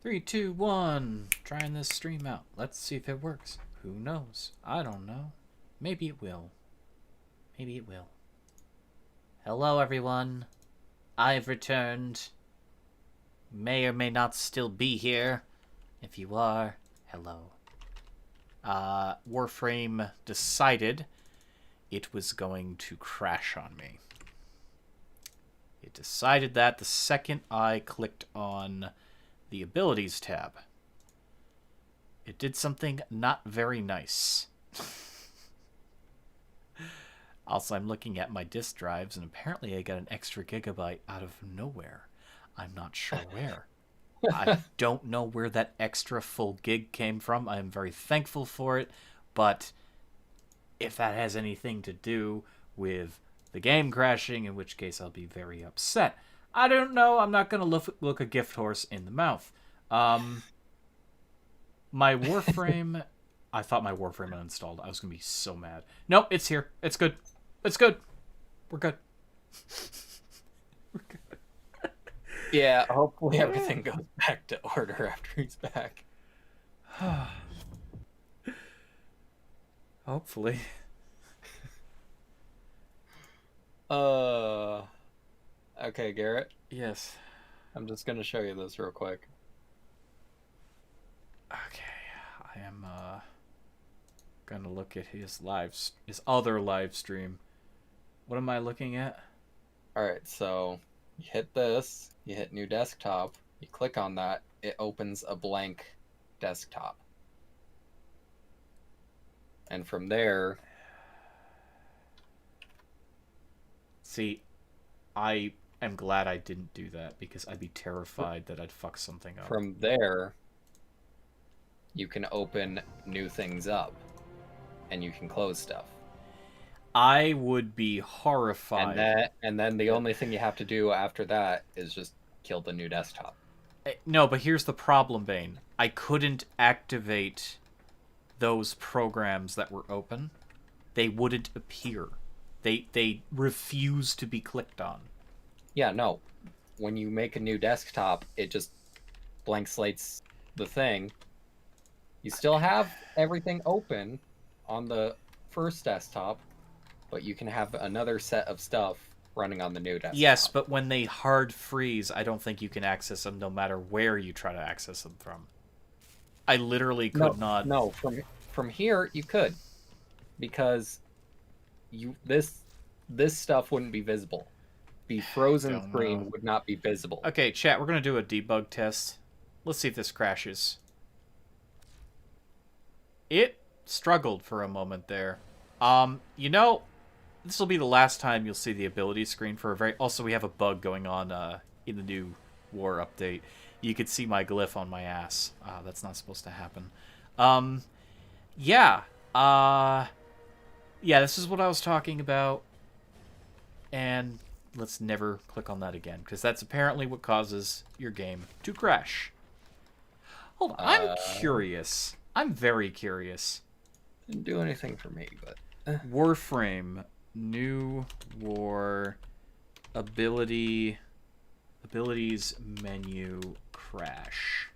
3, 2, 1. Trying this stream out. Let's see if it works. Who knows? I don't know. Maybe it will. Maybe it will. Hello, everyone. I've returned. May or may not still be here. If you are, hello. Warframe decided it was going to crash on me. It decided that the second I clicked on the Abilities tab. It did something not very nice. Also, I'm looking at my disk drives, and apparently I got an extra gigabyte out of nowhere. I'm not sure where. I don't know where that extra full gig came from. I am very thankful for it, but if that has anything to do with the game crashing, in which case I'll be very upset. I don't know. I'm not going to look a gift horse in the mouth. My Warframe... I thought my Warframe uninstalled. I was going to be so mad. Nope, it's here. It's good. It's good. We're good. We're good. Yeah, hopefully everything goes back to order after he's back. Hopefully. Okay, Garrett. Yes. I'm just gonna show you this real quick. Okay. I am gonna look at his other live stream. What am I looking at? Alright, so you hit this, you hit new desktop, you click on that, it opens a blank desktop. And from there... See, I am glad I didn't do that, because I'd be terrified that I'd fuck something up. From there, you can open new things up, and you can close stuff. I would be horrified. And then the only thing you have to do after that is just kill the new desktop. No, but here's the problem, Bane. I couldn't activate those programs that were open. They wouldn't appear. They refuse to be clicked on. Yeah, no. When you make a new desktop, it just blank slates the thing. You still have everything open on the first desktop, but you can have another set of stuff running on the new desktop. Yes, but when they hard freeze, I don't think you can access them no matter where you try to access them from. I literally could not... No, from here, you could. Because this stuff wouldn't be visible. The frozen screen would not be visible. Okay, chat, we're going to do a debug test. Let's see if this crashes. It struggled for a moment there. You know, this will be the last time you'll see the ability screen for a very... Also, we have a bug going on in the new War update. You could see my glyph on my ass. That's not supposed to happen. Yeah. Yeah, this is what I was talking about. And let's never click on that again, because that's apparently what causes your game to crash. Hold on, I'm curious. I'm very curious. Didn't do anything for me, but... Warframe. New War. Abilities menu crash.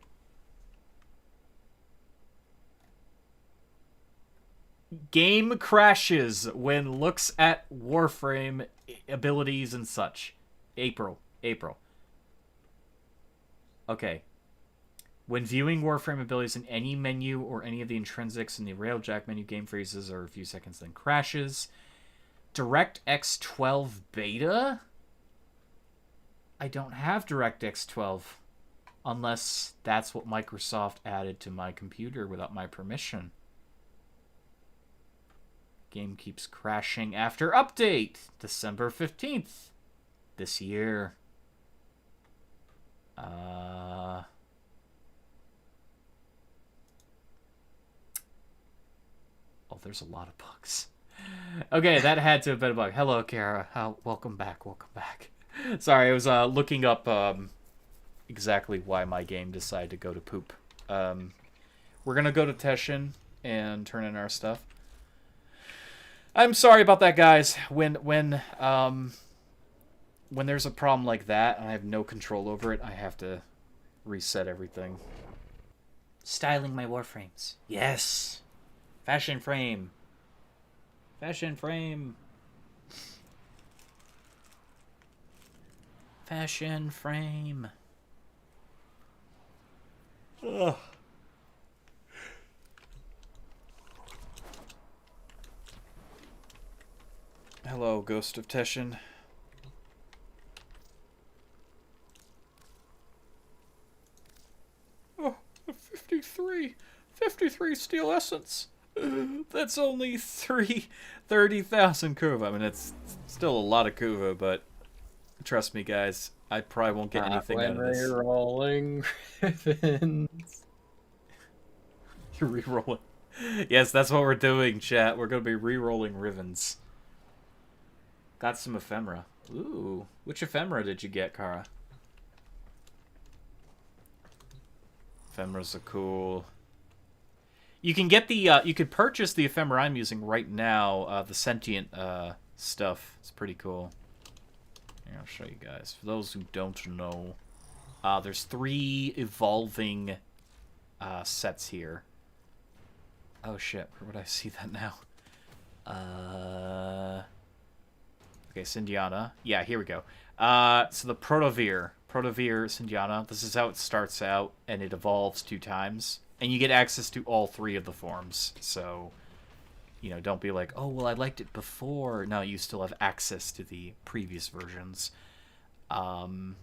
Game crashes when looks at Warframe abilities and such. April. Okay. When viewing Warframe abilities in any menu or any of the intrinsics in the Railjack menu, game freezes or a few seconds, then crashes. DirectX 12 beta? I don't have DirectX 12. Unless that's what Microsoft added to my computer without my permission. Game keeps crashing after update. December 15th. This year. Oh, there's a lot of bugs. Okay, that had to have been a bug. Hello, Kara. Welcome back. Sorry, I was looking up exactly why my game decided to go to poop. We're going to go to Teshin and turn in our stuff. I'm sorry about that, guys. When there's a problem like that and I have no control over it, I have to reset everything. Styling my Warframes. Yes. Fashion frame. Fashion frame. Fashion frame. Ugh. Hello, Ghost of Teshin. Oh, 53 steel essence. That's only 30,000 kuva. I mean, it's still a lot of kuva, but trust me, guys, I probably won't get anything out of this. Rolling ribbons. You're re-rolling. Yes, that's what we're doing, chat. We're going to be re-rolling ribbons. Got some ephemera. Ooh. Which ephemera did you get, Kara? Ephemeras are cool. You can get the, you could purchase the ephemera I'm using right now, the sentient, stuff. It's pretty cool. Here, I'll show you guys. For those who don't know, there's 3 evolving, sets here. Oh shit, where would I see that now? Okay, Syndiana. Yeah, here we go. So the Protavir Syndiana, this is how it starts out, and it evolves 2 times. And you get access to all 3 of the forms, so, you know, don't be like, oh, well, I liked it before. No, you still have access to the previous versions. Armor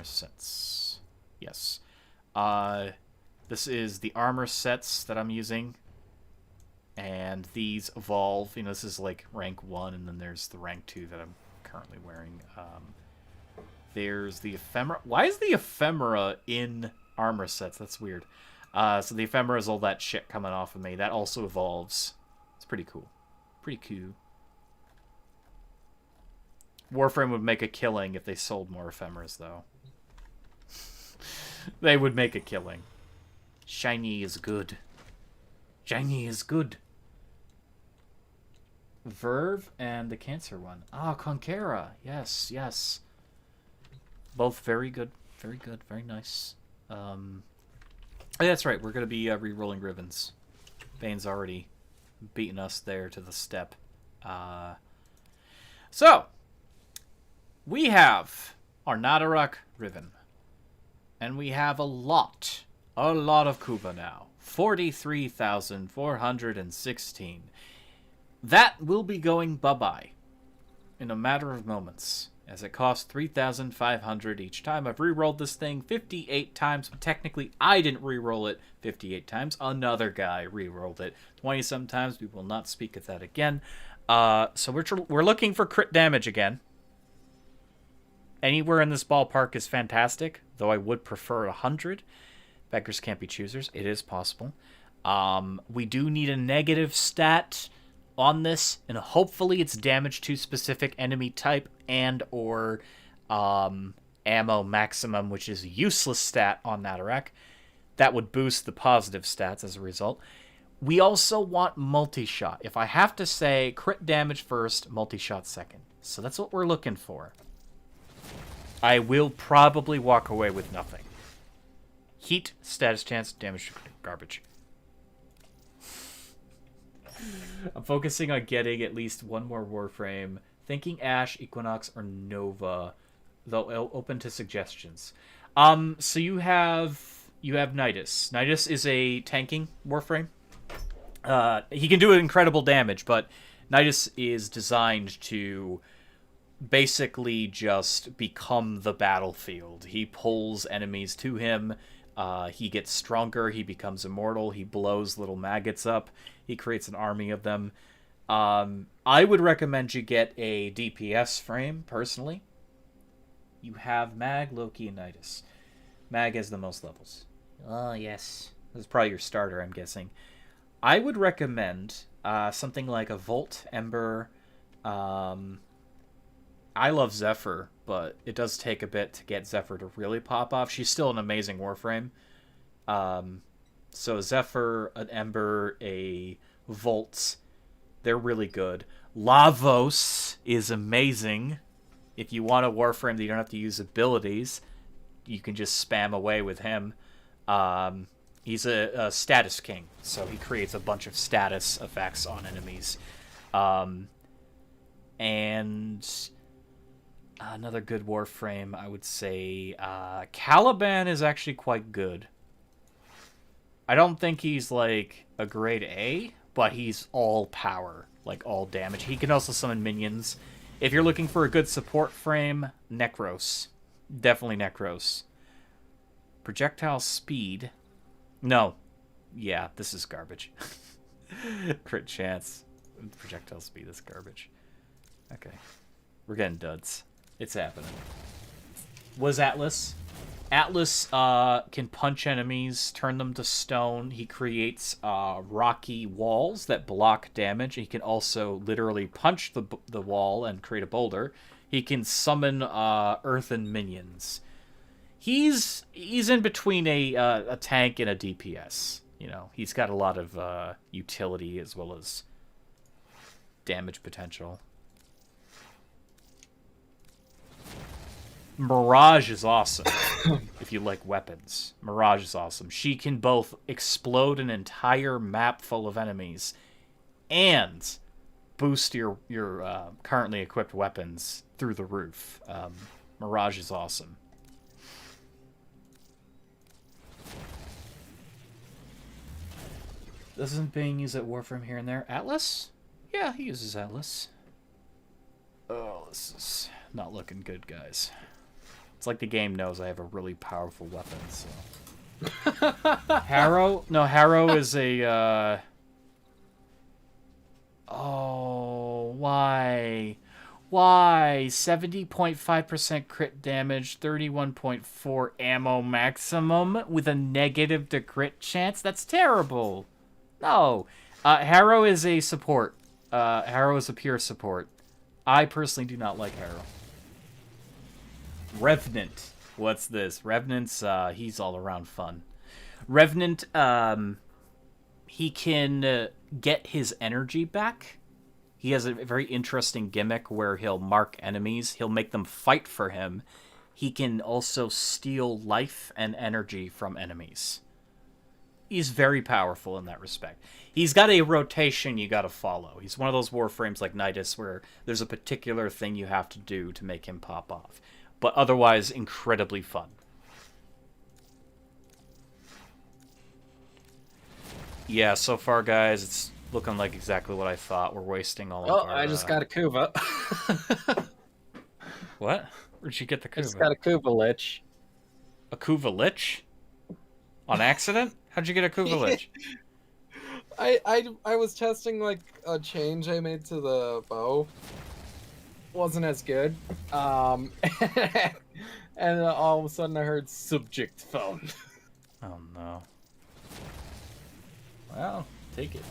sets. Yes. This is the armor sets that I'm using. And these evolve. You know, this is like rank 1, and then there's the rank 2 that I'm currently wearing. There's the ephemera. Why is the ephemera in armor sets? That's weird. So the ephemera is all that shit coming off of me. That also evolves. It's pretty cool. Pretty cool. Warframe would make a killing if they sold more ephemeras, though. They would make a killing. Shiny is good. Shiny is good. Verve and the cancer one. Ah, Conquera. Yes, yes. Both very good. Very good. Very nice. That's right. We're going to be re-rolling ribbons. Bane's already beaten us there to the step. So, we have our Nadarok ribbon. And we have a lot of kuva now. 43,416. That will be going bye-bye in a matter of moments, as it costs 3,500 each time. I've re-rolled this thing 58 times. Technically, I didn't re-roll it 58 times. Another guy re-rolled it 20-some times. We will not speak of that again. So we're looking for crit damage again. Anywhere in this ballpark is fantastic, though I would prefer 100. Beggars can't be choosers. It is possible. We do need a negative stat on this, and hopefully it's damage to specific enemy type and or ammo maximum, which is a useless stat on Nadarok. That would boost the positive stats as a result. We also want multi-shot. If I have to say, crit damage first, multi-shot second. So that's what we're looking for. I will probably walk away with nothing. Heat, status chance, damage, garbage. I'm focusing on getting at least one more Warframe. Thinking Ash, Equinox, or Nova, though open to suggestions. So you have Nidus. Nidus is a tanking Warframe. He can do incredible damage, but Nidus is designed to basically just become the battlefield. He pulls enemies to him. He gets stronger. He becomes immortal. He blows little maggots up. He creates an army of them. I would recommend you get a DPS frame, personally. You have Mag, Loki, and Nidus. Mag has the most levels. Oh, yes. This is probably your starter, I'm guessing. I would recommend something like a Volt, Ember. I love Zephyr, but it does take a bit to get Zephyr to really pop off. She's still an amazing Warframe. So Zephyr, an Ember, a Volt, they're really good. Lavos is amazing. If you want a Warframe that you don't have to use abilities, you can just spam away with him. He's a status king, so he creates a bunch of status effects on enemies. And another good Warframe, I would say, Caliban is actually quite good. I don't think he's like a grade A, but he's all power, like all damage. He can also summon minions. If you're looking for a good support frame, Necros. Definitely Necros. Projectile speed. No. Yeah, this is garbage. Crit chance. Projectile speed is garbage. Okay. We're getting duds. It's happening. Was Atlas? Atlas can punch enemies, turn them to stone. He creates rocky walls that block damage. He can also literally punch the wall and create a boulder. He can summon earthen minions. He's in between a tank and a DPS. You know, he's got a lot of utility as well as damage potential. Mirage is awesome if you like weapons. Mirage is awesome. She can both explode an entire map full of enemies and boost your currently equipped weapons through the roof. Mirage is awesome. Doesn't Bing use that Warframe here and there? Atlas? Yeah, he uses Atlas. Oh, this is not looking good, guys. It's like the game knows I have a really powerful weapon, so... Harrow? No, Harrow is a, Oh, why? Why? 70.5% crit damage, 31.4 ammo maximum with a negative to crit chance? That's terrible. No. Harrow is a support. Harrow is a pure support. I personally do not like Harrow. Revenant. What's this? Revenant's, he's all around fun. Revenant, he can get his energy back. He has a very interesting gimmick where he'll mark enemies. He'll make them fight for him. He can also steal life and energy from enemies. He's very powerful in that respect. He's got a rotation you gotta follow. He's one of those Warframes like Nidus where there's a particular thing you have to do to make him pop off. But otherwise, incredibly fun. Yeah, so far, guys, it's looking like exactly what I thought. We're wasting all of our... Oh, I just got a Kuva. What? Where'd you get the Kuva? I just got a Kuva Lich. A Kuva Lich? On accident? How'd you get a Kuva Lich? I was testing like a change I made to the bow. Wasn't as good. And all of a sudden I heard subject phone. Oh no. Well, take it.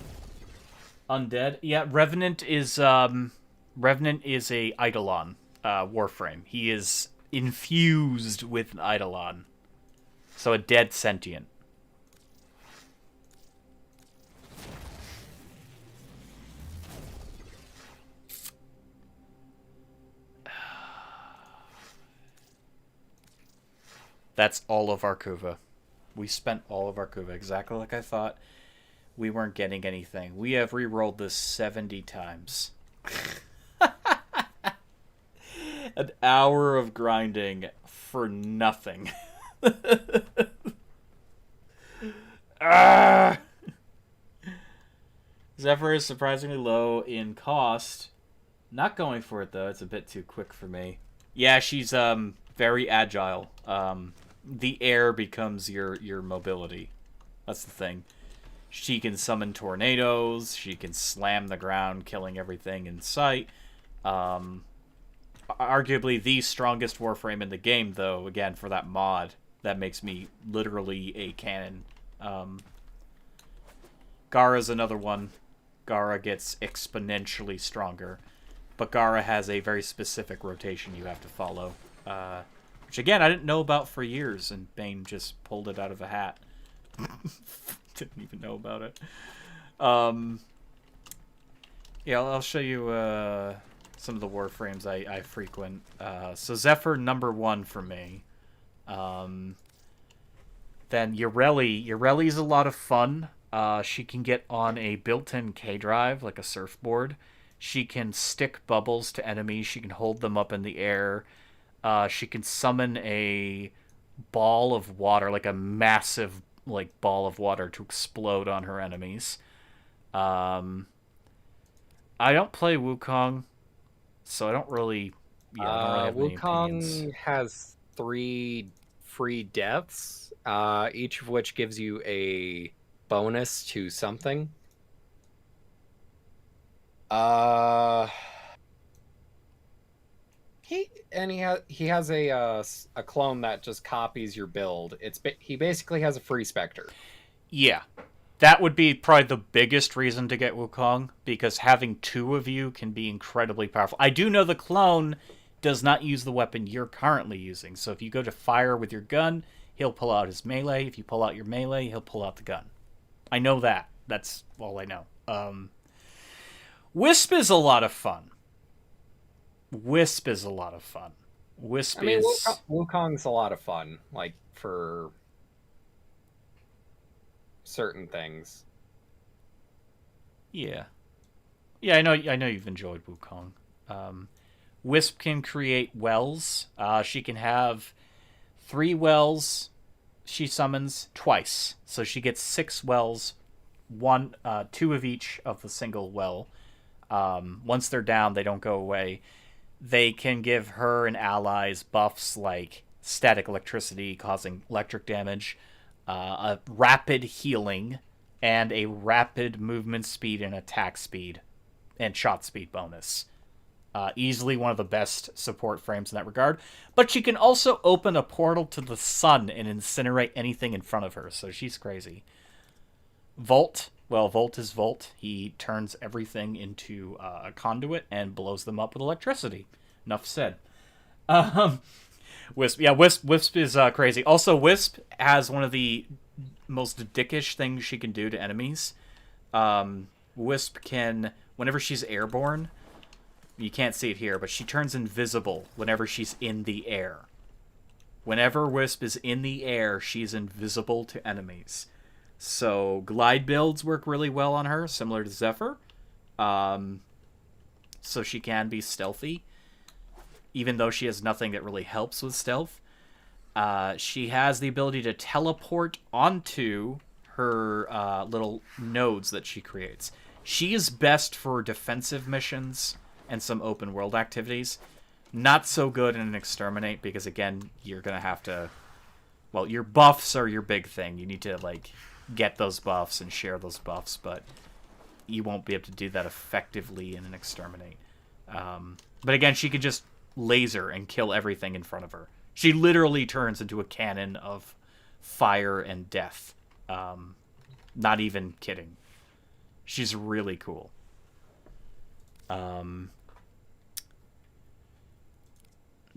Undead. Yeah, Revenant is a Eidolon Warframe. He is infused with an Eidolon. So a dead sentient. That's all of our Kuva. We spent all of our Kuva exactly like I thought. We weren't getting anything. We have re-rolled this 70 times. An hour of grinding for nothing. Ah! Zephyr is surprisingly low in cost. Not going for it though. It's a bit too quick for me. Yeah, she's very agile. The air becomes your mobility. That's the thing. She can summon tornadoes. She can slam the ground, killing everything in sight. Arguably the strongest Warframe in the game, though, again, for that mod. That makes me literally a cannon. Gara's another one. Gara gets exponentially stronger. But Gara has a very specific rotation you have to follow. Which, again, I didn't know about for years, and Bane just pulled it out of a hat. Didn't even know about it. Yeah, I'll show you some of the Warframes I frequent. So Zephyr, number 1 for me. Um, then Yoreli's a lot of fun. She can get on a built-in K drive, like a surfboard. She can stick bubbles to enemies. She can hold them up in the air. She can summon a ball of water, like a massive like ball of water, to explode on her enemies. Um, I don't play Wukong, so I don't really, yeah, I don't really have many opinions. Wukong has 3 free deaths, each of which gives you a bonus to something. Uh, he has a clone that just copies your build. He basically has a free Spectre. Yeah, that would be probably the biggest reason to get Wukong, because having two of you can be incredibly powerful. I do know the clone does not use the weapon you're currently using, so if you go to fire with your gun, he'll pull out his melee. If you pull out your melee, he'll pull out the gun. I know that. That's all I know. Wisp is a lot of fun. Wisp is a lot of fun. Wisp I mean, is Wukong's a lot of fun, like for certain things. yeah. Yeah, I know you've enjoyed Wukong. Wisp can create wells. She can have 3 wells she summons twice. So she gets 6 wells, 2 of each of the single well. Once they're down, they don't go away. They can give her and allies buffs like static electricity causing electric damage, a rapid healing, and a rapid movement speed and attack speed and shot speed bonus. Easily one of the best support frames in that regard. But she can also open a portal to the sun and incinerate anything in front of her, so she's crazy. Volt, well, Volt is Volt. He turns everything into a conduit and blows them up with electricity. Enough said. Um, Wisp is crazy. Also, Wisp has one of the most dickish things she can do to enemies. Wisp can, whenever she's airborne, you can't see it here, but she turns invisible whenever she's in the air. Whenever Wisp is in the air, she's invisible to enemies. So glide builds work really well on her, similar to Zephyr. So she can be stealthy, even though she has nothing that really helps with stealth. She has the ability to teleport onto her little nodes that she creates. She is best for defensive missions and some open world activities. Not so good in an exterminate, because again, you're gonna have to, well, your buffs are your big thing. You need to like get those buffs and share those buffs, but you won't be able to do that effectively in an exterminate. But again, she could just laser and kill everything in front of her. She literally turns into a cannon of fire and death. Not even kidding. She's really cool.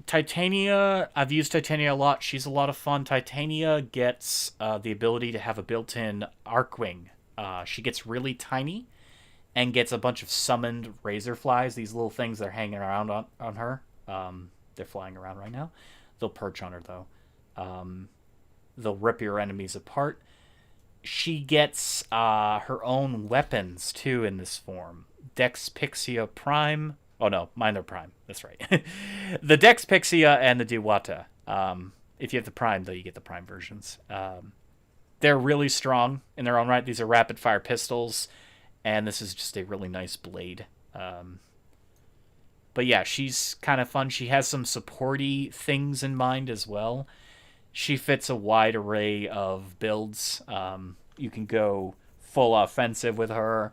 Titania, I've used Titania a lot. She's a lot of fun. Titania gets the ability to have a built-in Arcwing. She gets really tiny and gets a bunch of summoned razor flies, these little things that are hanging around on her. They're flying around right now. They'll perch on her, though. They'll rip your enemies apart. She gets her own weapons, too, in this form. Dexpixia Prime. Oh, no, mine are Prime. That's right. The Dexpixia and the Diwata. If you have the Prime, though, you get the Prime versions. They're really strong in their own right. These are rapid-fire pistols, and this is just a really nice blade. But yeah, she's kind of fun. She has some supporty things in mind as well. She fits a wide array of builds. You can go full offensive with her,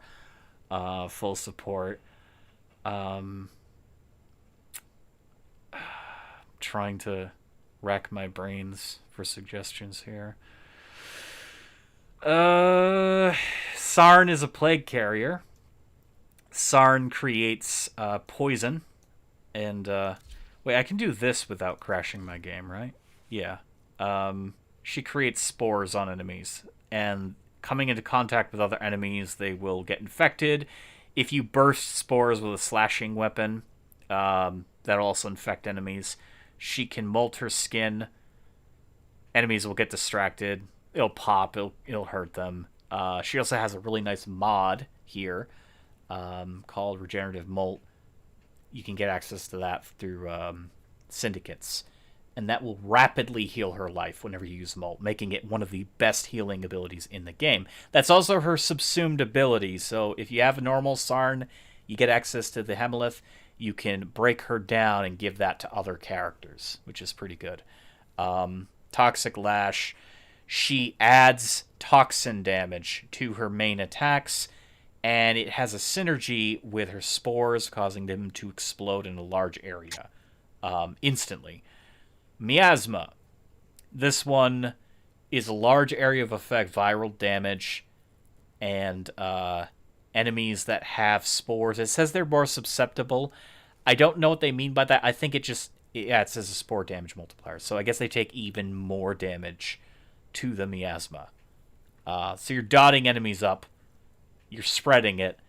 full support. Trying to rack my brains for suggestions here. Sarn is a plague carrier. Sarn creates poison. And, wait, I can do this without crashing my game, right? Yeah. She creates spores on enemies. And coming into contact with other enemies, they will get infected. If you burst spores with a slashing weapon, that'll also infect enemies. She can molt her skin Enemies will get distracted. It'll pop. It'll hurt them. She also has a really nice mod here called Regenerative Molt. You can get access to that through syndicates, and that will rapidly heal her life whenever you use Molt, making it one of the best healing abilities in the game. That's also her subsumed ability, so if you have a normal Sarn, you get access to the Hemelith, you can break her down and give that to other characters, which is pretty good. Toxic Lash, she adds toxin damage to her main attacks, and it has a synergy with her spores, causing them to explode in a large area instantly. Miasma. This one is a large area of effect, viral damage, and enemies that have spores. It says they're more susceptible. I don't know what they mean by that. I think it says a spore damage multiplier. So I guess they take even more damage to the miasma. So you're dotting enemies up, you're spreading it,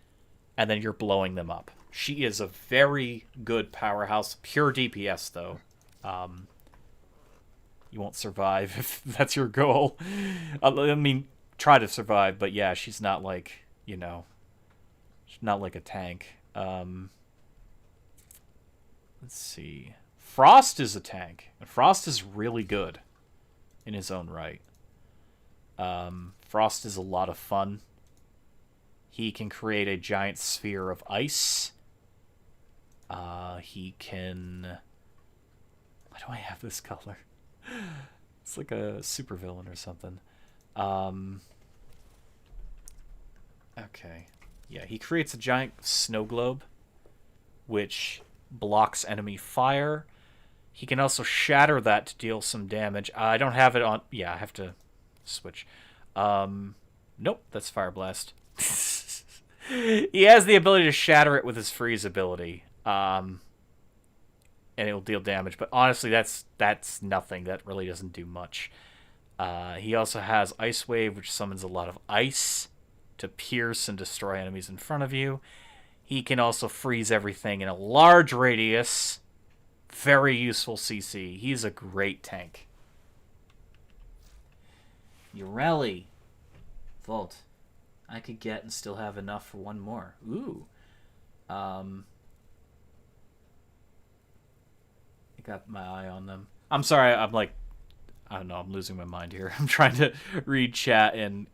and then you're blowing them up. She is a very good powerhouse. Pure DPS, though. You won't survive if that's your goal. I mean, try to survive, but yeah, she's not like, she's not like a tank. Let's see. Frost is a tank, and Frost is really good in his own right. Frost is a lot of fun. He can create a giant sphere of ice. He can... Why do I have this color? It's like a supervillain or something. Okay. Yeah, he creates a giant snow globe, which blocks enemy fire. He can also shatter that to deal some damage. I don't have it on... Yeah, I have to switch. Nope, that's Fire Blast. He has the ability to shatter it with his freeze ability. And it will deal damage, but honestly, that's nothing. That really doesn't do much. He also has Ice Wave, which summons a lot of ice to pierce and destroy enemies in front of you. He can also freeze everything in a large radius. Very useful CC. He's a great tank. Ureli. Volt. I could get and still have enough for one more. Ooh. I got my eye on them. I'm sorry, I'm like... I don't know, I'm losing my mind here. I'm trying to read chat and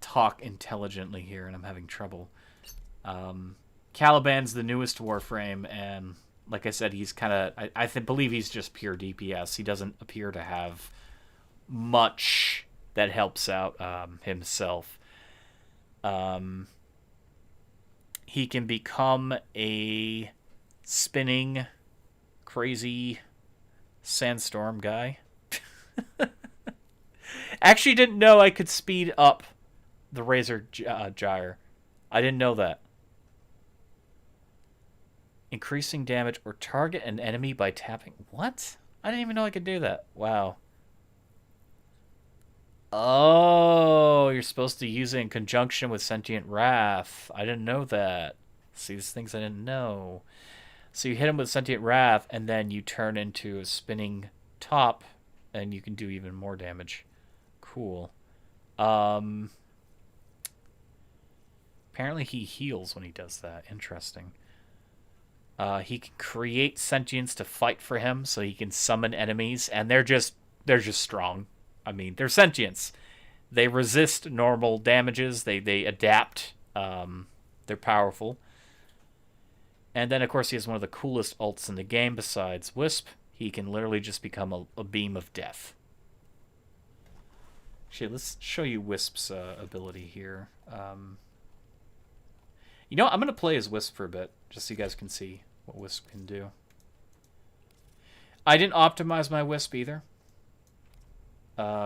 talk intelligently here, and I'm having trouble. Caliban's the newest Warframe, and like I said, he's kind of... I believe he's just pure DPS. He doesn't appear to have much that helps out himself. He can become a spinning, crazy sandstorm guy. Actually didn't know I could speed up the Razor Gyre. I didn't know that. Increasing damage or target an enemy by tapping... What? I didn't even know I could do that. Wow. Oh, you're supposed to use it in conjunction with Sentient Wrath. I didn't know that. See, these things I didn't know. So you hit him with Sentient Wrath, and then you turn into a spinning top, and you can do even more damage. Cool. Apparently he heals when he does that. Interesting. He can create sentience to fight for him, so he can summon enemies, and they're just strong. I mean, they're sentients. They resist normal damages. They adapt. They're powerful. And then, of course, he has one of the coolest ults in the game besides Wisp. He can literally just become a beam of death. Actually, let's show you Wisp's ability here. I'm going to play as Wisp for a bit, just so you guys can see what Wisp can do. I didn't optimize my Wisp either.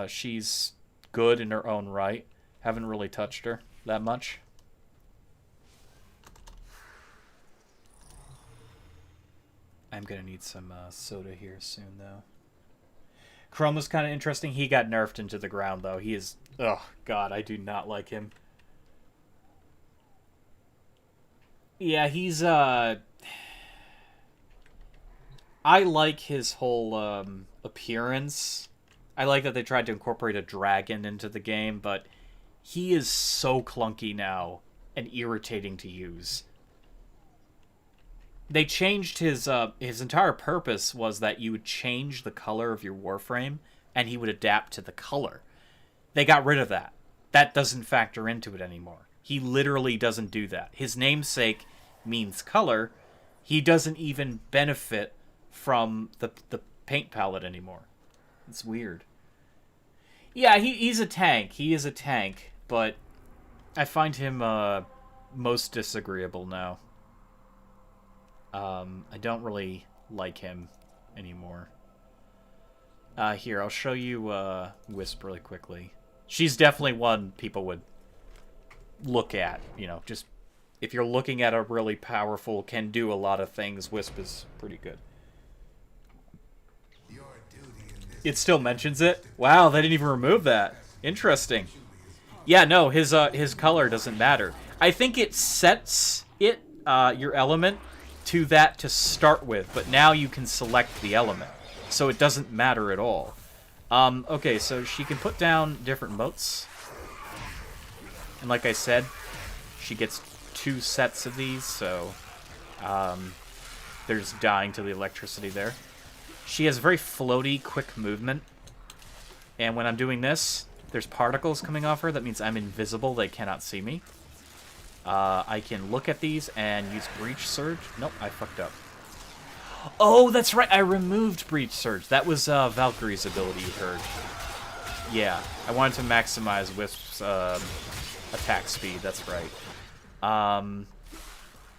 She's good in her own right. Haven't really touched her that much. I'm going to need some soda here soon, though. Chrome was kind of interesting. He got nerfed into the ground, though. He is... Oh, God, I do not like him. Yeah, he's... I like his whole appearance. I like that they tried to incorporate a dragon into the game, but he is so clunky now and irritating to use. They changed his entire purpose was that you would change the color of your Warframe and he would adapt to the color. They got rid of that. That doesn't factor into it anymore. He literally doesn't do that. His namesake means color. He doesn't even benefit from the paint palette anymore. It's weird. Yeah, he's a tank. He is a tank, but I find him most disagreeable now. I don't really like him anymore. Here, I'll show you Wisp really quickly. She's definitely one people would look at, you know, just if you're looking at a really powerful, can do a lot of things, Wisp is pretty good. It still mentions it? Wow, they didn't even remove that. Interesting. Yeah, no, his color doesn't matter. I think it sets it, your element, to that to start with, but now you can select the element. So it doesn't matter at all. Okay, so she can put down different motes. And like I said, she gets 2 sets of these, so there's dying to the electricity there. She has very floaty, quick movement. And when I'm doing this, there's particles coming off her. That means I'm invisible. They cannot see me. I can look at these and use Breach Surge. Nope, I fucked up. Oh, that's right. I removed Breach Surge. That was Valkyrie's ability, you heard. Yeah, I wanted to maximize Wisp's attack speed. That's right.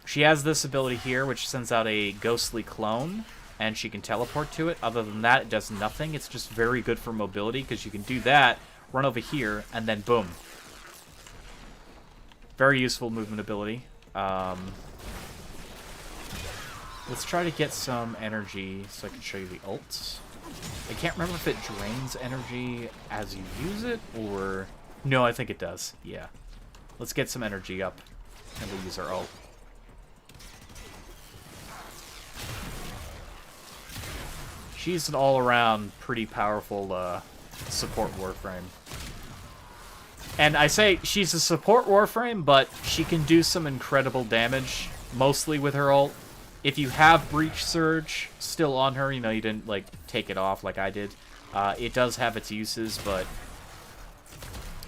She has this ability here, which sends out a ghostly clone, and she can teleport to it. Other than that, it does nothing. It's just very good for mobility, because you can do that, run over here, and then boom. Very useful movement ability. Let's try to get some energy so I can show you the ults. I can't remember if it drains energy as you use it, or... No, I think it does. Yeah. Let's get some energy up, and we'll use our ult. She's an all-around pretty powerful support Warframe. And I say she's a support Warframe, but she can do some incredible damage, mostly with her ult. If you have Breach Surge still on her, you know, you didn't, like, take it off like I did, it does have its uses, but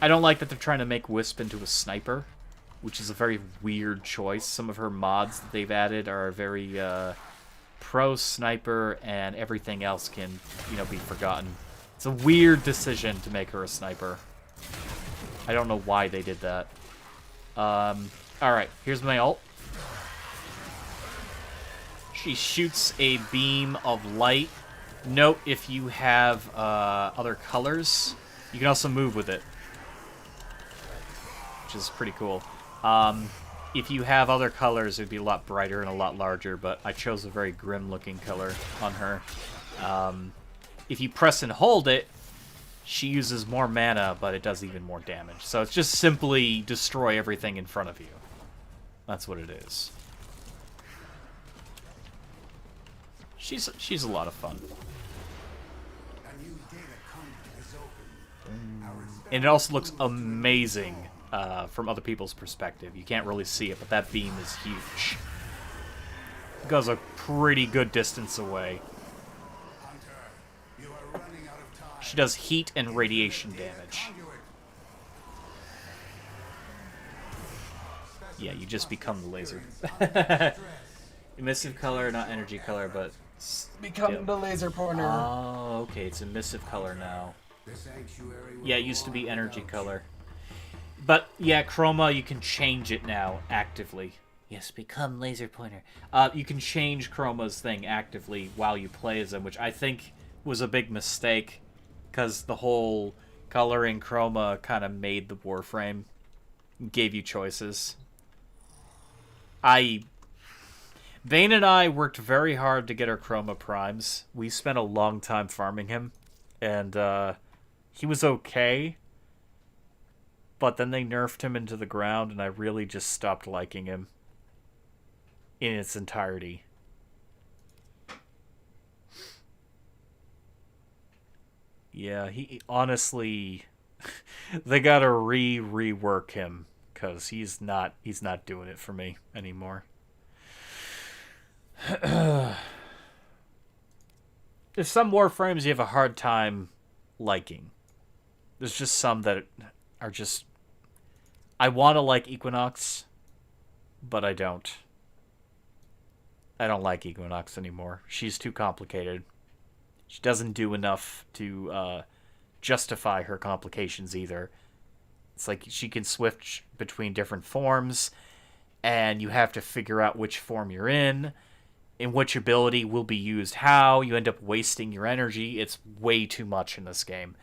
I don't like that they're trying to make Wisp into a sniper, which is a very weird choice. Some of her mods that they've added are very pro-sniper, and everything else can, you know, be forgotten. It's a weird decision to make her a sniper. I don't know why they did that. Alright, here's my ult. She shoots a beam of light. Note, if you have other colors, you can also move with it, which is pretty cool. If you have other colors, it would be a lot brighter and a lot larger, but I chose a very grim-looking color on her. If you press and hold it, she uses more mana, but it does even more damage. So it's just simply destroy everything in front of you. That's what it is. She's a lot of fun. And it also looks amazing from other people's perspective. You can't really see it, but that beam is huge. It goes a pretty good distance away. She does heat and radiation damage. Yeah, you just become the laser. Emissive color, not energy color, but... Become the laser pointer. Oh, okay, it's emissive color now. Yeah, it used to be energy color. But, yeah, chroma, you can change it now, actively. Yes, become laser pointer. You can change chroma's thing actively while you play as them, which I think was a big mistake, because the whole coloring chroma kind of made the Warframe, gave you choices. Vayne and I worked very hard to get our chroma primes. We spent a long time farming him, and he was okay, but then they nerfed him into the ground, and I really just stopped liking him in its entirety. Yeah, he honestly, they gotta rework him because he's not doing it for me anymore. There's some Warframes you have a hard time liking. There's just some that are just. I want to like Equinox, but I don't. I don't like Equinox anymore. She's too complicated. She doesn't do enough to justify her complications either. It's like she can switch between different forms, and you have to figure out which form you're in, and which ability will be used how. You end up wasting your energy. It's way too much in this game.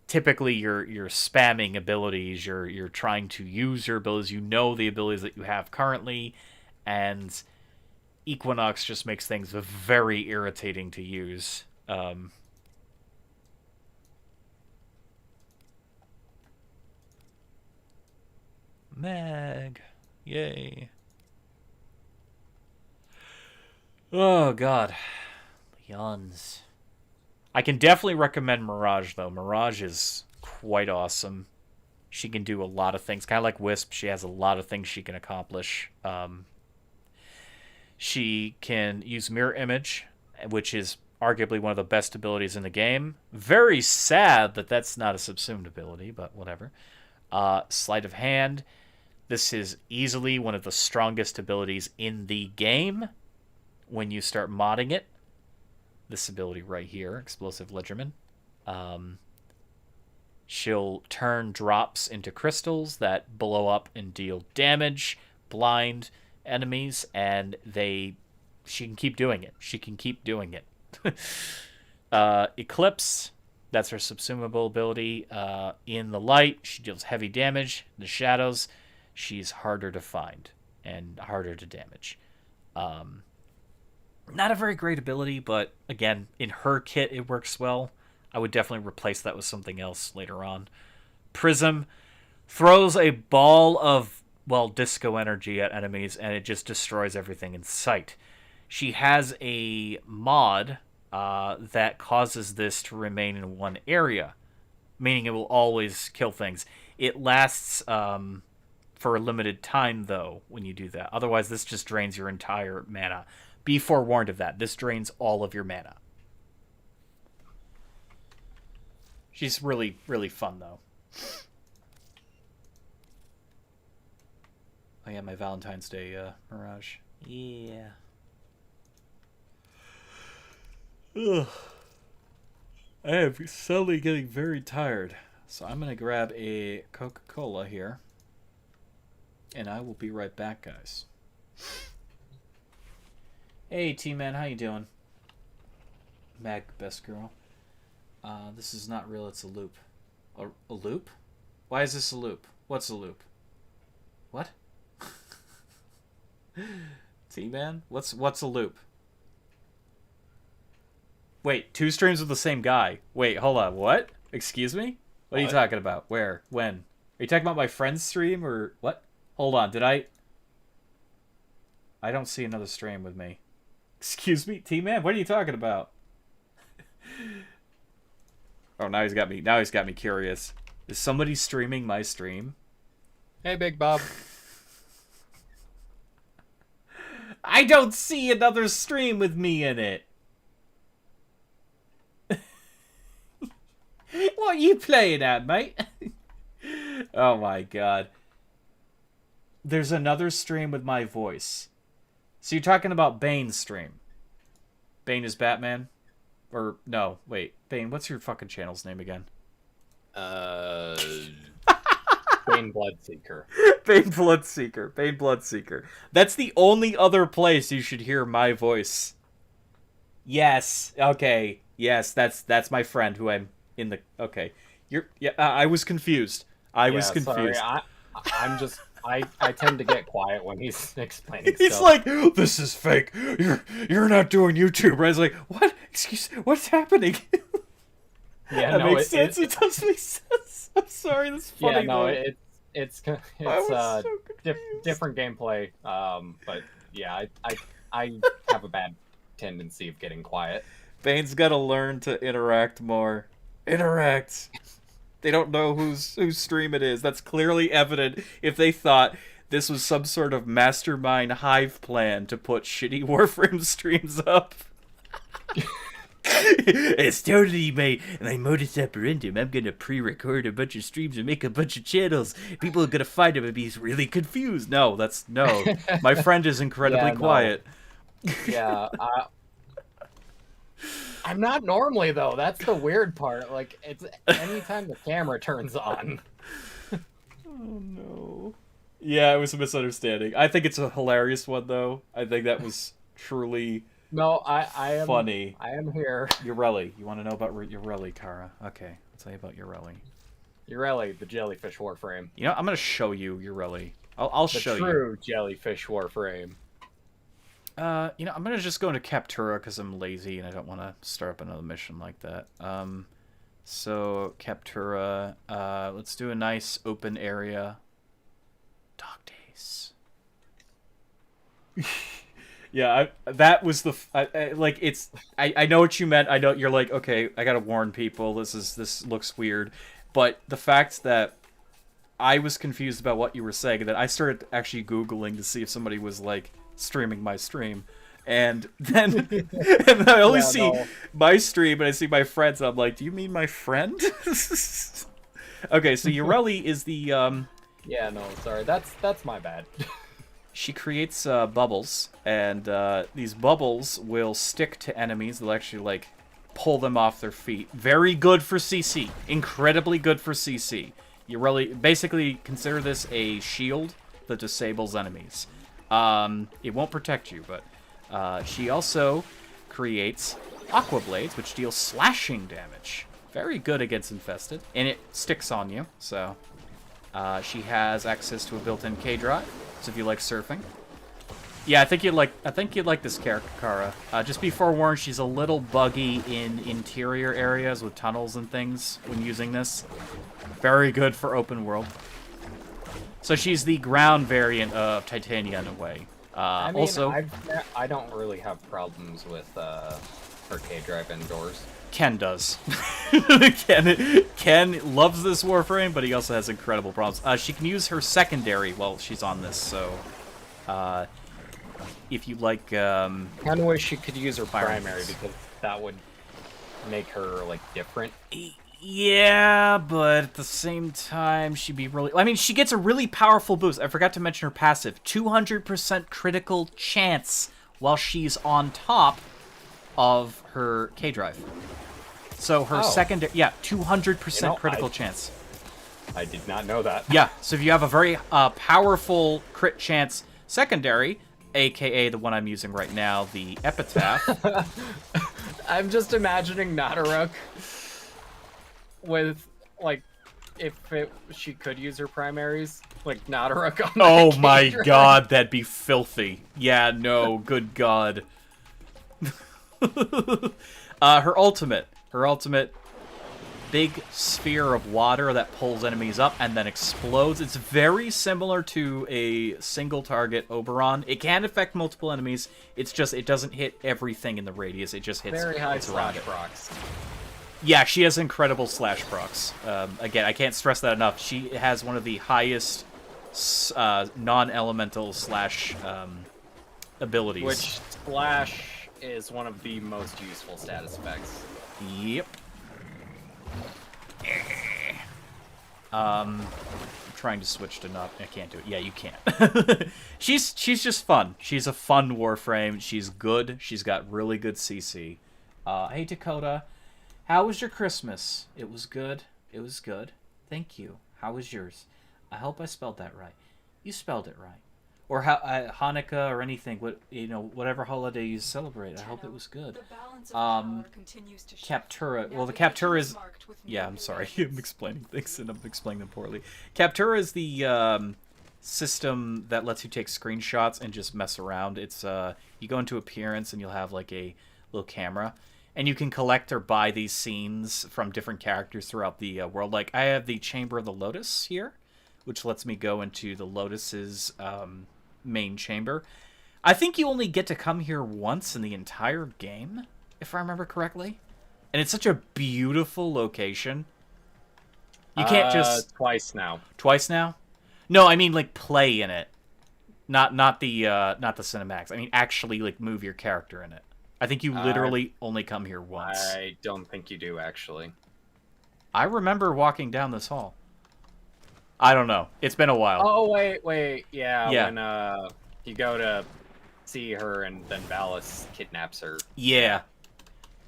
Typically, you're spamming abilities. You're trying to use your abilities. You know the abilities that you have currently, and Equinox just makes things very irritating to use. Mag. Yay. Oh, God. Yawns. I can definitely recommend Mirage, though. Mirage is quite awesome. She can do a lot of things. Kind of like Wisp, she has a lot of things she can accomplish. She can use Mirror Image, which is arguably one of the best abilities in the game. Very sad that that's not a subsumed ability, but whatever. Sleight of Hand. This is easily one of the strongest abilities in the game when you start modding it. This ability right here, Explosive Ledgerman. She'll turn drops into crystals that blow up and deal damage, blind enemies, and she can keep doing it. She can keep doing it. Eclipse, that's her subsumable ability. In the light, she deals heavy damage. In the shadows, she's harder to find and harder to damage. Not a very great ability, but again, in her kit, it works well. I would definitely replace that with something else later on. Prism throws a ball of, disco energy at enemies, and it just destroys everything in sight. She has a mod that causes this to remain in one area, meaning it will always kill things. It lasts for a limited time, though, when you do that. Otherwise, this just drains your entire mana. Be forewarned of that. This drains all of your mana. She's really, really fun, though. Oh, yeah, my Valentine's Day Mirage. Yeah. Ugh. I am suddenly getting very tired. So I'm going to grab a Coca-Cola here. And I will be right back, guys. Hey, T-Man, how you doing? Mag, best girl. This is not real, it's a loop. A loop? Why is this a loop? What's a loop? What? T-Man? What's a loop? Wait, 2 streams with the same guy. Wait, hold on, what? Excuse me? What are you talking about? Where? When? Are you talking about my friend's stream, or what? Hold on, I don't see another stream with me. Excuse me, T-Man, what are you talking about? Oh, now he's got me curious. Is somebody streaming my stream? Hey, Big Bob. I don't see another stream with me in it. What are you playing at, mate? Oh my god. There's another stream with my voice. So you're talking about Bane's stream. Bane is Batman? Or, no, wait. Bane, what's your fucking channel's name again? Bane Bloodseeker. Bane Bloodseeker. Bane Bloodseeker. That's the only other place you should hear my voice. Yes. Okay. Yes, that's my friend who I'm in the... Okay. I was confused. I was confused. Sorry, I'm just... I tend to get quiet when he's explaining He's stuff. like, this is fake. You're not doing YouTube. I was like, what? Excuse, what's happening? Yeah, that makes sense. It does make sense. I'm sorry. That's funny. Yeah, no, though. it's so different gameplay. But yeah, I have a bad tendency of getting quiet. Bane's got to learn to interact more. Interact. They don't know whose stream it is. That's clearly evident if they thought this was some sort of mastermind hive plan to put shitty Warframe streams up. It's totally my modus operandum. I'm gonna pre-record a bunch of streams and make a bunch of channels. People are gonna find them and be really confused. No, my friend is incredibly quiet. Yeah, I'm not normally though. That's the weird part. Like, it's anytime the camera turns on. Oh no. Yeah, it was a misunderstanding. I think it's a hilarious one though. I think that was truly No, I am funny. I am here. Urelli. You want to know about Urelli, Kara? Okay, I'll tell you about Urelli. Urelli, the jellyfish Warframe. You know, I'm gonna show you Urelli. I'll show you. The true jellyfish Warframe. You know, I'm gonna just go into Captura because I'm lazy and I don't want to start up another mission like that. So Captura. Let's do a nice open area. Dog days. Yeah, that was the like it's. I know what you meant. I know you're like, okay, I gotta warn people. This looks weird, but the fact that I was confused about what you were saying, and then I started actually Googling to see if somebody was like streaming my stream, and then I only see my stream and I see my friends. And I'm like, do you mean my friend? Okay, so Urelli is the Yeah, no, sorry, that's my bad. She creates bubbles, and these bubbles will stick to enemies. They'll actually like pull them off their feet. Very good for CC. Incredibly good for CC. You really basically consider this a shield that disables enemies. It won't protect you, but she also creates aqua blades, which deal slashing damage. Very good against infested, and it sticks on you. So she has access to a built-in K drive. So if you like surfing, yeah, I think you'd like this character, Kara. Just be forewarned, she's a little buggy in interior areas with tunnels and things when using this. Very good for open world. So she's the ground variant of Titania in a way. I mean, also, I don't really have problems with her K drive indoors. Ken does. Ken loves this Warframe, but he also has incredible problems. She can use her secondary while she's on this, so if you like... kind of wish she could use her primary, because that would make her, like, different. Yeah, but at the same time, she'd be really... I mean, she gets a really powerful boost. I forgot to mention her passive. 200% critical chance while she's on top of her K drive. So her secondary... Yeah, 200% critical chance. I did not know that. Yeah, so if you have a very powerful crit chance secondary, aka the one I'm using right now, the Epitaph... I'm just imagining Nadaruk with, like, she could use her primaries, like Nadaruk on Oh my god, that'd be filthy. Yeah, no, good god. Her ultimate, big sphere of water that pulls enemies up and then explodes. It's very similar to a single target Oberon. It can affect multiple enemies. It's just it doesn't hit everything in the radius. It just hits very high slash procs. Yeah, she has incredible slash procs. Again, I can't stress that enough. She has one of the highest non-elemental slash abilities. Which slash is one of the most useful status effects. Yep. I'm trying to switch to not. I can't do it. Yeah, you can't. She's just fun. She's a fun Warframe. She's good. She's got really good CC. Hey Dakota, how was your Christmas? It was good. It was good. Thank you. How was yours? I hope I spelled that right. You spelled it right. Or Hanukkah or anything, whatever holiday you celebrate. I hope it was good. Captura. Well, the Captura is... Yeah, I'm sorry. I'm explaining things and I'm explaining them poorly. Captura is the system that lets you take screenshots and just mess around. It's you go into Appearance and you'll have like a little camera. And you can collect or buy these scenes from different characters throughout the world. Like, I have the Chamber of the Lotus here, which lets me go into the Lotus's... main chamber. I think you only get to come here once in the entire game, if I remember correctly. And it's such a beautiful location. You can't just Twice now. twice now. No, I mean like play in it, not the cinematics. I mean actually like move your character in it. I think you literally only come here once. I don't think you do actually. I remember walking down this hall. I don't know. It's been a while. Oh wait, yeah. Yeah. When you go to see her and then Valis kidnaps her. Yeah.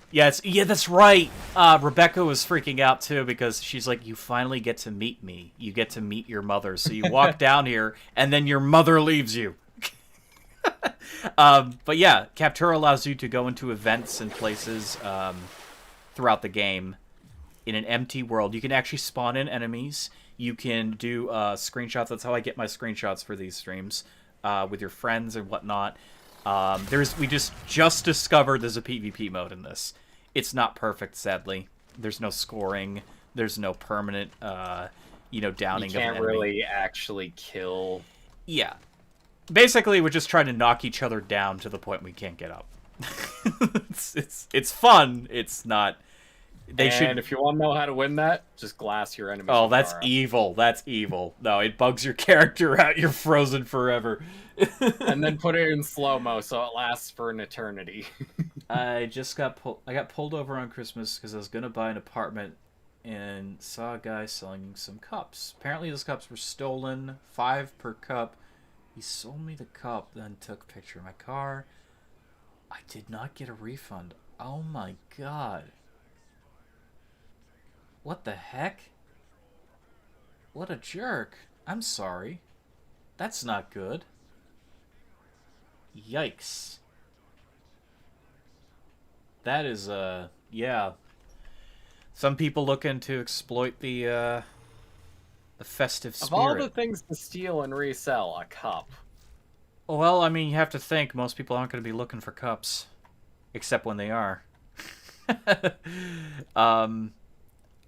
Yeah, that's right. Rebecca was freaking out too because she's like, you finally get to meet me. You get to meet your mother. So you walk down here and then your mother leaves you. But yeah, Captura allows you to go into events and places throughout the game in an empty world. You can actually spawn in enemies. You can do screenshots. That's how I get my screenshots for these streams with your friends and whatnot. We just discovered there's a PvP mode in this. It's not perfect, sadly. There's no scoring. There's no permanent, downing of an enemy. You can't really actually kill. Yeah. Basically, we're just trying to knock each other down to the point we can't get up. It's fun. It's not. And if you want to know how to win that, just glass your enemies. Oh, that's evil. That's evil. No, it bugs your character out. You're frozen forever. And then put it in slow-mo so it lasts for an eternity. I got pulled over on Christmas because I was going to buy an apartment and saw a guy selling some cups. Apparently those cups were stolen, 5 per cup. He sold me the cup, then took a picture of my car. I did not get a refund. Oh my god. What the heck? What a jerk. I'm sorry. That's not good. Yikes. That is, yeah. Some people looking to exploit the festive spirit. Of all the things to steal and resell, a cup. Well, I mean, you have to think most people aren't going to be looking for cups. Except when they are.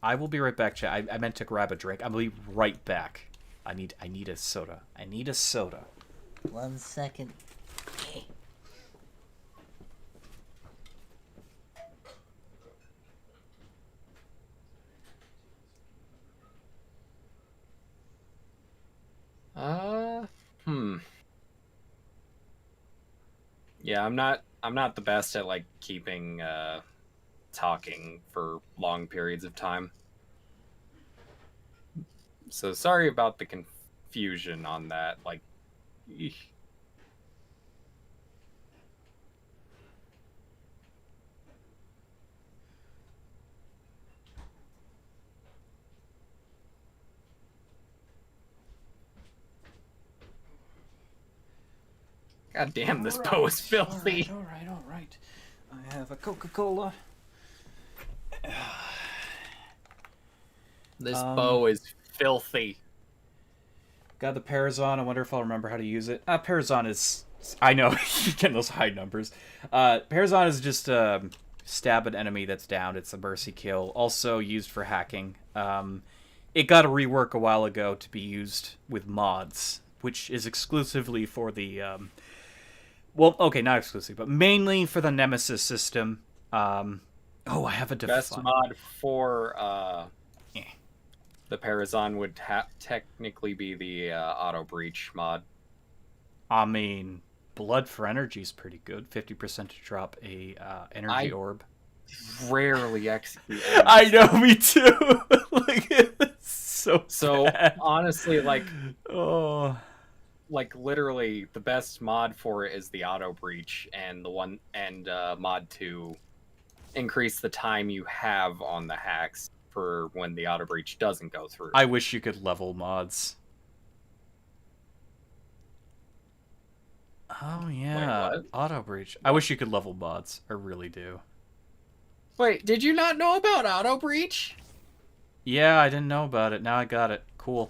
I will be right back, chat. I meant to grab a drink. I'll be right back. I need a soda. I need a soda. 1 second. Yeah, I'm not the best at like keeping talking for long periods of time. So sorry about the confusion on that. Like, eesh. God damn, this bow is filthy. All right. I have a Coca-Cola. This bow is filthy. Got the Parazon. I wonder if I'll remember how to use it. Parazon is... I know, you get those high numbers. Parazon is just stab an enemy that's down. It's a mercy kill. Also used for hacking. It got a rework a while ago to be used with mods, which is exclusively for the... well, okay, not exclusive, but mainly for the Nemesis system. Oh, I have a best mod for the Parazon would technically be the auto breach mod. I mean, Blood for Energy is pretty good. 50% to drop a energy orb. Rarely execute. I know, me too. Like, it's so bad. Honestly, like, oh, like literally the best mod for it is the auto breach and mod to increase the time you have on the hacks for when the auto breach doesn't go through. I wish you could level mods. Oh yeah. Wait, auto breach. I wish you could level mods. I really do. Wait, did you not know about auto breach? Yeah, I didn't know about it. Now I got it. Cool.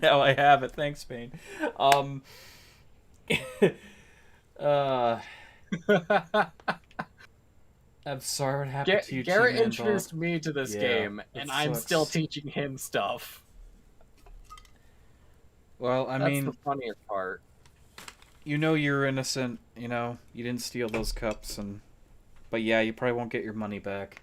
Now I have it. Thanks, Payne. I'm sorry what happened to you. Garrett introduced me to this game, and I'm still teaching him stuff. Well, I mean, that's the funniest part. you know you're innocent. You know you didn't steal those cups, but yeah, you probably won't get your money back.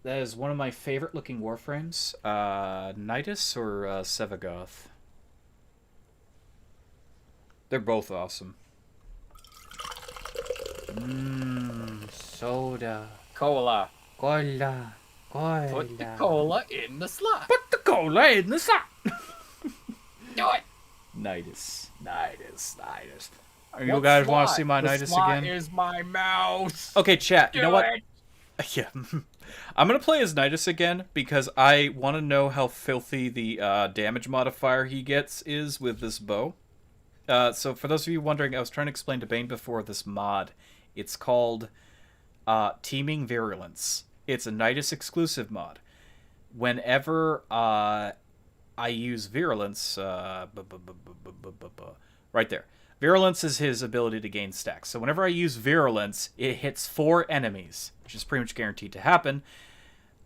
That is one of my favorite looking Warframes. Nidus or Sevagoth. They're both awesome. Soda. Cola. Cola. Cola. Put the cola in the slot. Put the cola in the slot. Do it. Nidus. You What guys want to slot? see my The Nidus slot again? is my mouse. Okay, chat. You know what? it. Yeah. I'm going to play as Nidus again because I want to know how filthy the damage modifier he gets is with this bow. So for those of you wondering, I was trying to explain to Bane before this mod. It's called Teeming Virulence. It's a Nidus exclusive mod. Whenever I use Virulence, right there. Virulence is his ability to gain stacks. So whenever I use Virulence, it hits 4 enemies, which is pretty much guaranteed to happen.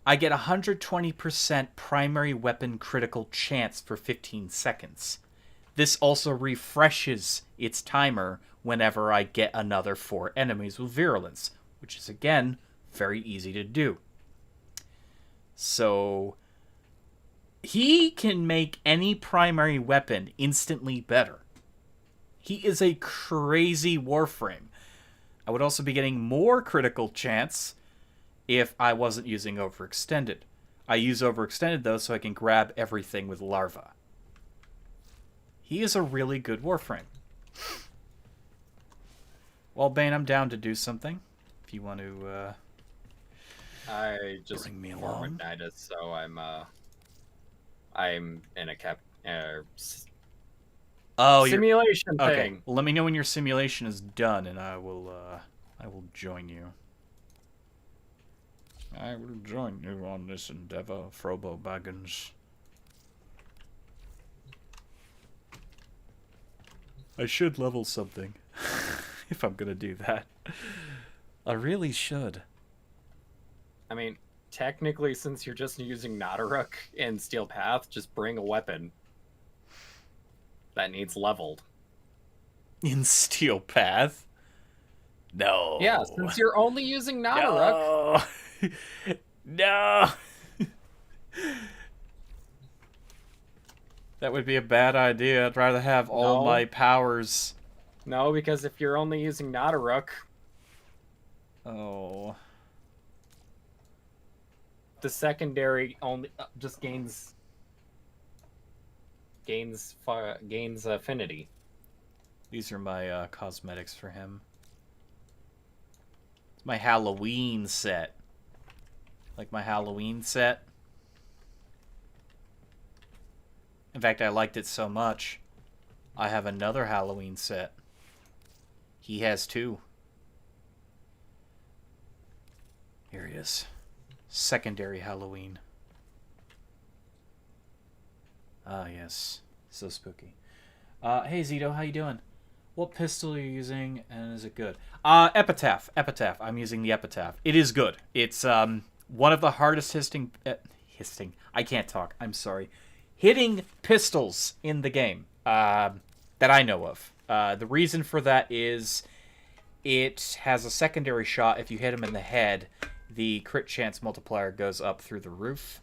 I get 120% primary weapon critical chance for 15 seconds. This also refreshes its timer whenever I get another 4 enemies with Virulence, which is, again, very easy to do. So he can make any primary weapon instantly better. He is a crazy Warframe. I would also be getting more critical chance if I wasn't using Overextended. I use Overextended, though, so I can grab everything with Larva. He is a really good Warframe. Well, Bane, I'm down to do something. If you want to, I just bring me formed along. Nidus, so I'm in a simulation Okay. thing. Well, let me know when your simulation is done, and I will join you. I will join you on this endeavor, Frobo Baggins. I should level something. If I'm gonna do that. I really should. I mean, technically, since you're just using Nadaruk and Steel Path, just bring a weapon that needs leveled. In Steel Path? No. Yeah, since you're only using Nadaruk. No. That would be a bad idea. I'd rather have all my powers. No, because if you're only using Nadaruk, the secondary only just gains affinity. These are my cosmetics for him. It's my Halloween set. Like my Halloween set. In fact, I liked it so much, I have another Halloween set. He has 2. Here he is. Secondary Halloween. Ah, yes. So spooky. Hey, Zito, how you doing? What pistol are you using, and is it good? Epitaph. Epitaph. I'm using the Epitaph. It is good. It's one of the hardest hitting... I can't talk. I'm sorry. Hitting pistols in the game that I know of. The reason for that is it has a secondary shot. If you hit him in the head, the crit chance multiplier goes up through the roof.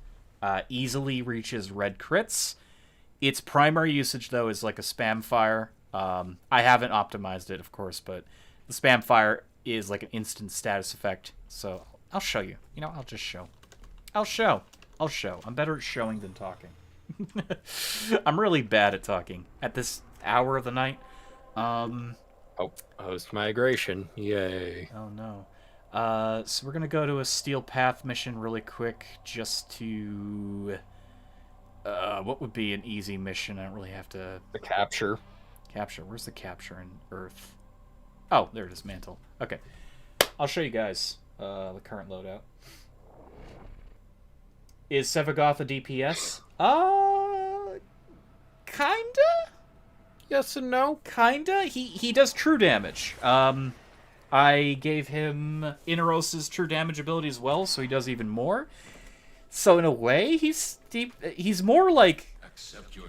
Easily reaches red crits. Its primary usage, though, is like a spam fire. I haven't optimized it, of course, but the spam fire is like an instant status effect. So I'll show you. You know, I'll just show. I'll show. I'm better at showing than talking. I'm really bad at talking at this hour of the night. Oh, host migration. Yay. Oh no. So we're gonna go to a Steel Path mission really quick, just to what would be an easy mission? I don't really have to... The capture. Where's the capture in Earth? Oh, there it is, Mantle. Okay. I'll show you guys the current loadout. Is Sevagoth a DPS? Kinda? Yes and no. Kinda. He does true damage. I gave him Inaros' true damage ability as well, so he does even more. So in a way, he's more like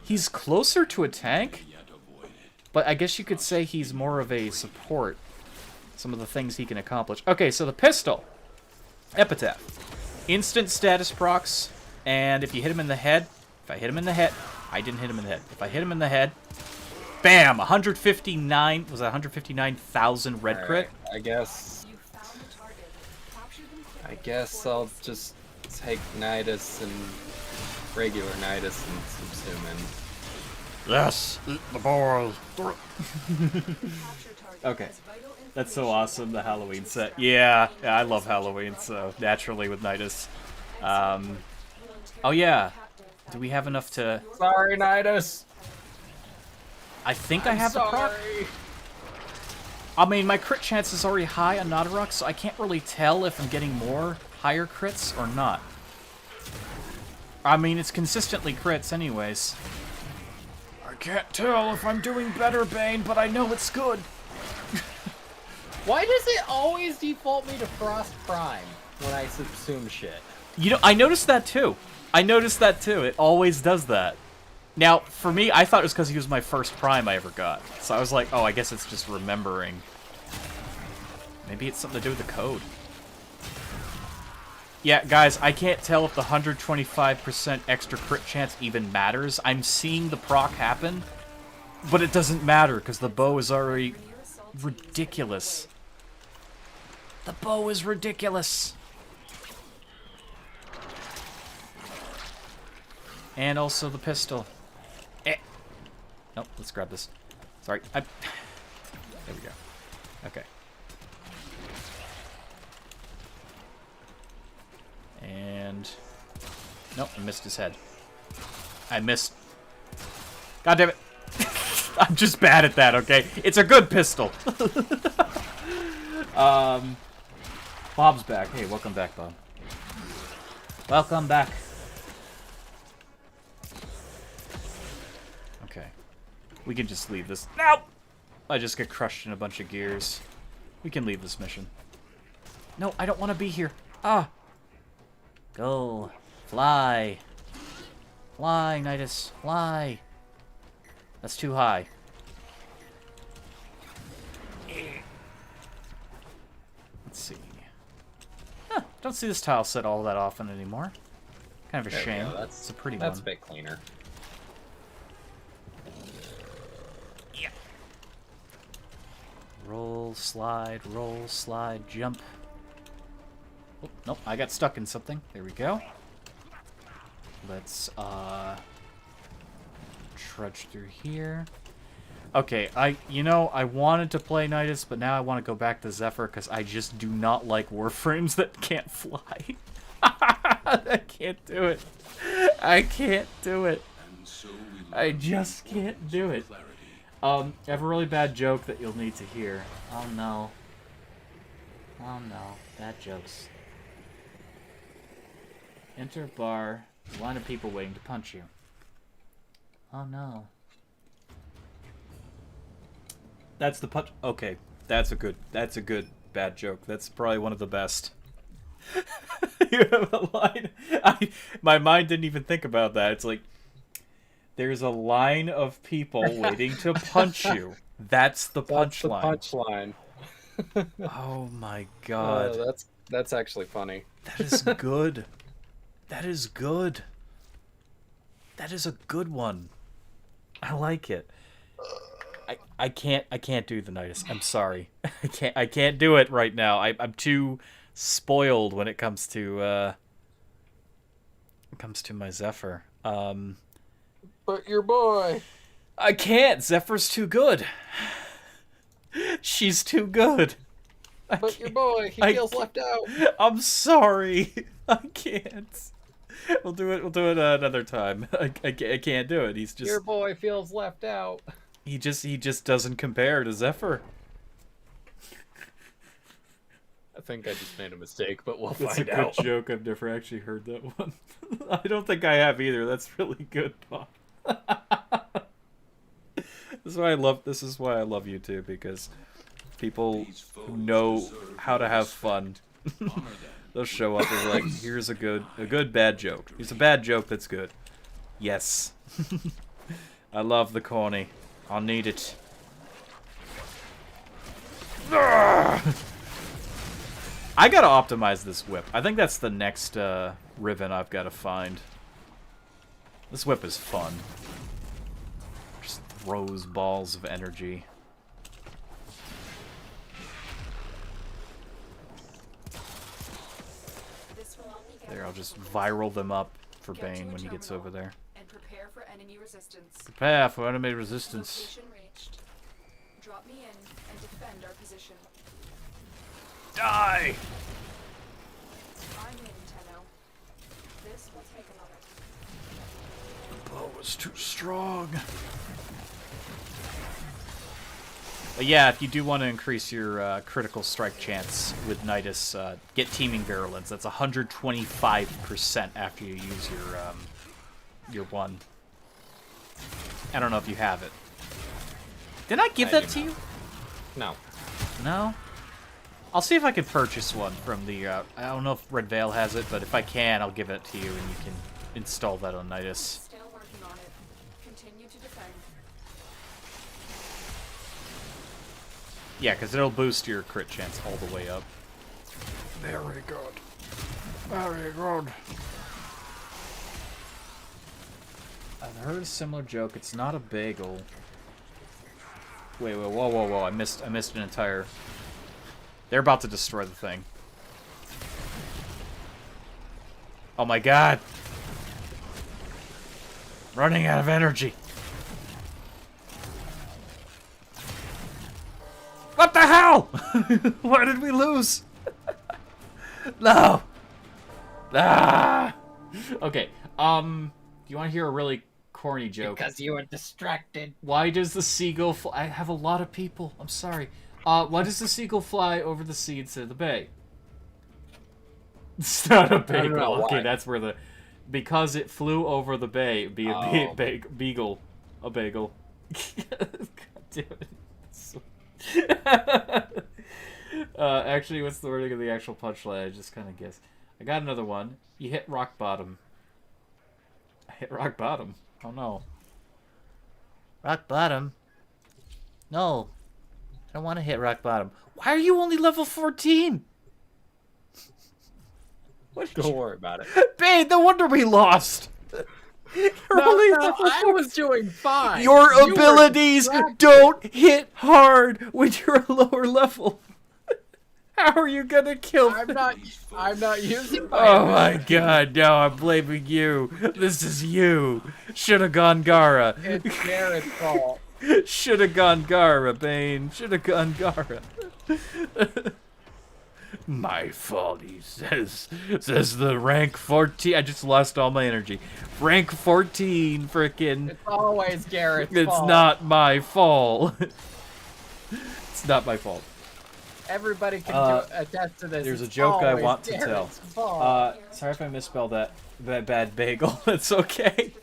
He's closer to a tank, but I guess you could say he's more of a support. Some of the things he can accomplish. Okay, so the pistol. Epitaph. Instant status procs, and if you hit him in the head, if I hit him in the head, I didn't hit him in the head. If I hit him in the head, bam! 159, was that 159,000 red crit? I guess I'll just take Nidus and regular Nidus and subsume in. Yes, eat the ball. Okay. That's so awesome, the Halloween set. Yeah, I love Halloween, so naturally with Nidus. Oh yeah. Do we have enough to... Sorry, Nidus! I think I have the proc. I mean, my crit chance is already high on Nadaruk, so I can't really tell if I'm getting more higher crits or not. I mean, it's consistently crits anyways. I can't tell if I'm doing better, Bane, but I know it's good. Why does it always default me to Frost Prime when I subsume shit? You know, I noticed that too. It always does that. Now, for me, I thought it was because he was my first Prime I ever got. So I was like, oh, I guess it's just remembering. Maybe it's something to do with the code. Yeah, guys, I can't tell if the 125% extra crit chance even matters. I'm seeing the proc happen, but it doesn't matter because the bow is already ridiculous. The bow is ridiculous. And also the pistol. Nope, let's grab this. Sorry. There we go. Okay. And... Nope, I missed his head. I missed... God damn it. I'm just bad at that, okay? It's a good pistol. Bob's back. Hey, welcome back, Bob. Welcome back. Okay. We can just leave this. No! I just get crushed in a bunch of gears. We can leave this mission. No, I don't want to be here. Ah! Go. Fly. Fly, Nidus. Fly. That's too high. Let's see. Huh, don't see this tile set all that often anymore. Kind of a shame. It's a pretty one. That's a bit cleaner. Yeah. Roll, slide, jump. Oh, nope, I got stuck in something. There we go. Let's, trudge through here. Okay, I wanted to play Nidus, but now I want to go back to Zephyr because I just do not like Warframes that can't fly. I can't do it. I can't do it. I just can't do it. I have a really bad joke that you'll need to hear. Oh no. Oh no. Bad jokes. Enter bar. Line of people waiting to punch you. Oh no. That's the punch. Okay, that's a good bad joke. That's probably one of the best. You have a line. My mind didn't even think about that. It's like there's a line of people waiting to punch you. That's the punchline. That's the punchline. Oh my god. That's actually funny. That is good. That is good. That is a good one. I like it. I can't do the Nidus. I'm sorry. I can't do it right now. I'm too spoiled when it comes to my Zephyr. But your boy. I can't. Zephyr's too good. She's too good. But your boy, he feels left out. I'm sorry. I can't. We'll do it another time. I can't do it. He's just... Your boy feels left out. He just doesn't compare to Zephyr. I think I just made a mistake, but we'll That's find out. That's a good joke. I've never actually heard that one. I don't think I have either. That's really good, Bob. This is why I love YouTube, because people who know how to have fun. They'll show up and be like, here's a good bad joke. Here's a bad joke that's good. Yes. I love the corny. I'll need it. I gotta optimize this whip. I think that's the next ribbon I've got to find. This whip is fun. Just throws balls of energy. There, I'll just viral them up for Bane when he gets over there. And prepare for enemy resistance. Prepare for enemy resistance. Location reached. Drop me in and defend our position. Die! I'm in, Tenno. This will take another. The bow was too strong. But yeah, if you do want to increase your critical strike chance with Nidus, get Teeming Virulence. That's 125% after you use your one. I don't know if you have it. Did I give that to you? No. No? I'll see if I can purchase one from the... I don't know if Red Veil has it, but if I can, I'll give it to you and you can install that on Nidus. Still working on it. Continue to defend. Yeah, because it'll boost your crit chance all the way up. Very good. Very good. I've heard a similar joke. It's not a bagel. Wait, whoa. I missed an entire... They're about to destroy the thing. Oh my god! Running out of energy. What the hell? Why did we lose? No. Ah. Okay. Do you want to hear a really corny joke? Because you were distracted. Why does the seagull fly? I have a lot of people. I'm sorry. Why does the seagull fly over the sea instead of the bay? It's not a bagel. Okay, that's where the... Because it flew over the bay, it'd be a beagle. A bagel. God damn it. Actually, what's the wording of the actual punchline? I just kind of guessed. I got another one. You hit rock bottom. I hit rock bottom. Oh no. Rock bottom? No. I don't want to hit rock bottom. Why are you only level 14? Don't worry about it. Bane, no wonder we lost. I was doing fine. Your abilities don't hit hard when you're a lower level. How are you gonna kill me? I'm not using my Oh my god, no, I'm blaming you. This is you. Shoulda gone Gara. It's Garrett's fault. Shoulda gone Gara, Bane. Shoulda gone Gara. My fault, he says. Says the rank 14. I just lost all my energy. Rank 14, frickin'. It's always Garrett's fault. It's not my fault. It's not my fault. Everybody can attest to this. There's a It's joke I always want to tell. Garrett's fault. Sorry if I misspelled that bad bagel. That's okay.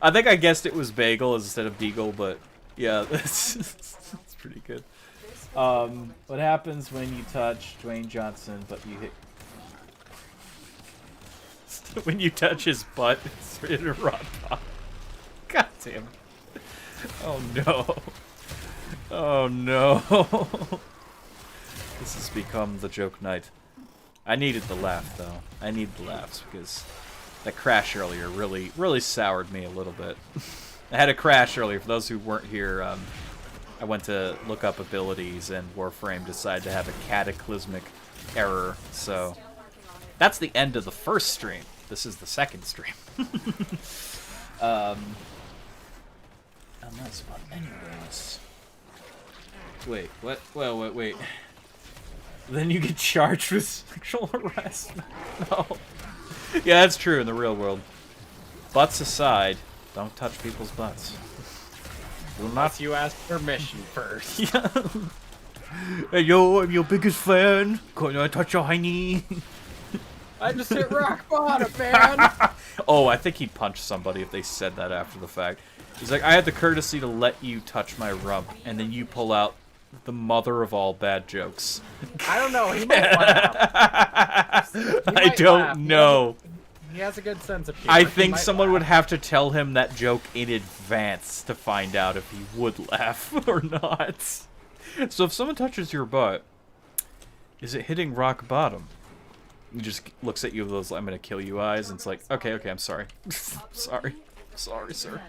I think I guessed it was bagel instead of deagle, but yeah, that's pretty good. What happens when you touch Dwayne Johnson, but you hit... when you touch his butt, it's in a rock pot. God damn it. Oh no. Oh no. This has become the joke night. I needed the laugh, though. I need the laughs, because that crash earlier really soured me a little bit. I had a crash earlier. For those who weren't here, I went to look up abilities, and Warframe decided to have a cataclysmic error, so... That's the end of the first stream. This is the second stream. I'm not spot anyways. Wait, what? Well, wait. Then you get charged with sexual harassment. No. Yeah, that's true in the real world. Butts aside, don't touch people's butts. Do not. Unless you ask permission first. Yeah. Hey, yo, I'm your biggest fan. Can I touch your hiney? I just hit rock bottom, man. Oh, I think he'd punch somebody if they said that after the fact. He's like, I had the courtesy to let you touch my rump, and then you pull out the mother of all bad jokes. I don't know. He might laugh. I don't know. He has a good sense of humor. I He think might someone laugh. would have to tell him that joke in advance to find out if he would laugh or not. So if someone touches your butt, is it hitting rock bottom? He just looks at you with those "I'm gonna kill you" eyes, and it's like, okay, I'm sorry. Sorry, sir.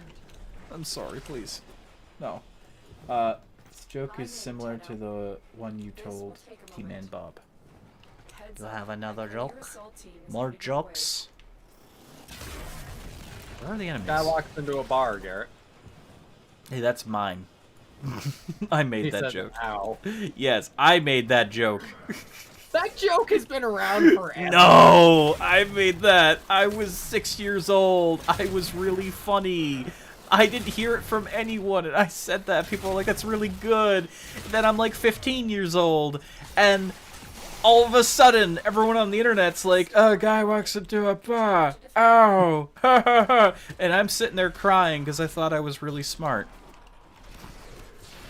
I'm sorry, please. No. This joke is similar to the one you told T-Man Bob. You have another joke? More jokes? Where are the enemies? Guy walks into a bar, Garrett. Hey, that's mine. I made He that says, joke. "Ow." Yes, I made that joke. That joke has been around forever. No, I made that. I was 6 years old. I was really funny. I didn't hear it from anyone, and I said that. People were like, that's really good. Then I'm like 15 years old, and all of a sudden, everyone on the internet's like, a guy walks into a bar. Ow. And I'm sitting there crying because I thought I was really smart.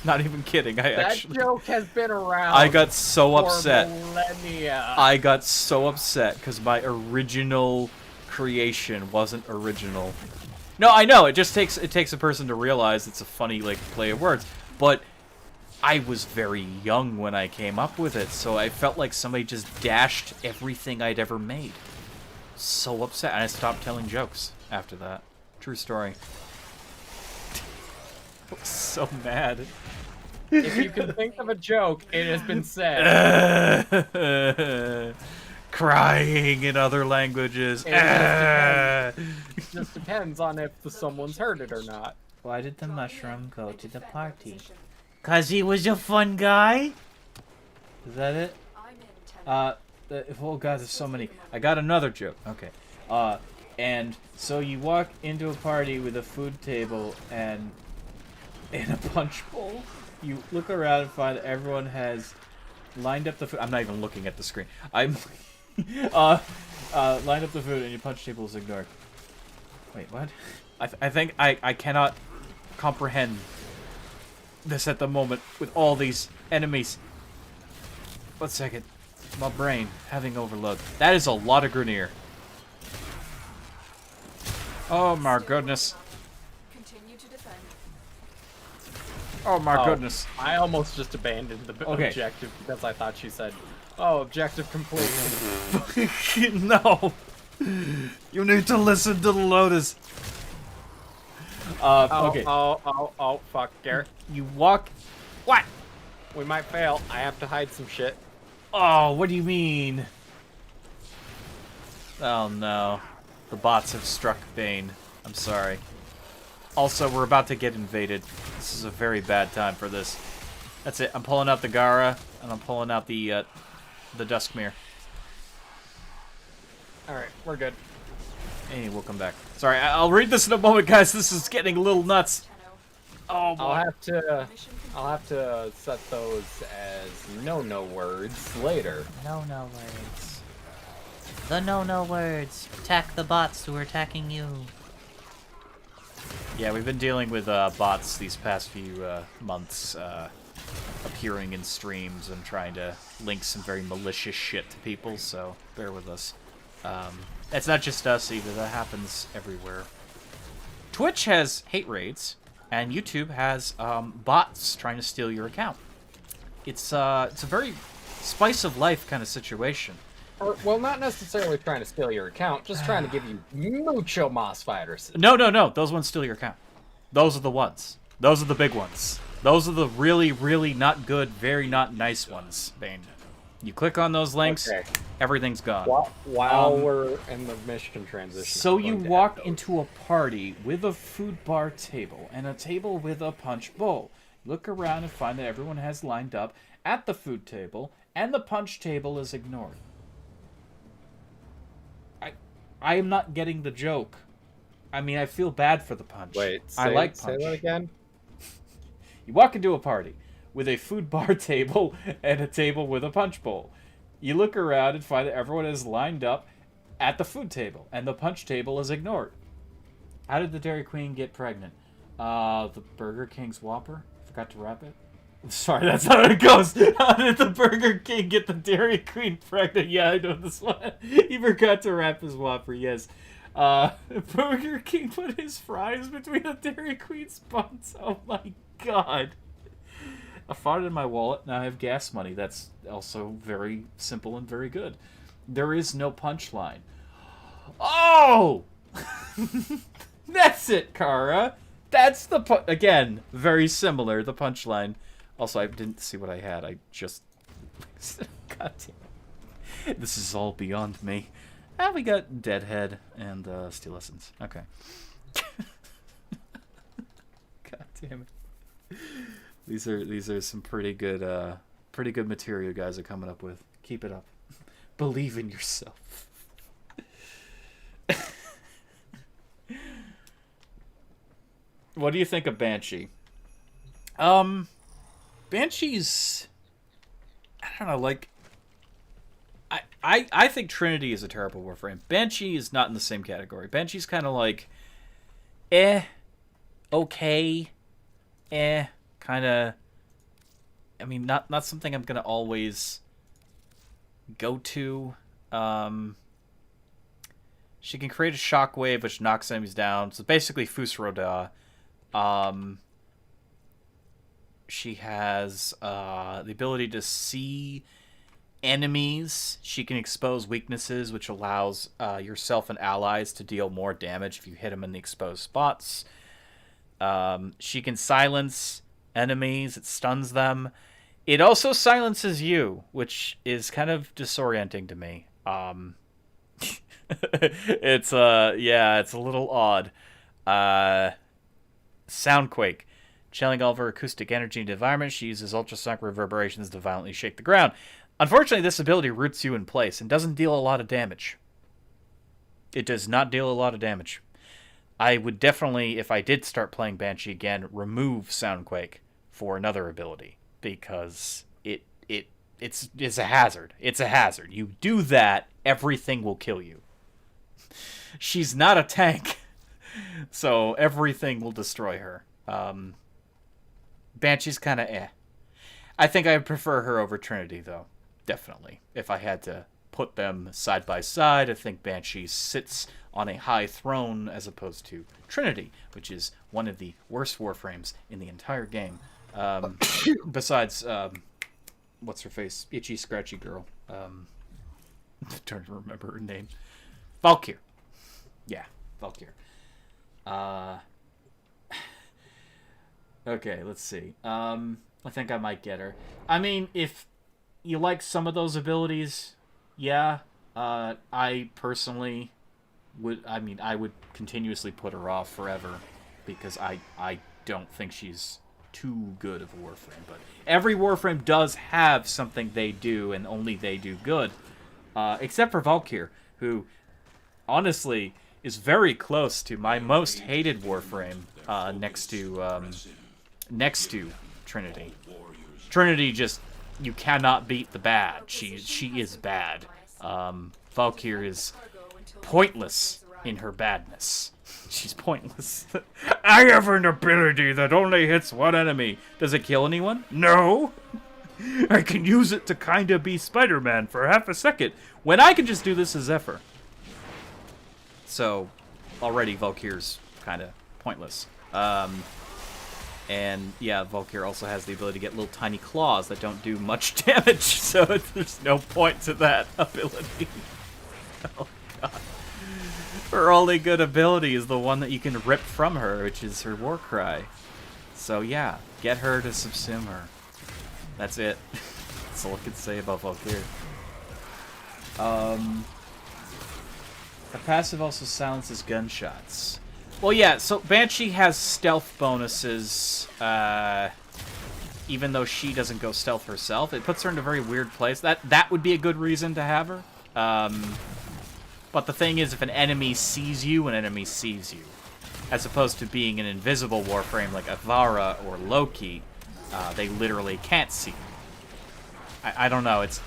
Not even kidding. That joke has been around. I got so for upset. millennia. I got so upset because my original creation wasn't original. No, I know. It just takes a person to realize it's a funny play of words. But I was very young when I came up with it, so I felt like somebody just dashed everything I'd ever made. So upset, and I stopped telling jokes after that. True story. I was so mad. If you can think of a joke, it has been said. Crying in other languages. It just depends on if someone's heard it or not. Why did the mushroom go to the party? 'Cause he was a fun guy? Is that it? Oh god, there's so many. I got another joke. Okay. And so you walk into a party with a food table and a punch bowl. You look around and find that everyone has lined up the food. I'm not even looking at the screen. I'm lined up the food and your punch table is ignored. Wait, what? I think I cannot comprehend this at the moment with all these enemies. 1 second. My brain having overload. That is a lot of Grenier. Oh my goodness. Continue to defend. Oh my goodness. I almost just abandoned the objective because I thought she said, "Oh, objective complete." No. You need to listen to the Lotus. Okay. Oh, fuck, Garrett. You walk. What? We might fail. I have to hide some shit. Oh, what do you mean? Oh no. The bots have struck Bane. I'm sorry. Also, we're about to get invaded. This is a very bad time for this. That's it. I'm pulling out the Gara, and I'm pulling out the Duskmere. Alright, we're good. Hey, we'll come back. Sorry, I'll read this in a moment, guys. This is getting a little nuts. Oh, boy. I'll have to set those as no words later. No words. The no words. Attack the bots who are attacking you. Yeah, we've been dealing with bots these past few months, appearing in streams and trying to link some very malicious shit to people, so bear with us. It's not just us either, that happens everywhere. Twitch has hate raids, and YouTube has bots trying to steal your account. It's a very spice of life kind of situation. Well, not necessarily trying to steal your account, just trying to give you mucho más fighters. No, those ones steal your account. Those are the ones. Those are the big ones. Those are the really, really not good, very not nice ones, Bane. You click on those links, Okay. Everything's gone. While we're in the mission transition. So I'm you going to walk add into a party with a food bar table and a table with a punch bowl. Look around and find that everyone has lined up at the food table, and the punch table is ignored. I am not getting the joke. I mean, I feel bad for the punch. Wait, I like say punch. that again? You walk into a party with a food bar table and a table with a punch bowl. You look around and find that everyone is lined up at the food table, and the punch table is ignored. How did the Dairy Queen get pregnant? The Burger King's Whopper? Forgot to wrap it? Sorry, that's how it goes. How did the Burger King get the Dairy Queen pregnant? Yeah, I know this one. He forgot to wrap his Whopper, yes. Burger King put his fries between the Dairy Queen's buns. Oh my god. I found it in my wallet, now I have gas money. That's also very simple and very good. There is no punchline. Oh! That's it, Kara. That's the again, very similar, the punchline. Also, I didn't see what I had. I just... God damn it. This is all beyond me. Ah, we got Deadhead and Steel Essence. Okay. God damn it. These are some pretty good material you guys are coming up with. Keep it up. Believe in yourself. What do you think of Banshee? Banshee's... I don't know, like... I think Trinity is a terrible Warframe. Banshee is not in the same category. Banshee's kind of like... okay, kind of... I mean, not something I'm going to always go to. She can create a shockwave which knocks enemies down. So basically Fusroda. She has the ability to see enemies. She can expose weaknesses, which allows yourself and allies to deal more damage if you hit them in the exposed spots. She can silence enemies. It stuns them. It also silences you, which is kind of disorienting to me. It's it's a little odd. Soundquake. Channeling all of her acoustic energy into the environment, she uses ultrasonic reverberations to violently shake the ground. Unfortunately, this ability roots you in place and doesn't deal a lot of damage. It does not deal a lot of damage. I would definitely, if I did start playing Banshee again, remove Soundquake for another ability, because it's a hazard. It's a hazard. You do that, everything will kill you. She's not a tank, so everything will destroy her. Banshee's kind of I think I would prefer her over Trinity, though. Definitely. If I had to put them side by side, I think Banshee sits on a high throne as opposed to Trinity, which is one of the worst Warframes in the entire game. Besides, what's her face? Itchy, scratchy girl. I'm trying to remember her name. Valkyr. Yeah, Valkyr. Okay, let's see. I think I might get her. I mean, if you like some of those abilities, yeah. I personally would... I mean, I would continuously put her off forever, because I don't think she's too good of a Warframe. But every Warframe does have something they do, and only they do good. Except for Valkyr, who, honestly, is very close to my most hated Warframe, next to Trinity. Trinity just, you cannot beat the bad. She is bad. Valkyr is pointless in her badness. She's pointless. I have an ability that only hits one enemy. Does it kill anyone? No. I can use it to kinda be Spider-Man for half a second, when I can just do this as Zephyr. So, already Valkyr's kinda pointless. And yeah, Valkyr also has the ability to get little tiny claws that don't do much damage, so there's no point to that ability. Oh god. Her only good ability is the one that you can rip from her, which is her war cry. So yeah, get her to subsume her. That's it. That's all I can say about Valkyr. The passive also silences gunshots. Well, yeah, so Banshee has stealth bonuses, even though she doesn't go stealth herself. It puts her in a very weird place. That would be a good reason to have her. But the thing is, if an enemy sees you, an enemy sees you. As opposed to being an invisible Warframe like Avara or Loki, they literally can't see you. I don't know, it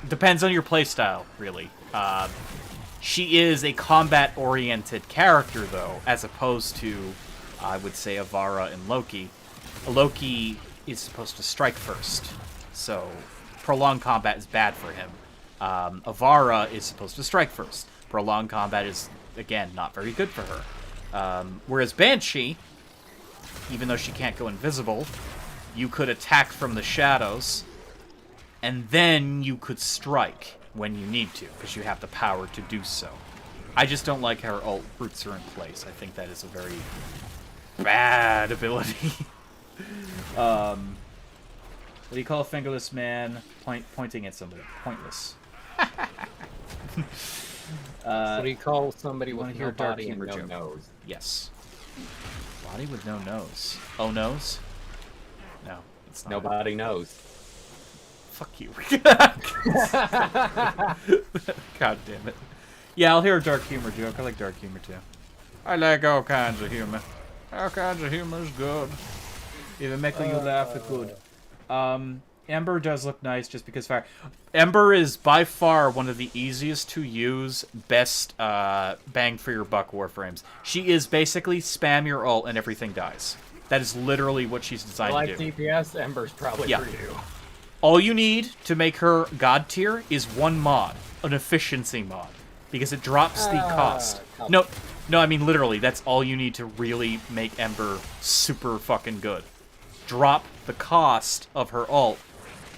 depends on your playstyle, really. She is a combat-oriented character, though, as opposed to, I would say, Avara and Loki. Loki is supposed to strike first. So prolonged combat is bad for him. Avara is supposed to strike first. Prolonged combat is, again, not very good for her. Whereas Banshee, even though she can't go invisible, you could attack from the shadows, and then you could strike when you need to, because you have the power to do so. I just don't like how her ult roots her in place. I think that is a very bad ability. What do you call a fingerless man pointing at somebody? Pointless. What do you call somebody wanna with hear no a dark body and humor no joke? nose? Yes. Body with no nose. Oh, nose? No, it's not. Nobody knows. Fuck you. God damn it. Yeah, I'll hear a dark humor joke. I like dark humor too. I like all kinds of humor. All kinds of humor is good. Even making you laugh is good. Ember does look nice just because fire. Ember is by far one of the easiest to use, best bang for your buck Warframes. She is basically spam your ult and everything dies. That is literally what she's designed to do. DPS, Ember's probably for you. All you need to make her god tier is one mod, an efficiency mod, because it drops the cost. No, I mean literally, that's all you need to really make Ember super fucking good. Drop the cost of her ult,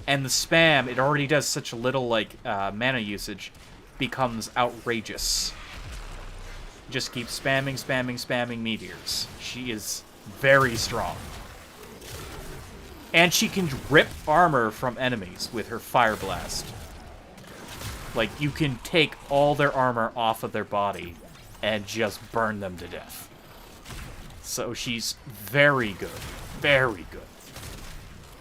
and the spam, it already does such a little, like, mana usage, becomes outrageous. Just keep spamming meteors. She is very strong. And she can rip armor from enemies with her Fire Blast. Like, you can take all their armor off of their body and just burn them to death. So she's very good. Very good.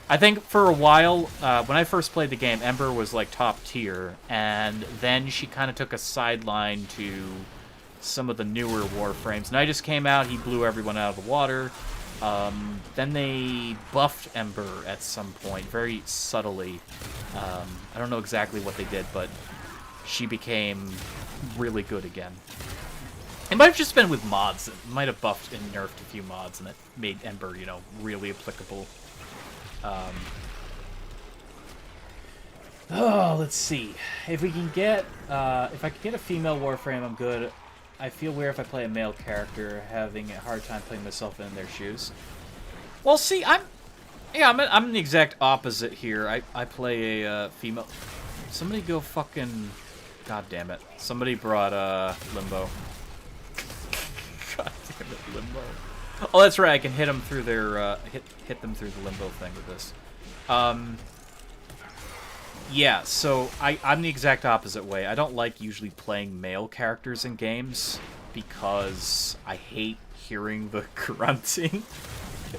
I think for a while, when I first played the game, Ember was like top tier, and then she kind of took a sideline to some of the newer Warframes. Nidus came out, he blew everyone out of the water. Then they buffed Ember at some point, very subtly. I don't know exactly what they did, but she became really good again. It might have just been with mods. It might have buffed and nerfed a few mods, and it made Ember, you know, really applicable. Let's see. If we can get, if I can get a female Warframe, I'm good. I feel weird if I play a male character, having a hard time putting myself in their shoes. Well, see, I'm the exact opposite here. I play a female. Somebody go fucking. God damn it! Somebody brought Limbo. God damn it, Limbo. Oh, that's right. I can hit them through their hit them through the Limbo thing with this. Yeah, so I'm the exact opposite way. I don't like usually playing male characters in games because I hate hearing the grunting.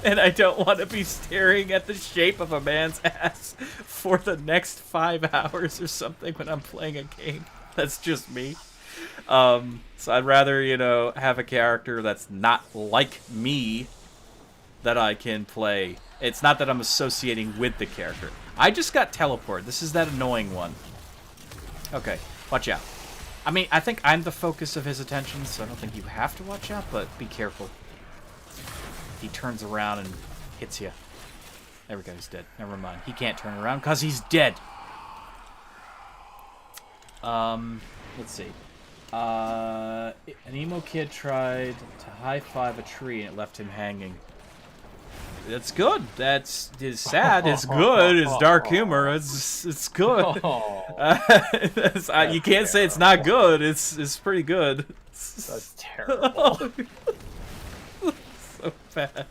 And I don't want to be staring at the shape of a man's ass for the next 5 hours or something when I'm playing a game. That's just me. So I'd rather, you know, have a character that's not like me that I can play. It's not that I'm associating with the character. I just got teleported. This is that annoying one. Okay, watch out. I mean, I think I'm the focus of his attention, so I don't think you have to watch out, but be careful. He turns around and hits you. There we go, he's dead. Never mind. He can't turn around because he's dead. Let's see. An emo kid tried to high-five a tree and it left him hanging. That's good. That's sad. It's good. It's dark humor. It's good. You can't say it's not good. It's pretty good. That's terrible. So bad.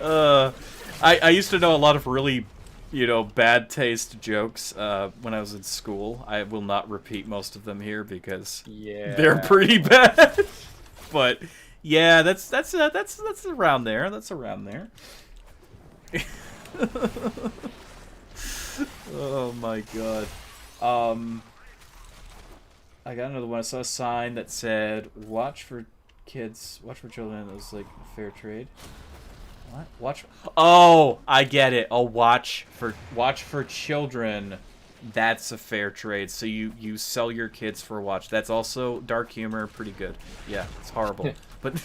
I used to know a lot of really, you know, bad taste jokes when I was in school. I will not repeat most of them here because they're pretty bad. But yeah, that's around there. That's around there. Oh my god. I got another one. I saw a sign that said watch for children. It was like fair trade. What? Watch. Oh, I get it. Oh, watch for children. That's a fair trade. So you sell your kids for a watch. That's also dark humor. Pretty good. Yeah, it's horrible. But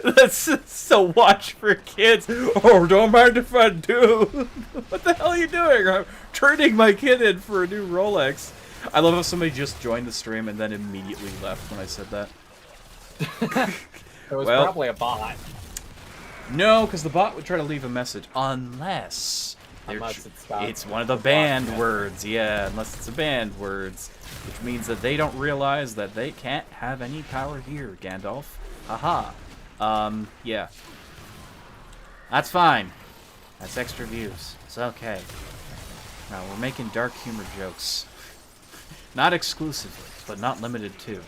That's so watch for kids. Oh, don't mind if I do. What the hell are you doing? I'm turning my kid in for a new Rolex. I love how somebody just joined the stream and then immediately left when I said that. It was Well- probably a bot. No, because the bot would try to leave a message. Unless Unless it's one of the banned words. Yeah, unless it's a banned words. Which means that they don't realize that they can't have any power here, Gandalf. Haha. Yeah. That's fine. That's extra views. It's okay. Now, we're making dark humor jokes. Not exclusively, but not limited to.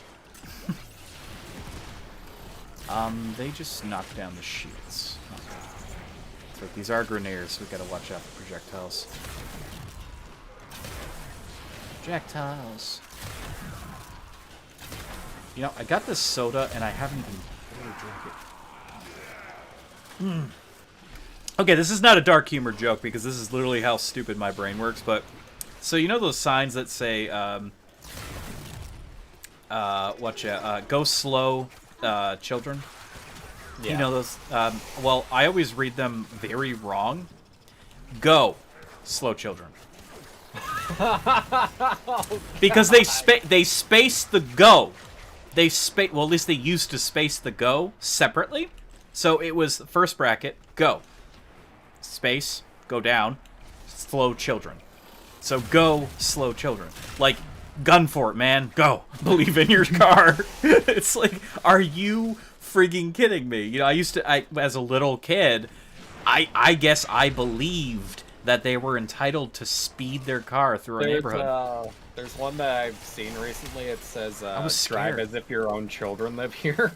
They just knocked down the shields. Okay. So these are grenadiers, so we gotta watch out for projectiles. Projectiles. You know, I got this soda and I haven't even really drank it. Okay, this is not a dark humor joke because this is literally how stupid my brain works, but so you know those signs that say go slow, children? Yeah. You know those well, I always read them very wrong. Go slow children. Because they space the go. Well, at least they used to space the go separately. So it was first bracket, go. Space, go down, slow children. So go slow children. Like, gun for it, man. Go. Believe in your car. It's like, are you frigging kidding me? You know, as a little kid, I guess I believed that they were entitled to speed their car through a neighborhood. There's one that I've seen recently. It says, I was drive scared. as if your own children live here.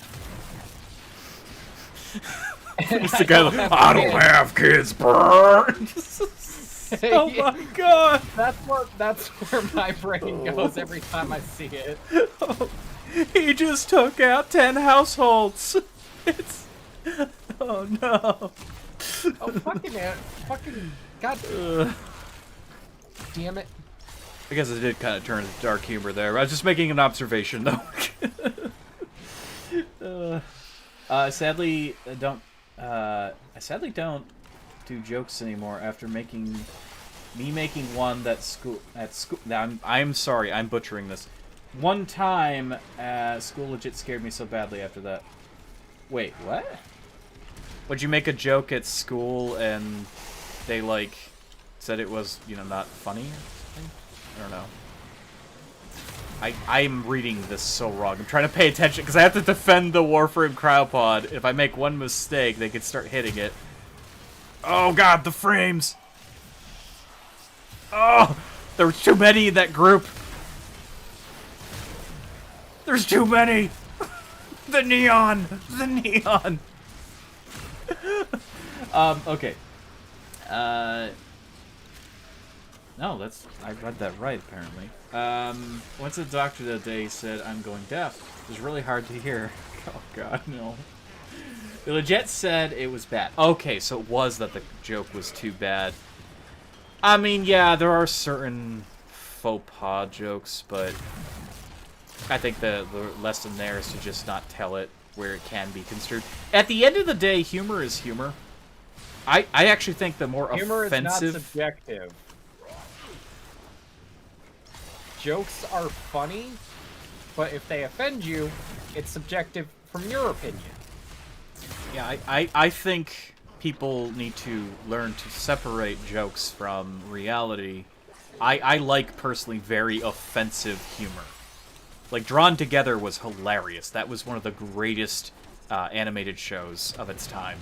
It's the guy like, I don't have kids, burn. Oh my god. That's where my brain goes every time I see it. He just took out 10 households. It's... Oh no. Oh, fucking god damn it. I guess it did kind of turn into dark humor there. I was just making an observation, though. I sadly don't do jokes anymore after making one that I'm sorry, I'm butchering this. One time, school legit scared me so badly after that. Wait, what? Would you make a joke at school and they, like, said it was, you know, not funny or something? I don't know. I'm reading this so wrong. I'm trying to pay attention because I have to defend the Warframe cryopod. If I make one mistake, they could start hitting it. Oh god, the frames! Oh! There were too many in that group! There's too many! The neon! The neon! Okay. No, I read that right, apparently. Once the doctor today said I'm going deaf. It was really hard to hear. Oh god, no. The legit said it was bad. Okay, so it was that the joke was too bad. I mean, yeah, there are certain faux pas jokes, but I think the lesson there is to just not tell it where it can be construed. At the end of the day, humor is humor. I actually think the more Humor offensive... is not subjective. Jokes are funny, but if they offend you, it's subjective from your opinion. Yeah, I think people need to learn to separate jokes from reality. I like, personally, very offensive humor. Like, Drawn Together was hilarious. That was one of the greatest animated shows of its time.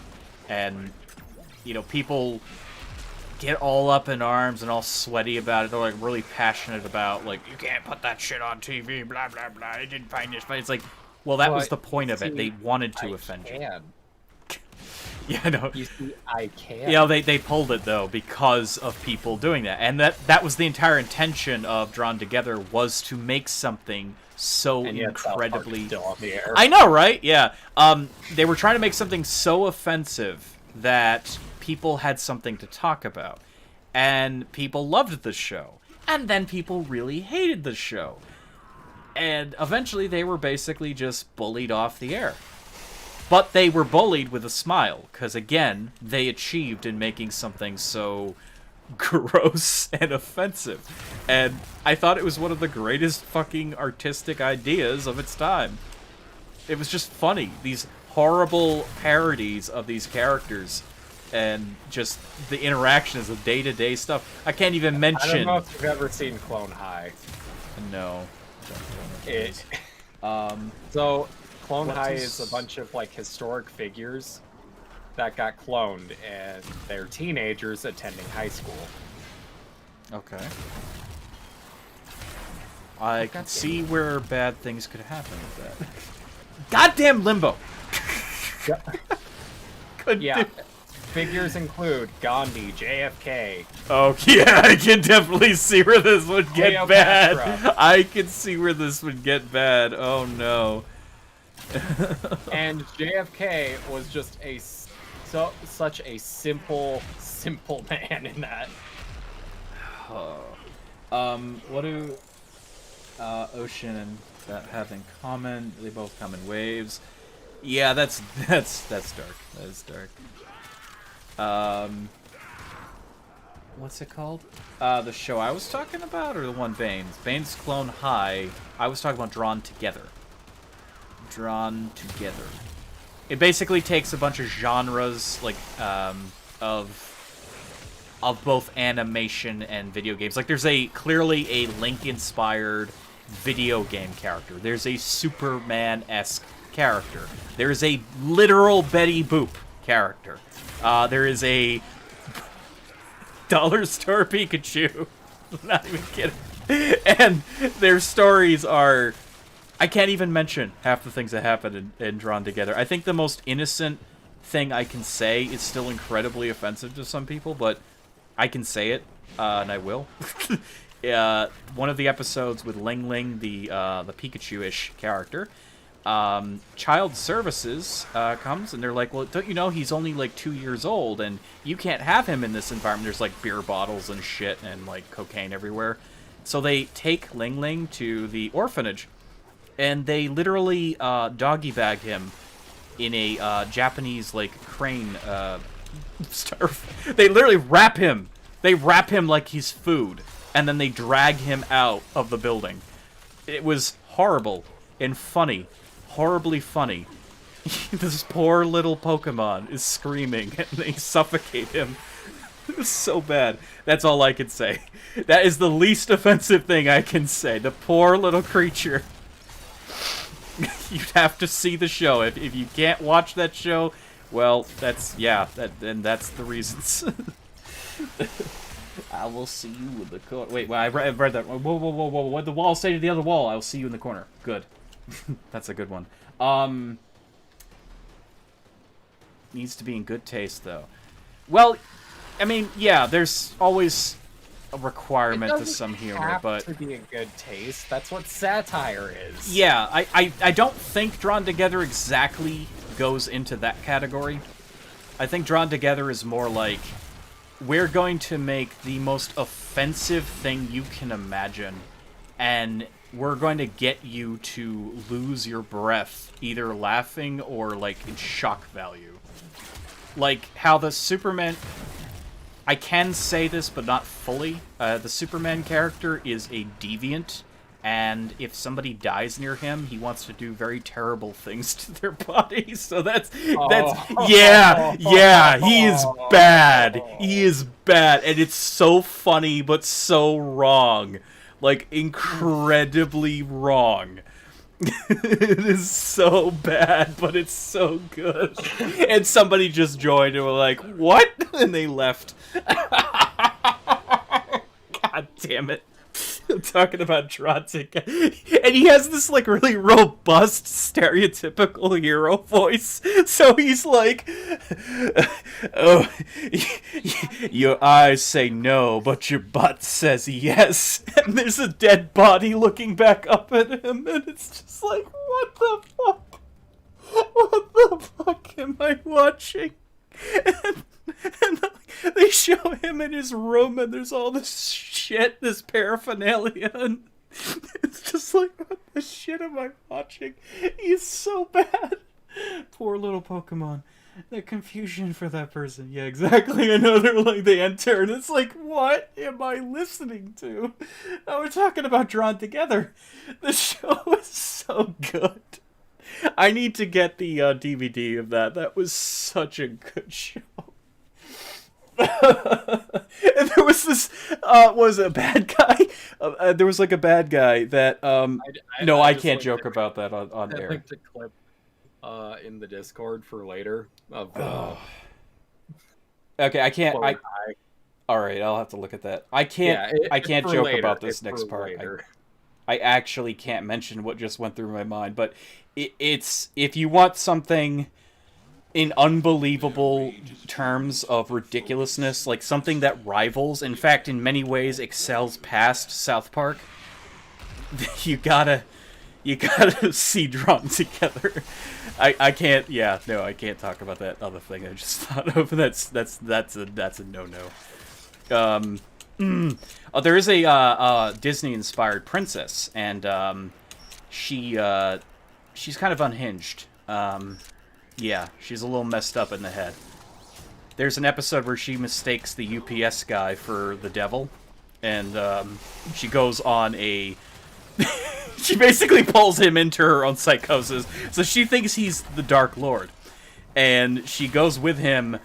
And, you know, people get all up in arms and all sweaty about it. They're, like, really passionate about, like, you can't put that shit on TV, blah, blah, blah. I didn't find this funny. It's like, well, that was the point of it. They wanted to offend you. Yeah, no. You see, I can. You know, they pulled it, though, because of people doing that. And that was the entire intention of Drawn Together, was to make something so and yet incredibly... still on the air. I know, right? Yeah. They were trying to make something so offensive that people had something to talk about. And people loved the show. And then people really hated the show. And eventually they were basically just bullied off the air. But they were bullied with a smile, because again, they achieved in making something so gross and offensive. And I thought it was one of the greatest fucking artistic ideas of its time. It was just funny. These horrible parodies of these characters and just the interactions of day-to-day stuff. I can't even mention... I don't know if you've ever seen Clone High. No. So, Clone What High is- is a bunch of, like, historic figures that got cloned, and they're teenagers attending high school. Okay. I can see where bad things could happen with that. Goddamn Limbo! Couldn't Yeah. do- Figures include Gandhi, JFK. Oh, yeah, I can definitely see where this would get Cleopatra. bad. I can see where this would get bad. Oh, no. And JFK was just such a simple man in that. What do Ocean and that have in common? They both come in waves. Yeah, that's dark. That is dark. What's it called? The show I was talking about, or the one Bane's? Bane's Clone High. I was talking about Drawn Together. Drawn Together. It basically takes a bunch of genres, like, of both animation and video games. Like, there's clearly a Link-inspired video game character. There's a Superman-esque character. There's a literal Betty Boop character. There is a Dollar Store Pikachu. Not even kidding. And their stories are... I can't even mention half the things that happen in Drawn Together. I think the most innocent thing I can say is still incredibly offensive to some people, but I can say it, and I will. One of the episodes with Ling Ling, the Pikachu-ish character, Child Services comes, and they're like, well, don't you know he's only, like, 2 years old, and you can't have him in this environment. There's, like, beer bottles and shit and, like, cocaine everywhere. So they take Ling Ling to the orphanage, and they literally doggy bag him in a Japanese, like, crane they literally wrap him. They wrap him like he's food, and then they drag him out of the building. It was horrible and funny. Horribly funny. This poor little Pokemon is screaming, and they suffocate him. It was so bad. That's all I can say. That is the least offensive thing I can say. The poor little creature. You'd have to see the show. If you can't watch that show, well, that's the reasons. I will see you in the corner. Wait, well, I've read that. Whoa, whoa, whoa, whoa. What did the wall say to the other wall? I will see you in the corner. Good. That's a good one. Needs to be in good taste, though. Well, I mean, yeah, there's always a requirement to some humor, but... It doesn't have to be in good taste. That's what satire is. Yeah, I don't think Drawn Together exactly goes into that category. I think Drawn Together is more like, we're going to make the most offensive thing you can imagine, and we're going to get you to lose your breath, either laughing or, like, in shock value. Like, how the Superman... I can say this, but not fully. The Superman character is a deviant, and if somebody dies near him, he wants to do very terrible things to their body. So that's yeah, he is bad. He is bad, and it's so funny, but so wrong. Like, incredibly wrong. It is so bad, but it's so good. And somebody just joined and were like, what? And they left. God damn it. I'm talking about Drotzig. And he has this, like, really robust, stereotypical hero voice. So he's like, oh, your eyes say no, but your butt says yes. And there's a dead body looking back up at him, and it's just like, what the fuck? What the fuck am I watching? And they show him in his room, and there's all this shit, this paraphernalia, and it's just like, what the shit am I watching? He's so bad. Poor little Pokemon. The confusion for that person. Yeah, exactly. Another, like, they enter, and it's like, what am I listening to? Now we're talking about Drawn Together. The show is so good. I need to get the DVD of that. That was such a good show. And there was this, was a bad guy? There was, like, a bad guy that, no, I can't joke about that on I air. linked a clip in the Discord for later of Okay, I can't. Chloe High. All right, I'll have to look at that. I can't. Yeah, I can't for joke later. about this It's next for part. later. I actually can't mention what just went through my mind. But it's if you want something in unbelievable terms of ridiculousness, like something that rivals, in fact, in many ways excels past South Park. You gotta see Drawn Together. I can't. Yeah, no, I can't talk about that other thing I just thought of. That's a no-no. Oh, there is a Disney-inspired princess, and she's kind of unhinged. Yeah, she's a little messed up in the head. There's an episode where she mistakes the UPS guy for the devil, and she goes on a. She basically pulls him into her own psychosis. So she thinks he's the Dark Lord. And she goes with him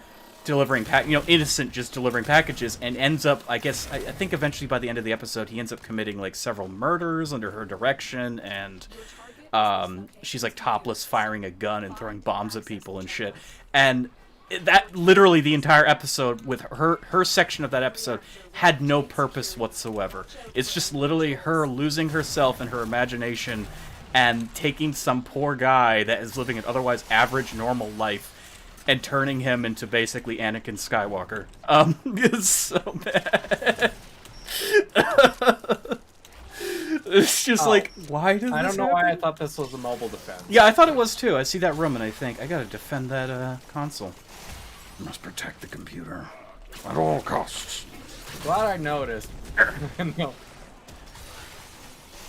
delivering, innocent, just delivering packages, and ends up, I think eventually by the end of the episode, he ends up committing, like, several murders under her direction, and she's, like, topless firing a gun and throwing bombs at people and shit. And that, literally, the entire episode, with her section of that episode, had no purpose whatsoever. It's just literally her losing herself in her imagination and taking some poor guy that is living an otherwise average, normal life and turning him into basically Anakin Skywalker. It's so bad. It's just like, why does this I don't know happen? why I thought this was a mobile defense. Yeah, I thought it was too. I see that room and I think, I gotta defend that console. I must protect the computer at all costs. Glad I noticed. No.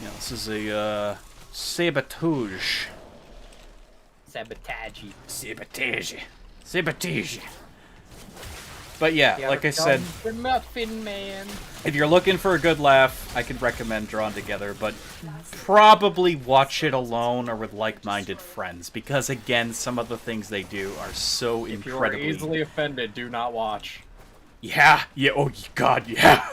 Yeah, this is a sabotage. Sabotage. Sabotage. But yeah, like I said, The Muffin Man. if you're looking for a good laugh, I could recommend Drawn Together, but probably watch it alone or with like-minded friends, because again, some of the things they do are so If you are incredibly... easily offended, do not watch. Yeah, oh god, yeah.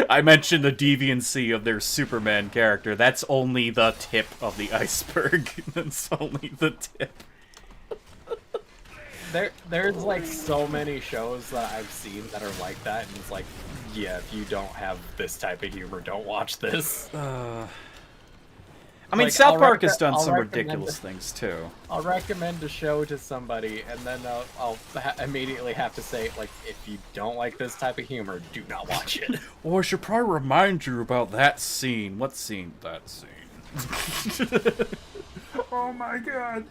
I mentioned the deviancy of their Superman character. That's only the tip of the iceberg. That's only the tip. There's like so many shows that I've seen that are like that, and it's like, yeah, if you don't have this type of humor, don't watch this. I mean, Like, South Park has done I'll some recommend ridiculous it. things too. I'll recommend a show to somebody, and then I'll immediately have to say, like, if you don't like this type of humor, do not watch it. Oh, I should probably remind you about that scene. What scene? That scene. Oh my god.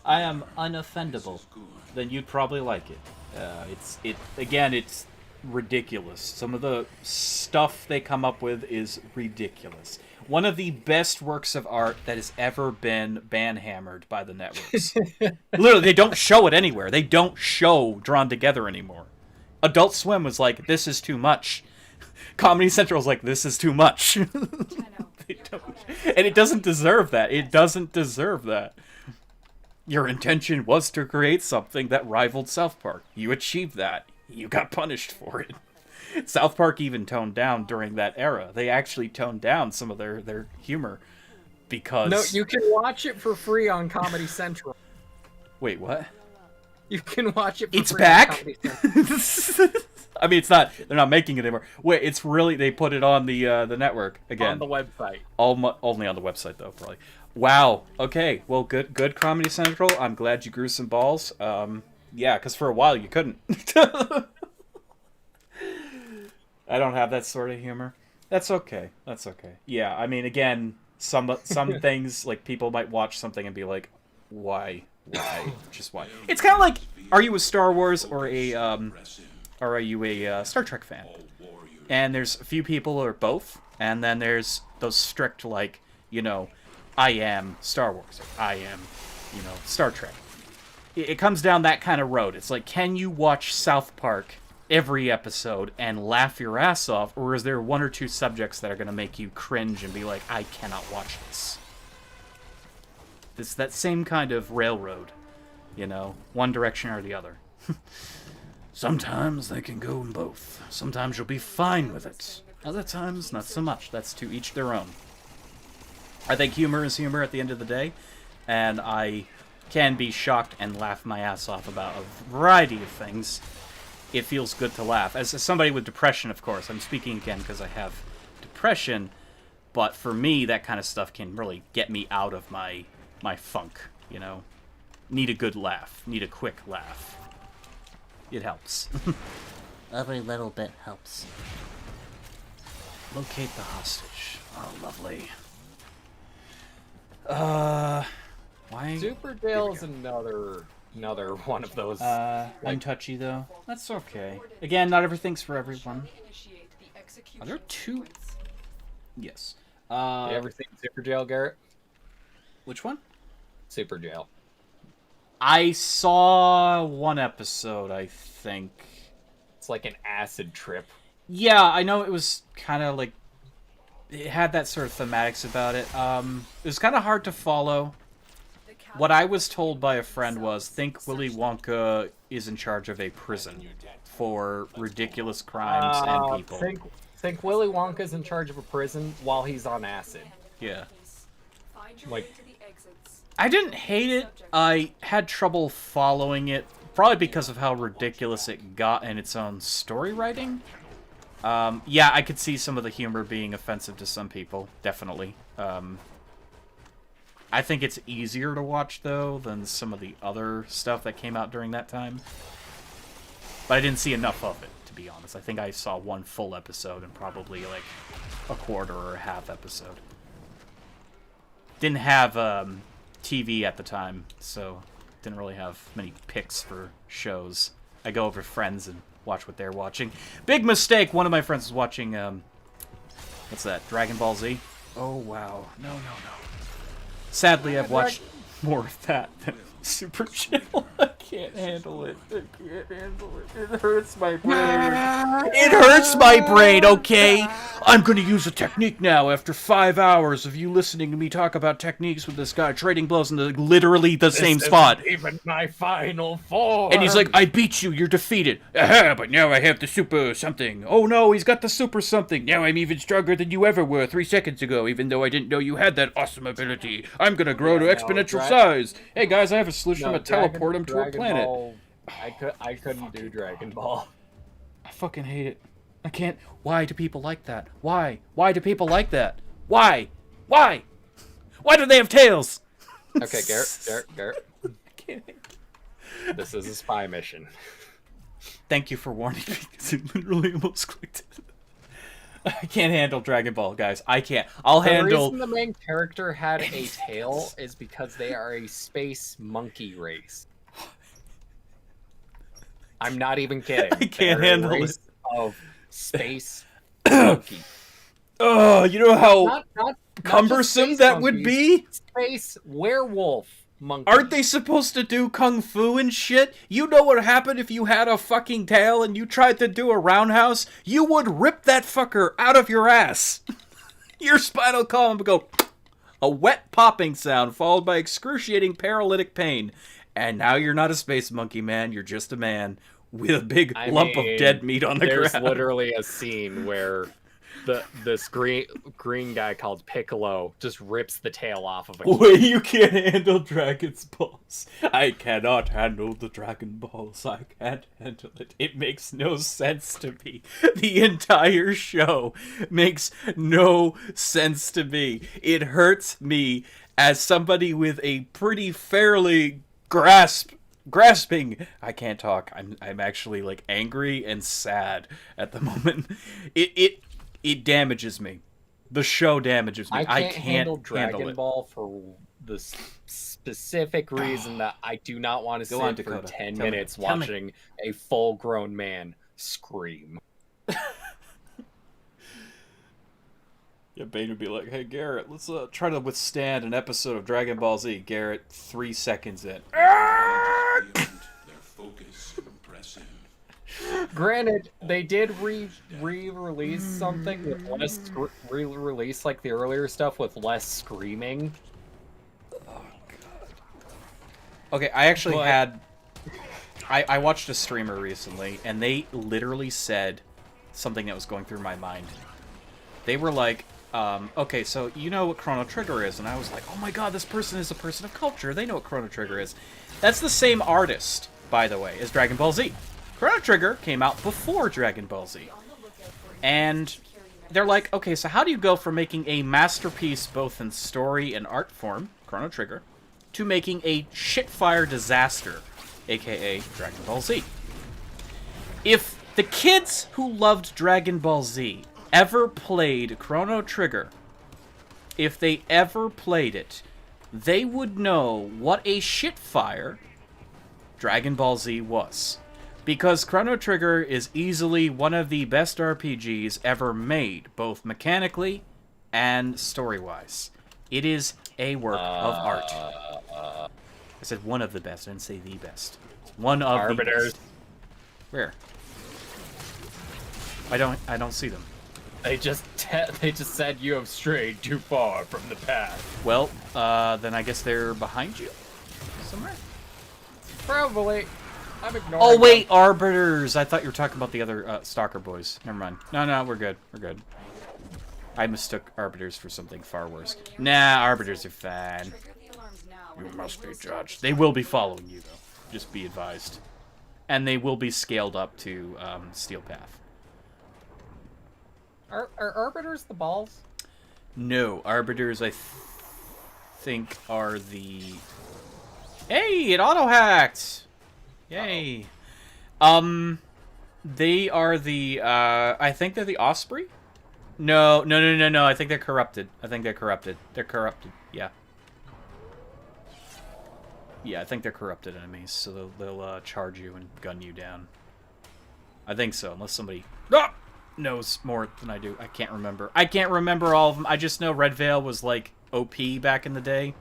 I am unoffendable. Then you'd probably like it. It's ridiculous. Some of the stuff they come up with is ridiculous. One of the best works of art that has ever been banhammered by the networks. Literally, they don't show it anywhere. They don't show Drawn Together anymore. Adult Swim was like, this is too much. Comedy Central was like, this is too much. They don't, and it doesn't deserve that. It doesn't deserve that. Your intention was to create something that rivaled South Park. You achieved that. You got punished for it. South Park even toned down during that era. They actually toned down some of their humor because... No, you can watch it for free on Comedy Central. Wait, what? You can watch it for It's free back? on Comedy Central. I mean, it's not... They're not making it anymore. Wait, it's really... They put it on the network again. On the website. Only on the website, though, probably. Wow. Okay. Well, good Comedy Central. I'm glad you grew some balls. Yeah, because for a while you couldn't. I don't have that sort of humor. That's okay. That's okay. Yeah, I mean, again, some things, like, people might watch something and be like, why? Just why? It's kind of like, are you a Star Wars or are you a Star Trek fan? And there's a few people who are both, and then there's those strict, like, I am Star Wars, or I am, Star Trek. it comes down that kind of road. It's like, can you watch South Park every episode and laugh your ass off, or is there one or two subjects that are going to make you cringe and be like, I cannot watch this? It's that same kind of railroad, you know, one direction or the other. Sometimes they can go in both. Sometimes you'll be fine with it. Other times, not so much. That's to each their own. I think humor is humor at the end of the day, and I can be shocked and laugh my ass off about a variety of things. It feels good to laugh. As somebody with depression, of course, I'm speaking again because I have depression, but for me, that kind of stuff can really get me out of my funk, you know? Need a good laugh. Need a quick laugh. It helps. Every little bit helps. Locate the hostage. Oh, lovely. Why? Super Jail is another one of those. I'm touchy though. That's okay. Again, not everything's for everyone. Are there two? Yes. You ever seen Super Jail, Garrett? Which one? Super Jail. I saw one episode, I think. It's like an acid trip. Yeah, I know it was kind of like... It had that sort of thematics about it. It was kind of hard to follow. What I was told by a friend was, think Willy Wonka is in charge of a prison for ridiculous crimes and people. Think Willy Wonka's in charge of a prison while he's on acid. Yeah. Like, I didn't hate it. I had trouble following it, probably because of how ridiculous it got in its own story writing. Yeah, I could see some of the humor being offensive to some people, definitely. I think it's easier to watch, though, than some of the other stuff that came out during that time. But I didn't see enough of it, to be honest. I think I saw one full episode and probably, like, a quarter or a half episode. Didn't have TV at the time, so didn't really have many picks for shows. I go over to friends and watch what they're watching. Big mistake! One of my friends was watching, what's that, Dragon Ball Z? Oh, wow. No. Sadly, I've watched more of that than Super Chill. I can't handle it. I can't handle it. It hurts my brain. It hurts my brain, okay? I'm going to use a technique now after 5 hours of you listening to me talk about techniques with this guy trading blows in literally the same spot. Even my final form. And he's like, I beat you, you're defeated. Aha, but now I have the super something. Oh no, he's got the super something. Now I'm even stronger than you ever were 3 seconds ago, even though I didn't know you had that awesome ability. I'm gonna grow to exponential size. Hey guys, I have a solution. I'm gonna teleport him to a planet. Ball, I couldn't do Dragon Ball. I fucking hate it. I can't. Why do people like that? Why? Why do people like that? Why? Why? Why do they have tails? Okay, Garrett. I can't. This is a spy mission. Thank you for warning me, because it literally almost clicked. I can't handle Dragon Ball, guys. I can't. I'll handle... The reason the main character had a tail is because they are a space monkey race. I'm not even kidding. I can't handle it. Of space monkey. Oh, you know how Not cumbersome that would be? Space werewolf monkey. Aren't they supposed to do kung fu and shit? You know what would happen if you had a fucking tail and you tried to do a roundhouse? You would rip that fucker out of your ass. Your spinal column would go... A wet popping sound followed by excruciating paralytic pain. And now you're not a space monkey, man. You're just a man with a big lump of dead meat on the ground. There's literally a scene where this green guy called Piccolo just rips the tail off of a Wait, you can't handle Dragon's Balls. I cannot handle the Dragon Balls. I can't handle it. It makes no sense to me. The entire show makes no sense to me. It hurts me as somebody with a pretty fairly grasping. I can't talk. I'm actually like angry and sad at the moment. It damages me. The show damages me. I can't handle Dragon Ball for the specific reason that I do not want to sit for 10 minutes watching a full-grown man scream. Yeah, Bane would be like, hey, Garrett, let's try to withstand an episode of Dragon Ball Z. Garrett, 3 seconds in. Granted, they did re-release something with less re-release like the earlier stuff with less screaming. Okay, I actually But- had... I watched a streamer recently, and they literally said something that was going through my mind. They were like, okay, so you know what Chrono Trigger is? And I was like, oh my god, this person is a person of culture. They know what Chrono Trigger is. That's the same artist, by the way, as Dragon Ball Z. Chrono Trigger came out before Dragon Ball Z. And they're like, okay, so how do you go from making a masterpiece both in story and art form, Chrono Trigger, to making a shitfire disaster, aka Dragon Ball Z? If the kids who loved Dragon Ball Z ever played Chrono Trigger, if they ever played it, they would know what a shitfire Dragon Ball Z was. Because Chrono Trigger is easily one of the best RPGs ever made, both mechanically and story-wise. It is a work of art. I said one of the best, I didn't say the best. One of Arbiters. the best. Where? I don't see them. They just said you have strayed too far from the path. Well, then I guess they're behind you somewhere. Probably. I'm ignoring Oh wait, them. Arbiters! I thought you were talking about the other Stalker boys. Never mind. No, we're good. We're good. I mistook Arbiters for something far worse. Nah, Arbiters are fine. Trigger the alarms now. You must be judged. They will be following you, though. Just be advised. And they will be scaled up to Steel Path. Are arbiters the balls? No, Arbiters, I think, are the... Hey, it auto-hacked! Yay. They are the, I think they're the Osprey? No, I think they're corrupted. They're corrupted, yeah. Yeah, I think they're corrupted enemies, so they'll charge you and gun you down. I think so, unless somebody knows more than I do. I can't remember. I can't remember all of them. I just know Red Veil was, like, OP back in the day.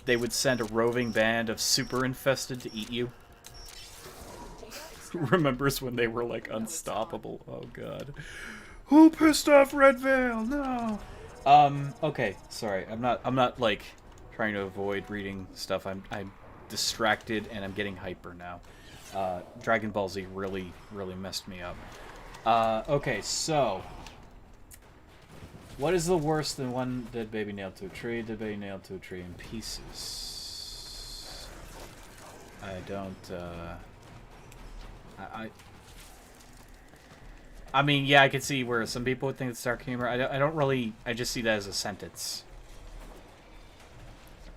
They would send a roving band of super infested to eat you. Who remembers when they were, like, unstoppable? Oh, God. Who pissed off Red Veil? No! Okay, sorry. I'm not, like, trying to avoid reading stuff. I'm distracted, and I'm getting hyper now. Dragon Ball Z really messed me up. Okay, so... What is the worst than one dead baby nailed to a tree? Dead baby nailed to a tree in pieces. I don't, I mean, yeah, I can see where some people would think it's dark humor. I don't really... I just see that as a sentence.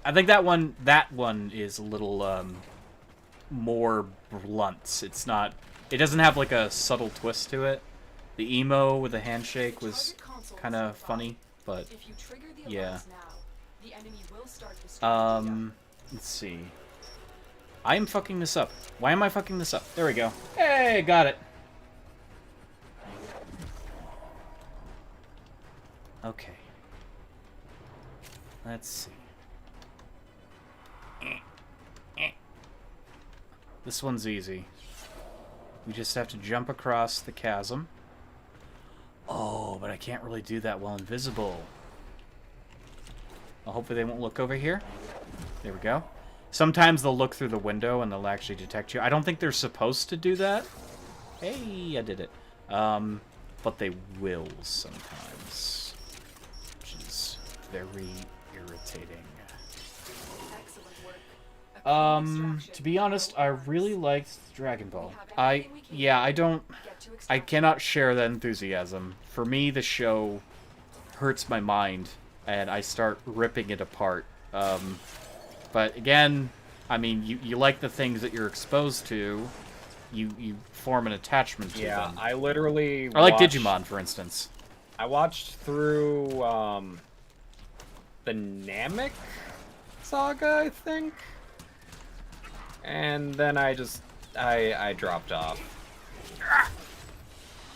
I think that one is a little, more blunt. It's not... It doesn't have, like, a subtle twist to it. The emo with the handshake was kind of funny, but... If you trigger the Yeah. alarms now, the enemy will start the Let's see. I am fucking this up. Why am I fucking this up? There we go. Hey, got it. Okay. Let's see. This one's easy. We just have to jump across the chasm. Oh, but I can't really do that while invisible. Well, hopefully they won't look over here. There we go. Sometimes they'll look through the window and they'll actually detect you. I don't think they're supposed to do that. Hey, I did it. But they will sometimes. Which is very irritating. excellent work. A clean To distraction. be honest, I really liked Dragon Ball. I don't... Get to I extraction. cannot share that enthusiasm. For me, the show hurts my mind, and I start ripping it apart. But again, I mean, you like the things that you're exposed to. You form an attachment to Yeah, them. I literally I like watched- Digimon, for instance. I watched through the Namek saga, I think. And then I dropped off.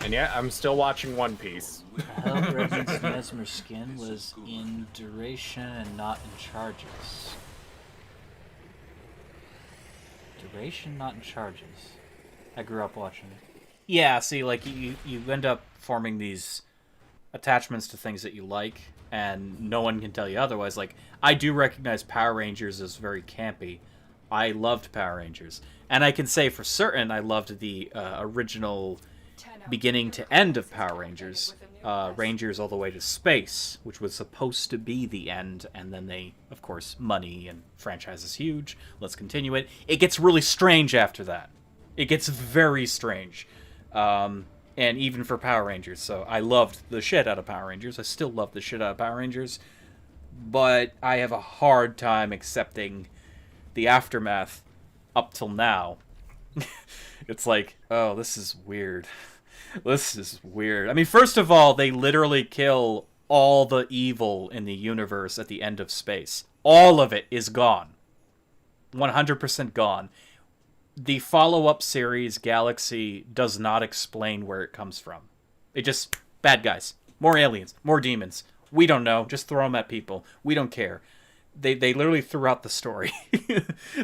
And yeah, I'm still watching One Piece. Help Regin's Mesmer skin was in duration and not in charges. Duration, not in charges. I grew up watching it. Yeah, see, like you end up forming these attachments to things that you like, and no one can tell you otherwise. Like, I do recognize Power Rangers as very campy. I loved Power Rangers, and I can say for certain I loved the original beginning to end of Power Rangers, Rangers All the Way to Space, which was supposed to be the end, and then they, of course, money and franchise is huge. Let's continue it. It gets really strange after that. It gets very strange. And even for Power Rangers. So I loved the shit out of Power Rangers. I still love the shit out of Power Rangers. But I have a hard time accepting the aftermath up till now. It's like, oh, this is weird. This is weird. I mean, first of all, they literally kill all the evil in the universe at the end of Space. All of it is gone. 100% gone. The follow-up series, Galaxy, does not explain where it comes from. It just, bad guys. More aliens. More demons. We don't know. Just throw them at people. We don't care. They literally threw out the story.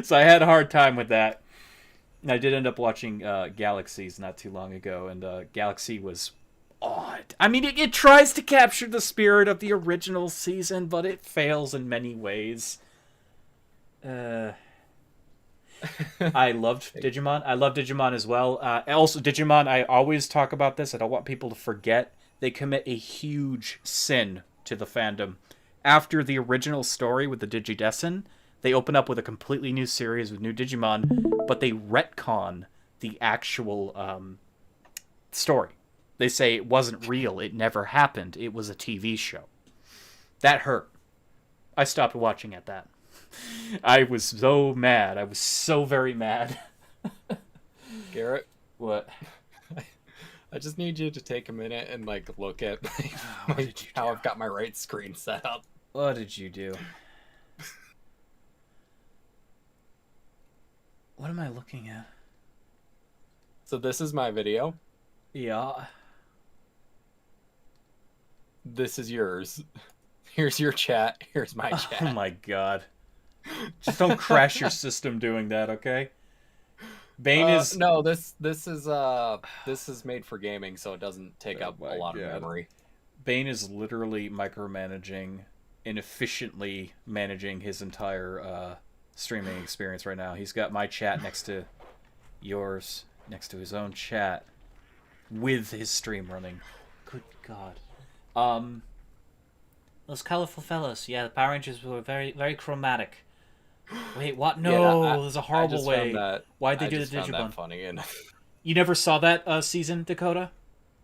So I had a hard time with that. I did end up watching Galaxies not too long ago, and Galaxy was odd. I mean, it tries to capture the spirit of the original season, but it fails in many ways. I loved Digimon. I love Digimon as well. Also, Digimon, I always talk about this. I don't want people to forget. They commit a huge sin to the fandom. After the original story with the Digidestin, they open up with a completely new series with new Digimon, but they retcon the actual story. They say it wasn't real. It never happened. It was a TV show. That hurt. I stopped watching at that. I was so mad. I was so very mad. Garrett, What? I just need you to take a minute and like look at What did you how do? I've got my right screen set up. What did you do? What am I looking at? So this is my video. Yeah. This is yours. Here's your chat. Here's my chat. Oh my god. Just don't crash your system doing that, okay? Bane is no. This is made for gaming, so it doesn't take Oh up a my lot God. of memory. Bane is literally micromanaging and efficiently managing his entire streaming experience right now. He's got my chat next to yours, next to his own chat, with his stream running. Good God. Those colorful fellows. Yeah, the Power Rangers were very, very chromatic. Wait, what? No, Yeah, there's a I horrible just way. found that, Why'd they I do just the found that Digimon? funny and You never saw that season, Dakota?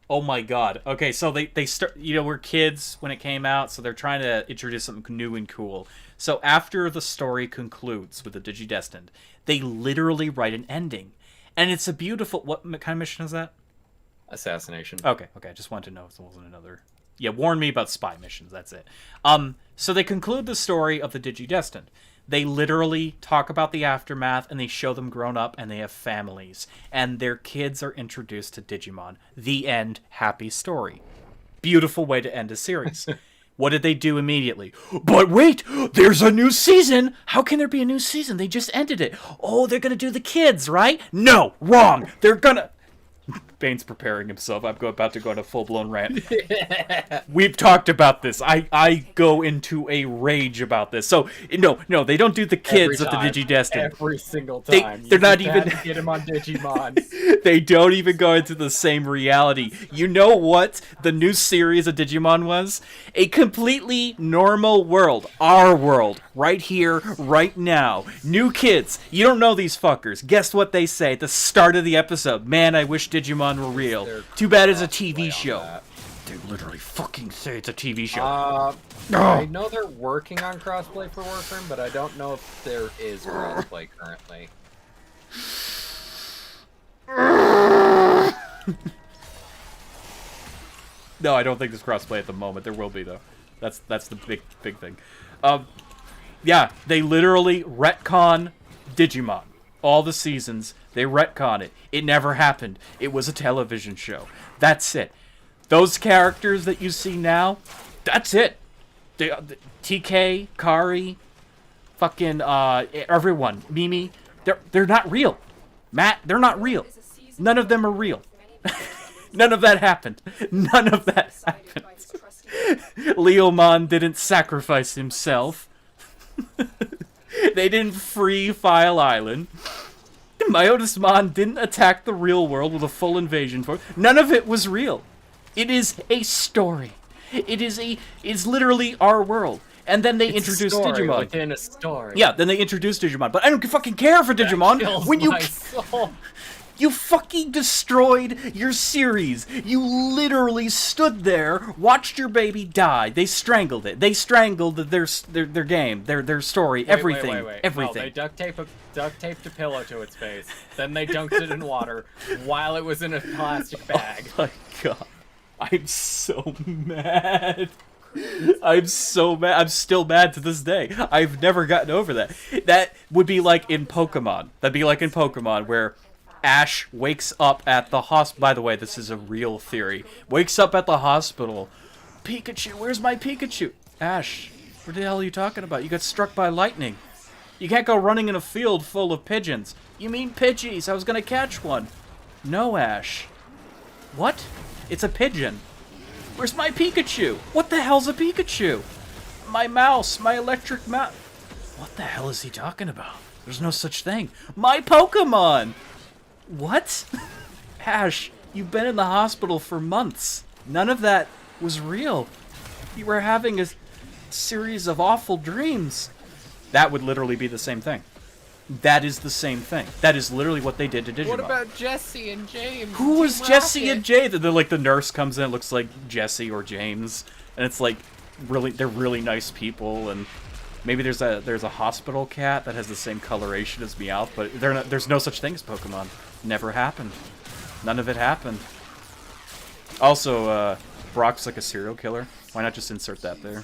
Oh my god. Okay, so they start, we're kids when it came out, so they're trying to introduce something new and cool. So after the story concludes with the Digidestined, they literally write an ending. And it's a beautiful, what kind of mission is that? assassination. Okay, I just wanted to know if there wasn't another. Yeah, warn me about spy missions, that's it. So they conclude the story of the Digidestined. They literally talk about the aftermath, and they show them grown up, and they have families. And their kids are introduced to Digimon. The end. Happy story. Beautiful way to end a series. What did they do immediately? But wait, there's a new season. How can there be a new season? They just ended it. Oh, they're going to do the kids, right? No, wrong. They're going to... Bane's preparing himself. I'm about to go on a full-blown rant. We've talked about this. I go into a rage about this. So, no, they don't do the kids of the Digidestined. Every single They- time. they're You not just even- had to get him on Digimon. They don't even go into the same reality. You know what the new series of Digimon was? A completely normal world. Our world. Right here, right now. New kids. You don't know these fuckers. Guess what they say at the start of the episode? Man, I wish Digimon were real. There Too bad it's a crossplay TV on show. that. They literally fucking say it's a TV show. I know they're working on crossplay for Warframe, but I don't know if there is crossplay currently. No, I don't think there's crossplay at the moment. There will be though. That's the big thing. Yeah, they literally retcon Digimon. All the seasons, they retcon it. It never happened. It was a television show. That's it. Those characters that you see now, that's it. TK, Kari, fucking everyone, Mimi, they're not real. Matt, they're not real. None of them are real. None of that happened. None of that Decided by happened. his trusty Leomon didn't sacrifice himself. They didn't free File Island. Myotismon didn't attack the real world with a full invasion force. None of it was real. It is a story. It's literally our world. And then they introduced Digimon. Within a story. Yeah, then they introduced Digimon. But I don't fucking care for Digimon. When you my soul. you fucking destroyed your series. You literally stood there, watched your baby die. They strangled it. They strangled their game, their story, everything, Wait. everything. No, they duct taped a pillow to its face. Then they dunked it in water while it was in a plastic bag. Oh my god. I'm so mad. I'm so mad. I'm still mad to this day. I've never gotten over that. That would be like in Pokemon. That'd be like in Pokemon where Ash wakes up at the hospital. By the way, this is a real theory. Wakes up at the hospital. Pikachu, where's my Pikachu? Ash, what the hell are you talking about? You got struck by lightning. You can't go running in a field full of pigeons. You mean Pidgeys? I was gonna catch one. No, Ash. What? It's a pigeon. Where's my Pikachu? What the hell's a Pikachu? My mouse, my electric mouse. What the hell is he talking about? There's no such thing. My Pokemon! What? Ash, you've been in the hospital for months. None of that was real. You were having a series of awful dreams. That would literally be the same thing. That is the same thing. That is literally what they did to Digimon. What about Jesse and James? Who was Team Jesse Rocket? and Jay? They're like the nurse comes in, it looks like Jesse or James, and it's like they're really nice people, and maybe there's a hospital cat that has the same coloration as Meowth, but there's no such thing as Pokemon. Never happened. None of it happened. Also, Brock's like a serial killer. Why not just insert that there?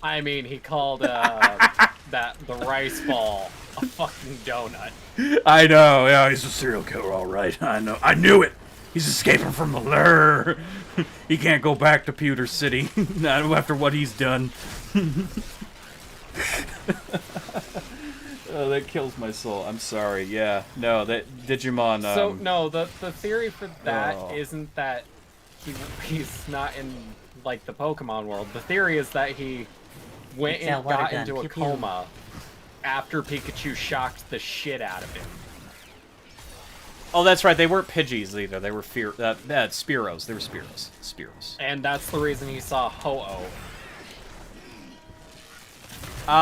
I mean, he called the rice ball a fucking donut. I know, yeah, he's a serial killer, all right. I know, I knew it. He's escaping from the lure. He can't go back to Pewter City, not after what he's done. Oh, that kills my soul. I'm sorry. Yeah, no, that Digimon. So no, the theory for that Oh. isn't that he's not in like the Pokemon world. The theory is that he went It's that and water got gun. into a Pew, pew. coma after Pikachu shocked the shit out of him. Oh, that's right. They weren't Pidgeys either. They were Spearows. They were Spearows. And that's the reason he saw Ho-Oh.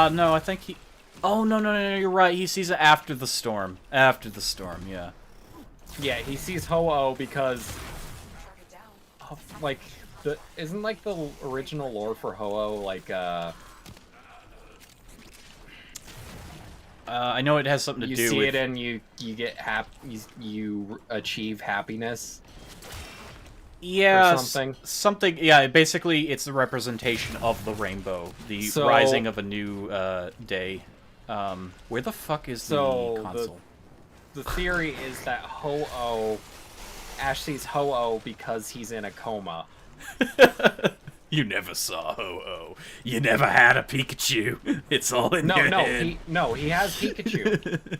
No, I think he. Oh no, you're right. He sees it after the storm. After the storm, yeah. Yeah, he sees Ho-Oh because track it down. of, like isn't like the original lore for Ho-Oh like I know it has something to you do see with. it and you get you achieve happiness. Yeah, something. Something. Yeah, basically, it's the representation of the rainbow, the So- rising of a new day. Where the fuck is So, the console? The theory is that Ash sees Ho-Oh because he's in a coma. You never saw Ho-Oh. You never had a Pikachu. It's all in No, your no, head. he has Pikachu.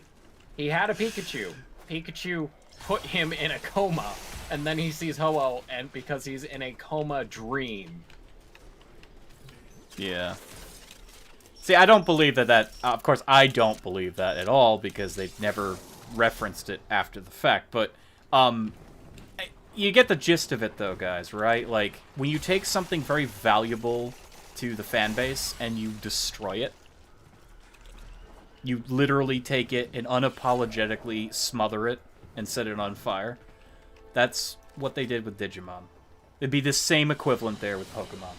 He had a Pikachu. Pikachu put him in a coma, and then he sees Ho-Oh, and because he's in a coma dream. Yeah. See, I don't believe that. Of course, I don't believe that at all because they've never referenced it after the fact. But, you get the gist of it, though, guys, right? Like, when you take something very valuable to the fan base and you destroy it, you literally take it and unapologetically smother it and set it on fire. That's what they did with Digimon. It'd be the same equivalent there with Pokemon.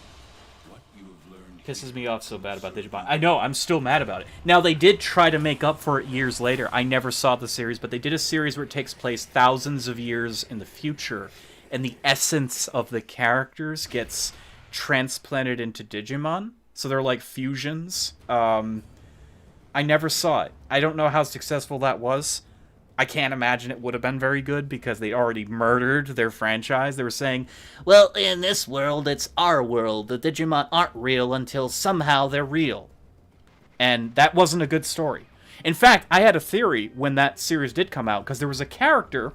Pisses me off so bad about Digimon. I know, I'm still mad about it. Now, they did try to make up for it years later. I never saw the series, but they did a series where it takes place thousands of years in the future, and the essence of the characters gets transplanted into Digimon. So they're like fusions. I never saw it. I don't know how successful that was. I can't imagine it would have been very good because they already murdered their franchise. They were saying, well, in this world, it's our world. The Digimon aren't real until somehow they're real. And that wasn't a good story. In fact, I had a theory when that series did come out because there was a character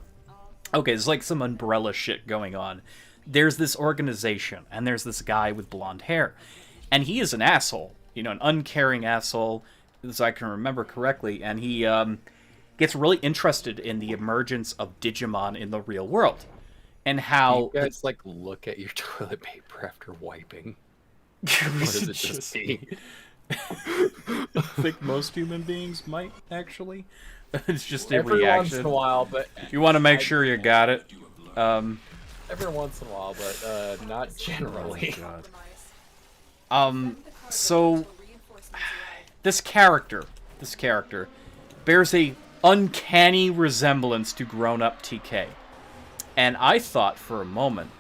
Okay, there's like some umbrella shit going on. There's this organization, and there's this guy with blonde hair. And he is an asshole. You know, an uncaring asshole, as I can remember correctly. And he gets really interested in the emergence of Digimon in the real world. And how... You guys, like, look at your toilet paper after wiping. What does it just be? I think most human beings might, actually. It's just a Every reaction. once in a while, but... You want to make sure you got it. Every once in a while, but not generally. So this character bears a uncanny resemblance to grown-up TK. And I thought for a moment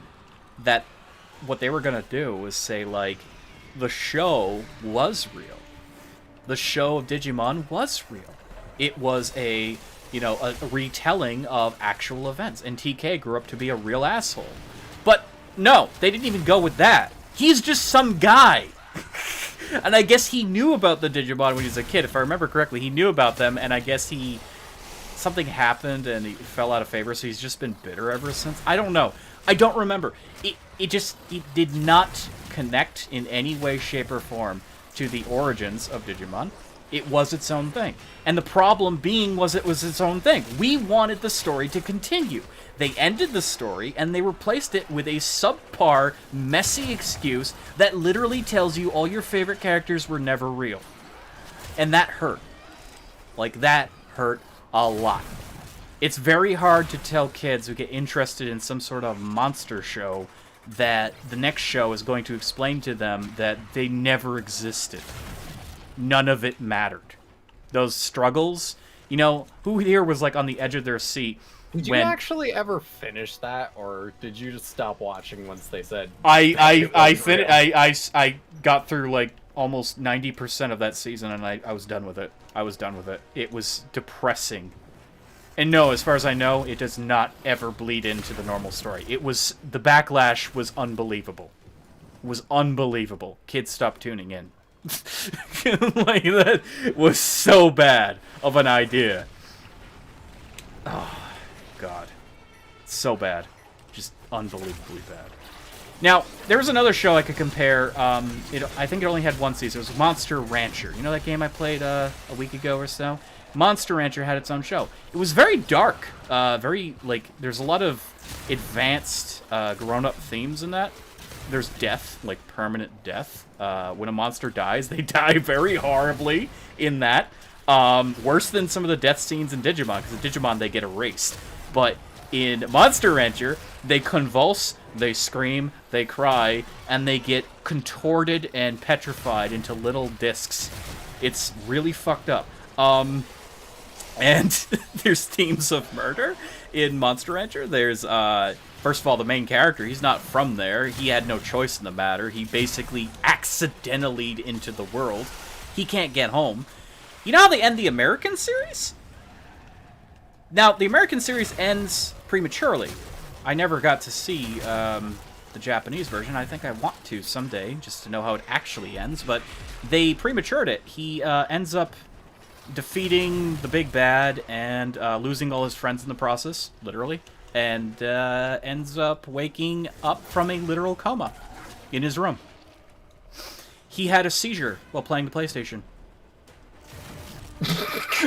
that what they were going to do was say, like, the show was real. The show of Digimon was real. It was a retelling of actual events. And TK grew up to be a real asshole. But no, they didn't even go with that. He's just some guy. And I guess he knew about the Digimon when he was a kid. If I remember correctly, he knew about them, and I guess something happened and he fell out of favor, so he's just been bitter ever since. I don't know. I don't remember. It did not connect in any way, shape, or form to the origins of Digimon. It was its own thing. And the problem being was it was its own thing. We wanted the story to continue. They ended the story, and they replaced it with a subpar, messy excuse that literally tells you all your favorite characters were never real. And that hurt. Like, that hurt a lot. It's very hard to tell kids who get interested in some sort of monster show that the next show is going to explain to them that they never existed. None of it mattered. Those struggles, you know, who here was like on the edge of their seat? Did you actually ever finish that, or did you just stop watching once they said? I got through like almost 90% of that season, and I was done with it. I was done with it. It was depressing. And no, as far as I know, it does not ever bleed into the normal story. The backlash was unbelievable. Was unbelievable. Kids stopped tuning in. Like, that was so bad of an idea. Oh, God. So bad. Just unbelievably bad. Now, there was another show I could compare. I think it only had one season. It was Monster Rancher. You know that game I played a week ago or so? Monster Rancher had its own show. It was very dark. There's a lot of advanced, grown-up themes in that. There's death, like permanent death. When a monster dies, they die very horribly in that. Worse than some of the death scenes in Digimon, because in Digimon they get erased. But in Monster Rancher, they convulse, they scream, they cry, and they get contorted and petrified into little discs. It's really fucked up. And there's themes of murder in Monster Rancher. There's, first of all, the main character, he's not from there. He had no choice in the matter. He basically accidentally into the world. He can't get home. You know how they end the American series? Now, the American series ends prematurely. I never got to see the Japanese version. I think I want to someday, just to know how it actually ends. But they prematured it. He ends up defeating the big bad and losing all his friends in the process, literally. And ends up waking up from a literal coma in his room. He had a seizure while playing the PlayStation.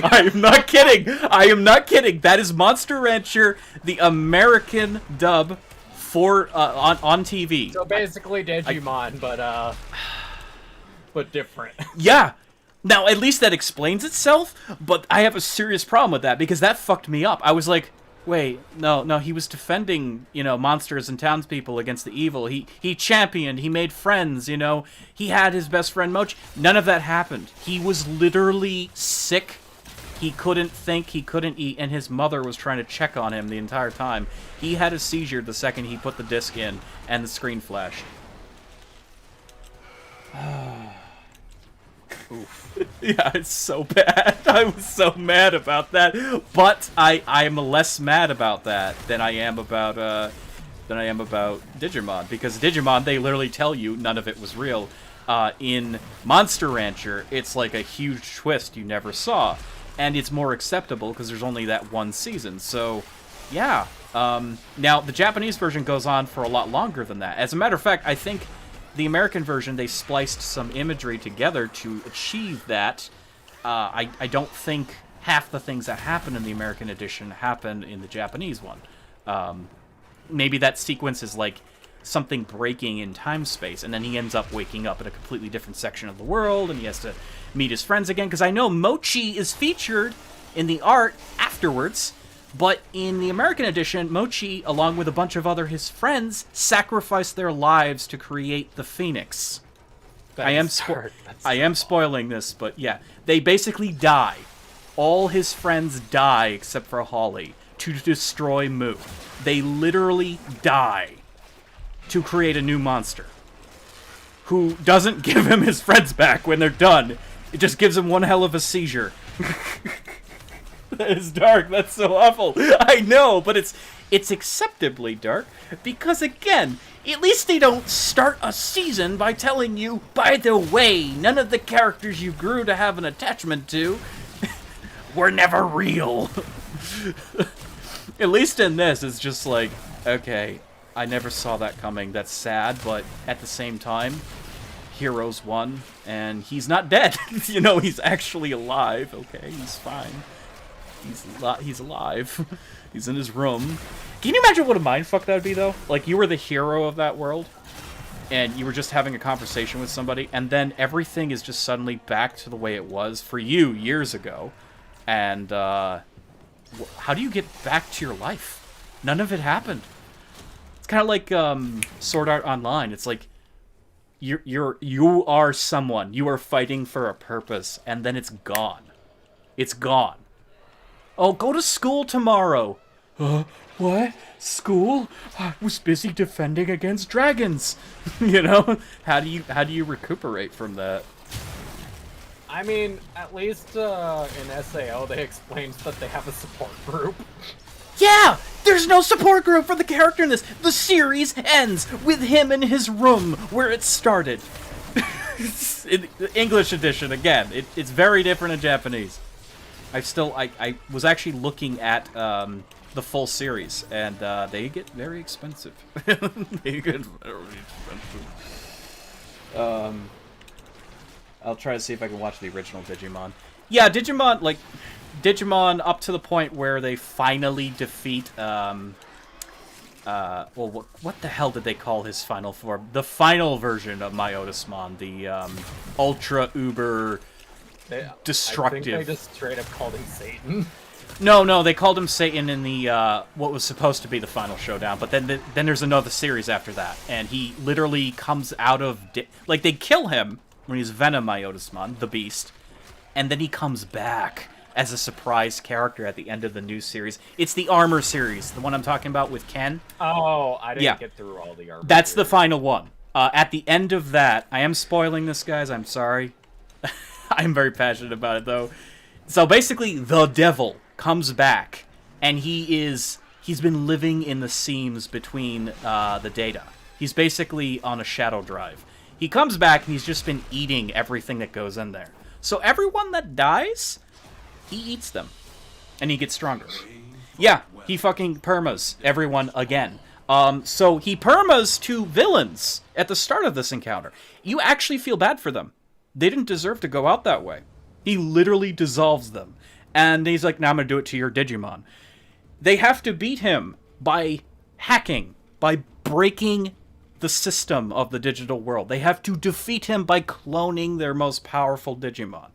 I am not kidding. I am not kidding. That is Monster Rancher, the American dub for on TV. So basically Digimon, but different. Yeah. Now, at least that explains itself, but I have a serious problem with that because that fucked me up. I was like, wait, no, he was defending, monsters and townspeople against the evil. He championed, he made friends, he had his best friend Mochi. None of that happened. He was literally sick. He couldn't think, he couldn't eat, and his mother was trying to check on him the entire time. He had a seizure the second he put the disc in, and the screen flashed. Oof. Yeah, it's so bad. I was so mad about that. But I'm less mad about that than I am about Digimon, because Digimon, they literally tell you none of it was real. In Monster Rancher, it's like a huge twist you never saw, and it's more acceptable because there's only that one season. So, yeah, Now, the Japanese version goes on for a lot longer than that. As a matter of fact, I think the American version, they spliced some imagery together to achieve that. I don't think half the things that happen in the American edition happen in the Japanese one. Maybe that sequence is like something breaking in time-space, and then he ends up waking up in a completely different section of the world, and he has to meet his friends again, because I know Mochi is featured in the art afterwards, but in the American edition, Mochi, along with a bunch of his friends, sacrificed their lives to create the Phoenix. I am spoiling this, but yeah. They basically die. All his friends die except for Holly to destroy Mu. They literally die to create a new monster who doesn't give him his friends back when they're done. It just gives him one hell of a seizure. That is dark. That's so awful. I know, but it's acceptably dark because, again, at least they don't start a season by telling you, by the way, none of the characters you grew to have an attachment to were never real. At least in this, it's just like, okay, I never saw that coming. That's sad, but at the same time, Heroes won, and he's not dead. You know, he's actually alive. Okay, he's fine. He's alive. He's in his room. Can you imagine what a mindfuck that would be, though? Like, you were the hero of that world, and you were just having a conversation with somebody, and then everything is just suddenly back to the way it was for you years ago. And, how do you get back to your life? None of it happened. It's kind of like, Sword Art Online. It's like, you are someone. You are fighting for a purpose, and then it's gone. It's gone. Oh, go to school tomorrow. What? School? I was busy defending against dragons. You know? How do you recuperate from that? I mean, at least in SAO they explained that they have a support group. Yeah! There's no support group for the character in this. The series ends with him in his room where it started. In the English edition, again, it's very different in Japanese. I was actually looking at the full series, and they get very expensive. They get very expensive. I'll try to see if I can watch the original Digimon. Yeah, Digimon up to the point where they finally defeat, well, what the hell did they call his final form? The final version of Myotismon, the Ultra Uber Destructive. I think they just straight up called him Satan. No, they called him Satan in the, what was supposed to be the final showdown, but then there's another series after that, and he literally comes out of, like, they kill him when he's Venom Myotismon, the Beast, and then he comes back as a surprise character at the end of the new series. It's the Armor series, the one I'm talking about with Ken. Oh, I didn't get through all the Armor That's series. the final one. At the end of that, I am spoiling this, guys, I'm sorry. I'm very passionate about it, though. So basically, the devil comes back, and he's been living in the seams between the data. He's basically on a shadow drive. He comes back, and he's just been eating everything that goes in there. So everyone that dies, he eats them, and he gets stronger. Yeah, he fucking permas everyone again. So he permas two villains at the start of this encounter. You actually feel bad for them. They didn't deserve to go out that way. He literally dissolves them. And he's like, now I'm going to do it to your Digimon. They have to beat him by hacking, by breaking the system of the digital world. They have to defeat him by cloning their most powerful Digimon.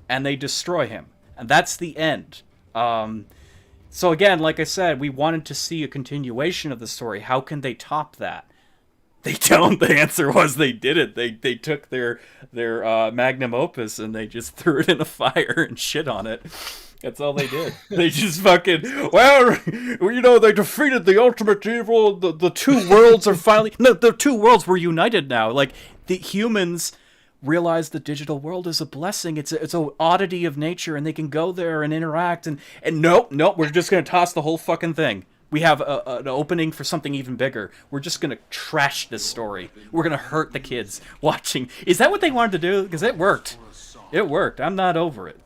And they destroy him. And that's the end. So again, like I said, we wanted to see a continuation of the story. How can they top that? They don't. The answer was they didn't. They took their magnum opus and they just threw it in a fire and shit on it. That's all they did. They just fucking, well, you know, they defeated the ultimate evil. The two worlds are finally, no, the two worlds were united now. Like, the humans realize the digital world is a blessing. It's an oddity of nature, and they can go there and interact. And nope, we're just gonna toss the whole fucking thing. We have an opening for something even bigger. We're just going to trash this story. We're going to hurt the kids watching. Is that what they wanted to do? Because it worked. It worked. I'm not over it.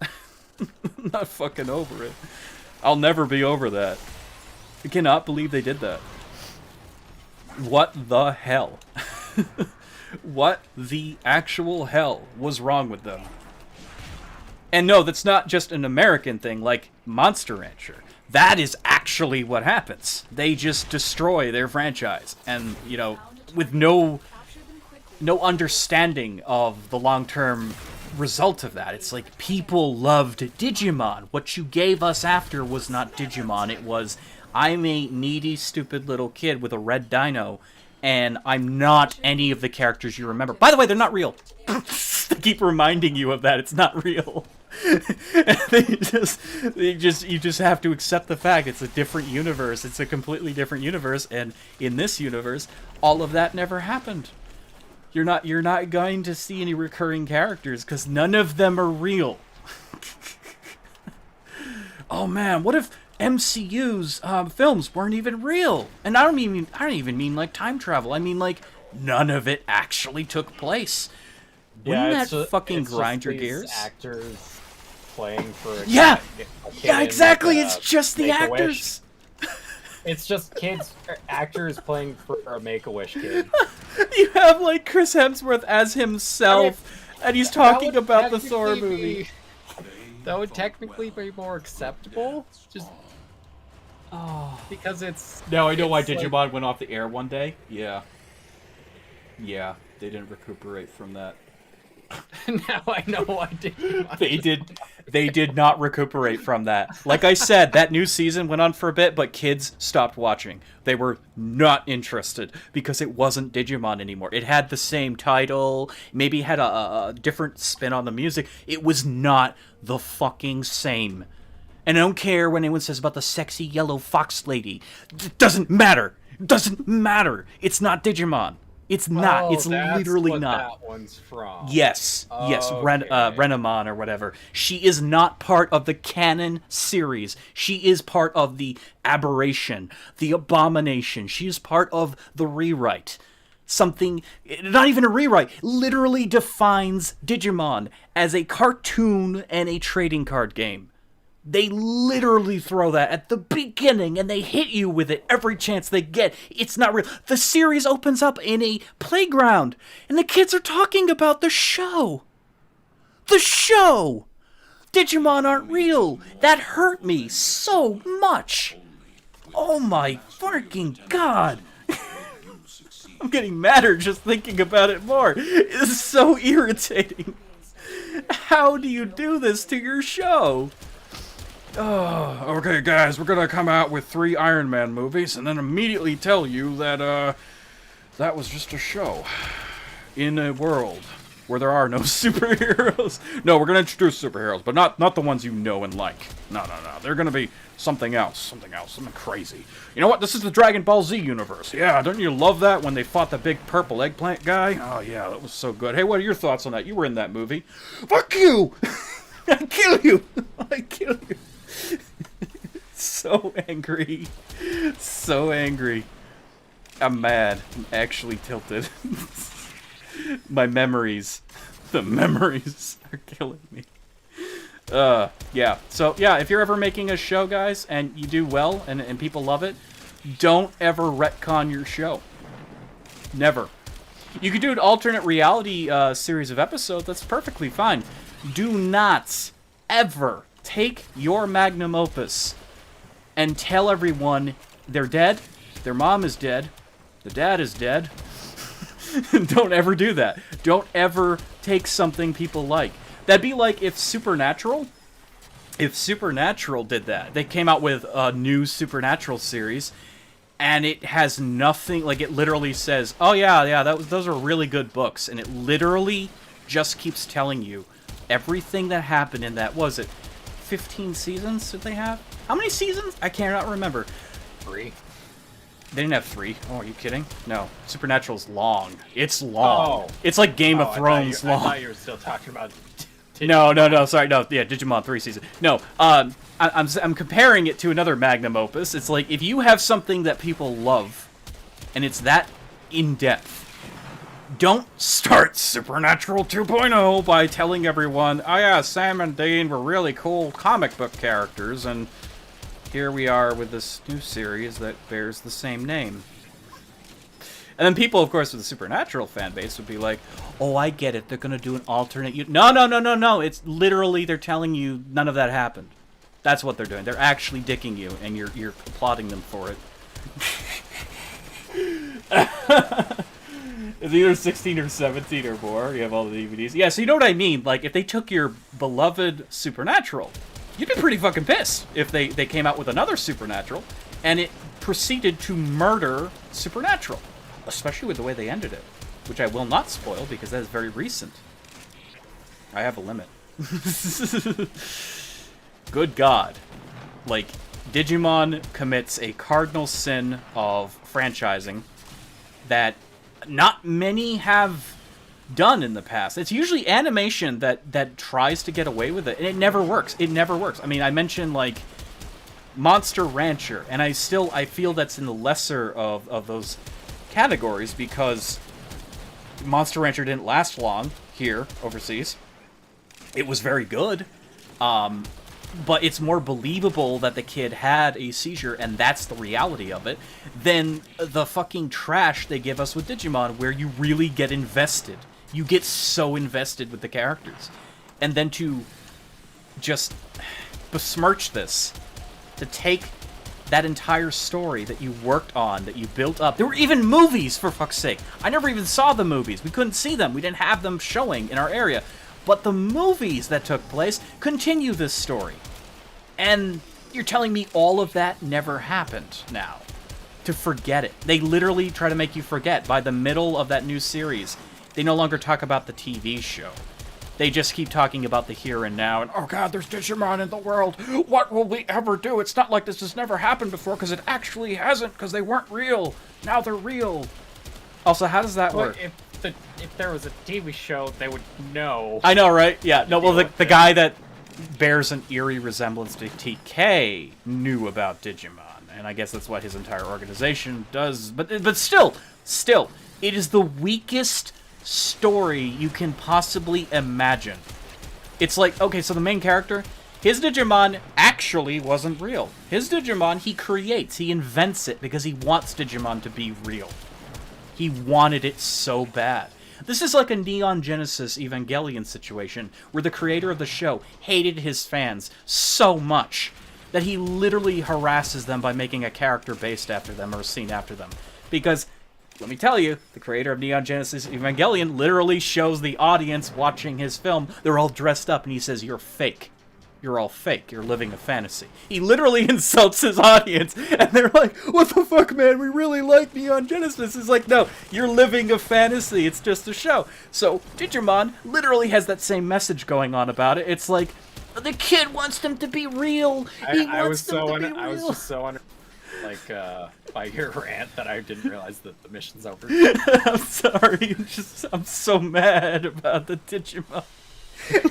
I'm not fucking over it. I'll never be over that. I cannot believe they did that. What the hell? What the actual hell was wrong with them? And no, that's not just an American thing like Monster Rancher. That is actually what happens. They just destroy their franchise. And, you know, with no understanding of the long-term result of that. It's like people loved Digimon. What you gave us after was not Digimon. It was, I'm a needy, stupid little kid with a red dino, and I'm not any of the characters you remember. By the way, they're not real. They keep reminding you of that. It's not real. You just have to accept the fact it's a different universe. It's a completely different universe, and in this universe, all of that never happened. You're not going to see any recurring characters because none of them are real. Oh man, what if MCU's films weren't even real? And I don't even mean like time travel. I mean like none of it actually took place. Wouldn't that fucking grind your gears? Actors playing for a yeah, kid yeah, exactly. Like it's just the actors. It's just kids, actors playing for a Make-A-Wish kid. You have like Chris Hemsworth as himself, and he's talking about the Thor movie. That would technically be more acceptable. Just because it's. Now I know why Digimon went off the air one day. Yeah, they didn't recuperate from that. Now I know why Digimon. They did not recuperate from that. Like I said, that new season went on for a bit, but kids stopped watching. They were not interested because it wasn't Digimon anymore. It had the same title, maybe had a different spin on the music. It was not the fucking same. And I don't care when anyone says about the sexy yellow fox lady. It doesn't matter. It doesn't matter. It's not Digimon. It's not. It's literally not. That one's from. Yes. Yes. Okay. Renamon or whatever. She is not part of the canon series. She is part of the aberration, the abomination. She is part of the rewrite. Something, not even a rewrite, literally defines Digimon as a cartoon and a trading card game. They literally throw that at the beginning, and they hit you with it every chance they get. It's not real. The series opens up in a playground, and the kids are talking about the show. The show! Digimon aren't real. That hurt me so much. Oh my fucking god. I'm getting madder just thinking about it more. It's so irritating. How do you do this to your show? Oh, okay, guys, we're gonna come out with 3 Iron Man movies and then immediately tell you that, that was just a show in a world where there are no superheroes. No, we're gonna introduce superheroes, but not the ones you know and like. No. They're gonna be something else, something crazy. You know what? This is the Dragon Ball Z universe. Yeah, don't you love that when they fought the big purple eggplant guy? Oh, yeah, that was so good. Hey, what are your thoughts on that? You were in that movie. Fuck you! I kill you! I kill you! So angry. So angry. I'm mad. I'm actually tilted. My memories. The memories are killing me. Yeah. So, yeah, if you're ever making a show, guys, and you do well, and people love it, don't ever retcon your show. Never. You could do an alternate reality series of episodes. That's perfectly fine. Do not ever take your magnum opus and tell everyone they're dead, their mom is dead, the dad is dead. Don't ever do that. Don't ever take something people like. That'd be like if Supernatural did that. They came out with a new Supernatural series, and it has nothing, like it literally says, oh yeah, those are really good books, and it literally just keeps telling you everything that happened in that, was it 15 seasons did they have? How many seasons? I cannot remember. 3. They didn't have 3. Oh, are you kidding? No. Supernatural's long. It's long. Oh. It's like Game of Thrones long. I thought you were still talking about No, sorry, no. Yeah, Digimon 3 seasons. No, I'm comparing it to another magnum opus. It's like, if you have something that people love, and it's that in-depth, don't start Supernatural 2.0 by telling everyone, oh yeah, Sam and Dean were really cool comic book characters, and here we are with this new series that bears the same name. And then people, of course, with the Supernatural fan base would be like, oh, I get it. They're going to do an alternate... No. It's literally they're telling you none of that happened. That's what they're doing. They're actually dicking you, and you're applauding them for it. It's either 16 or 17 or more. You have all the DVDs. Yeah, so you know what I mean? Like, if they took your beloved Supernatural, you'd be pretty fucking pissed if they came out with another Supernatural, and it proceeded to murder Supernatural. Especially with the way they ended it. Which I will not spoil, because that is very recent. I have a limit. Good God. Like, Digimon commits a cardinal sin of franchising that not many have done in the past. It's usually animation that tries to get away with it, and it never works. It never works. I mean, I mentioned, like, Monster Rancher, and I feel that's in the lesser of those categories, because Monster Rancher didn't last long here overseas. It was very good, but it's more believable that the kid had a seizure, and that's the reality of it, than the fucking trash they give us with Digimon, where you really get invested. You get so invested with the characters. And then to just besmirch this, to take that entire story that you worked on, that you built up. There were even movies, for fuck's sake. I never even saw the movies. We couldn't see them. We didn't have them showing in our area. But the movies that took place continue this story. And you're telling me all of that never happened now. To forget it. They literally try to make you forget. By the middle of that new series, they no longer talk about the TV show. They just keep talking about the here and now, and, oh god, there's Digimon in the world. What will we ever do? It's not like this has never happened before, because it actually hasn't, because they weren't real. Now they're real. Also, how does that work? If there was a TV show, they would know. I know, right? Yeah, no, well, the guy that bears an eerie resemblance to TK knew about Digimon, and I guess that's what his entire organization does, but still, it is the weakest story you can possibly imagine. It's like, okay, so the main character, his Digimon actually wasn't real. His Digimon, he creates, he invents it because he wants Digimon to be real. He wanted it so bad. This is like a Neon Genesis Evangelion situation, where the creator of the show hated his fans so much that he literally harasses them by making a character based after them or a scene after them. Because let me tell you, the creator of Neon Genesis Evangelion literally shows the audience watching his film, they're all dressed up, and he says, you're fake. You're all fake. You're living a fantasy. He literally insults his audience, and they're like, what the fuck, man? We really like Neon Genesis. It's like, no, you're living a fantasy. It's just a show. So, Digimon literally has that same message going on about it. It's like, the kid wants them to be real. I was just so under... by your rant that I didn't realize that the mission's over. I'm sorry. I'm so mad about the Digimon.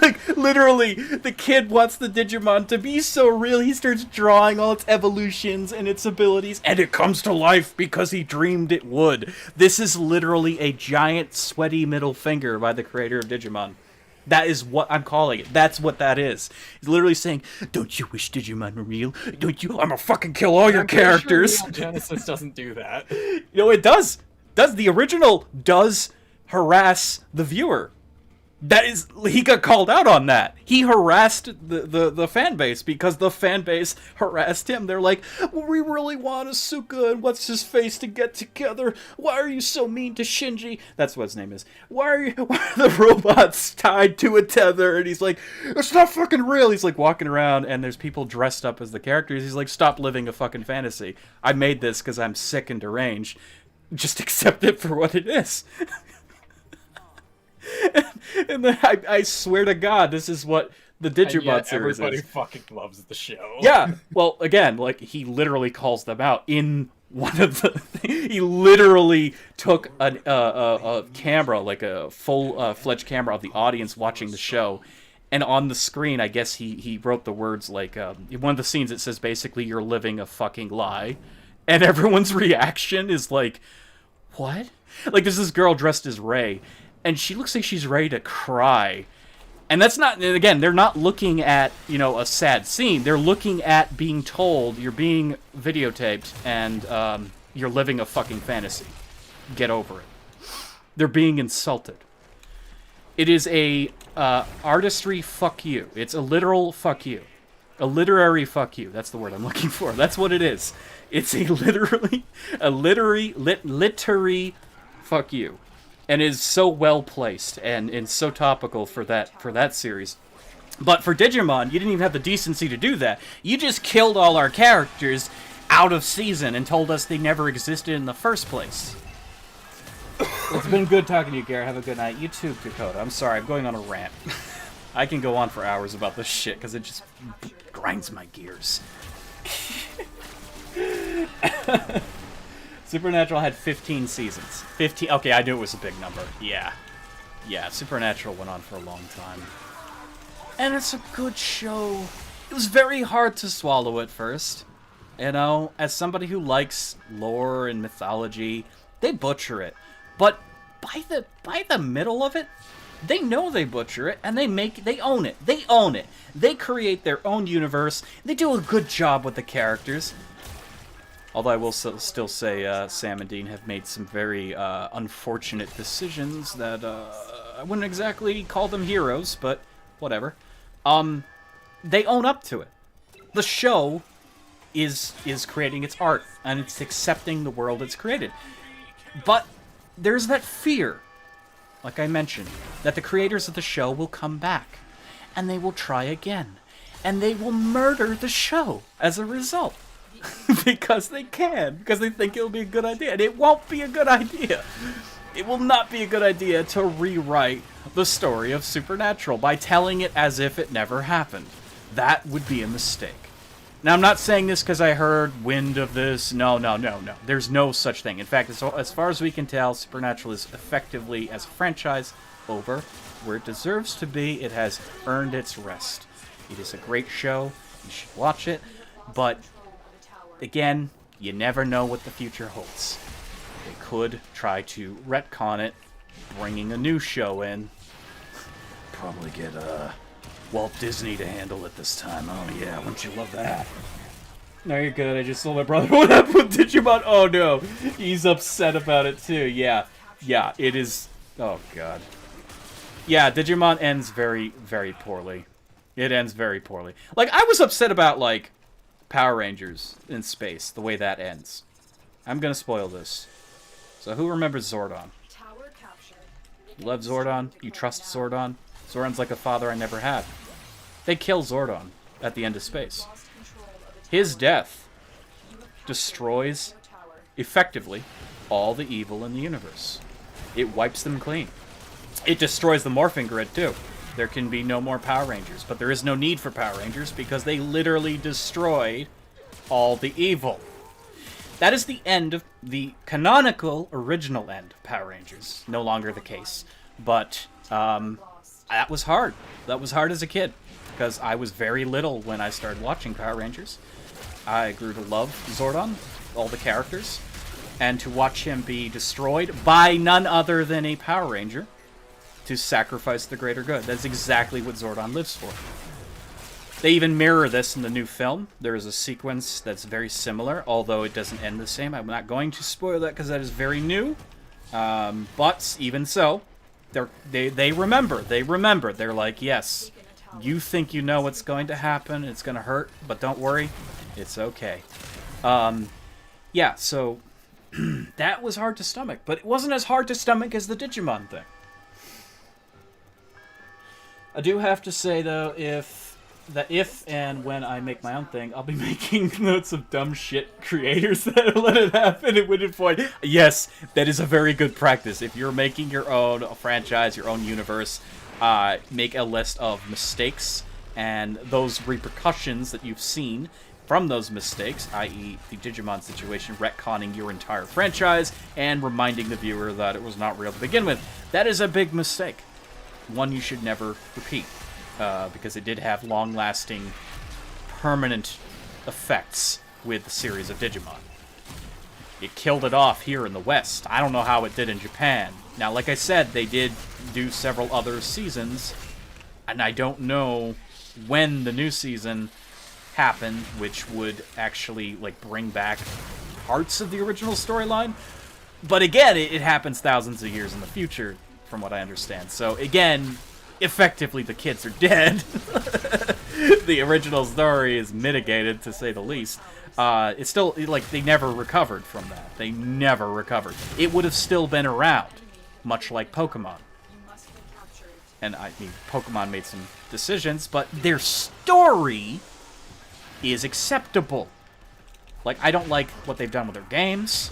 Like, literally, the kid wants the Digimon to be so real, he starts drawing all its evolutions and its abilities, and it comes to life because he dreamed it would. This is literally a giant, sweaty middle finger by the creator of Digimon. That is what I'm calling it. That's what that is. He's literally saying, don't you wish Digimon were real? Don't you? I'm gonna fucking kill all your characters. Sure Genesis doesn't do that. You know, it does. The original does harass the viewer. That is, he got called out on that. He harassed the fan base because the fan base harassed him. They're like, well, we really want Asuka and what's his face to get together. Why are you so mean to Shinji? That's what his name is. Why are the robots tied to a tether? And he's like, it's not fucking real. He's like walking around and there's people dressed up as the characters. He's like, stop living a fucking fantasy. I made this because I'm sick and deranged. Just accept it for what it is. And then I swear to God, this is what the Digimon series everybody is. fucking loves the show. Yeah, well, again, like, he literally calls them out in one of the... He literally took a camera, like a full-fledged camera of the audience watching the show, and on the screen, I guess he wrote the words, like, in one of the scenes it says, basically, you're living a fucking lie, and everyone's reaction is like, what? Like, there's this girl dressed as Rei, and she looks like she's ready to cry. And that's not, again, they're not looking at, you know, a sad scene. They're looking at being told you're being videotaped and you're living a fucking fantasy. Get over it. They're being insulted. It is a artistry fuck you. It's a literal fuck you. A literary fuck you. That's the word I'm looking for. That's what it is. It's a literary fuck you. And is so well placed and so topical for that series. But for Digimon, you didn't even have the decency to do that. You just killed all our characters out of season and told us they never existed in the first place. It's been good talking to you, Gare. Have a good night. You too, Dakota. I'm sorry, I'm going on a rant. I can go on for hours about this shit because it just grinds my gears. Supernatural had 15 seasons. 15. Okay, I knew it was a big number. Yeah. Yeah, Supernatural went on for a long time. And it's a good show. It was very hard to swallow at first. You know, as somebody who likes lore and mythology, they butcher it. But by the middle of it, they know they butcher it, and they own it. They own it. They create their own universe. They do a good job with the characters. Although I will still say Sam and Dean have made some very unfortunate decisions that I wouldn't exactly call them heroes, but whatever. They own up to it. The show is creating its art, and it's accepting the world it's created. But there's that fear, like I mentioned, that the creators of the show will come back, and they will try again, and they will murder the show as a result. Because they can. Because they think it'll be a good idea. And it won't be a good idea. It will not be a good idea to rewrite the story of Supernatural by telling it as if it never happened. That would be a mistake. Now, I'm not saying this because I heard wind of this. No. There's no such thing. In fact, as far as we can tell, Supernatural is effectively, as a franchise, over where it deserves to be. It has earned its rest. It is a great show. You should watch it. But again, you never know what the future holds. They could try to retcon it, bringing a new show in. Probably get Walt Disney to handle it this time. Oh yeah, wouldn't you love that? No, you're good. I just told my brother what happened with Digimon. Oh no, he's upset about it too. Yeah, it is. Oh god. Yeah, Digimon ends very, very poorly. It ends very poorly. Like, I was upset about, like, Power Rangers in space, the way that ends. I'm gonna spoil this. So who remembers Zordon? You love Zordon? You trust Zordon? Zordon's like a father I never had. They kill Zordon at the end of space. His death destroys, effectively, all the evil in the universe. It wipes them clean. It destroys the morphing grid, too. There can be no more Power Rangers, but there is no need for Power Rangers because they literally destroyed all the evil. That is the end of the canonical original end of Power Rangers. No longer the case. But that was hard. That was hard as a kid because I was very little when I started watching Power Rangers. I grew to love Zordon, all the characters, and to watch him be destroyed by none other than a Power Ranger to sacrifice the greater good. That's exactly what Zordon lives for. They even mirror this in the new film. There is a sequence that's very similar, although it doesn't end the same. I'm not going to spoil that because that is very new. But even so, they remember. They remember. They're like, yes, you think you know what's going to happen. It's going to hurt, but don't worry. It's okay. Yeah, so that was hard to stomach. But it wasn't as hard to stomach as the Digimon thing. I do have to say, though, if and when I make my own thing, I'll be making notes of dumb shit creators that let it happen and win it for it. Yes, that is a very good practice. If you're making your own franchise, your own universe, make a list of mistakes and those repercussions that you've seen from those mistakes, i.e. the Digimon situation, retconning your entire franchise and reminding the viewer that it was not real to begin with. That is a big mistake. One you should never repeat, because it did have long-lasting, permanent effects with the series of Digimon. It killed it off here in the West. I don't know how it did in Japan. Now, like I said, they did do several other seasons. and I don't know when the new season happened, which would actually like bring back parts of the original storyline. But again, it happens thousands of years in the future, from what I understand. So again, effectively the kids are dead. The original story is mitigated, to say the least. It's still, like, they never recovered from that. They never recovered. It would have still been around, much like Pokemon. And I mean, Pokemon made some decisions, but their story is acceptable. Like, I don't like what they've done with their games.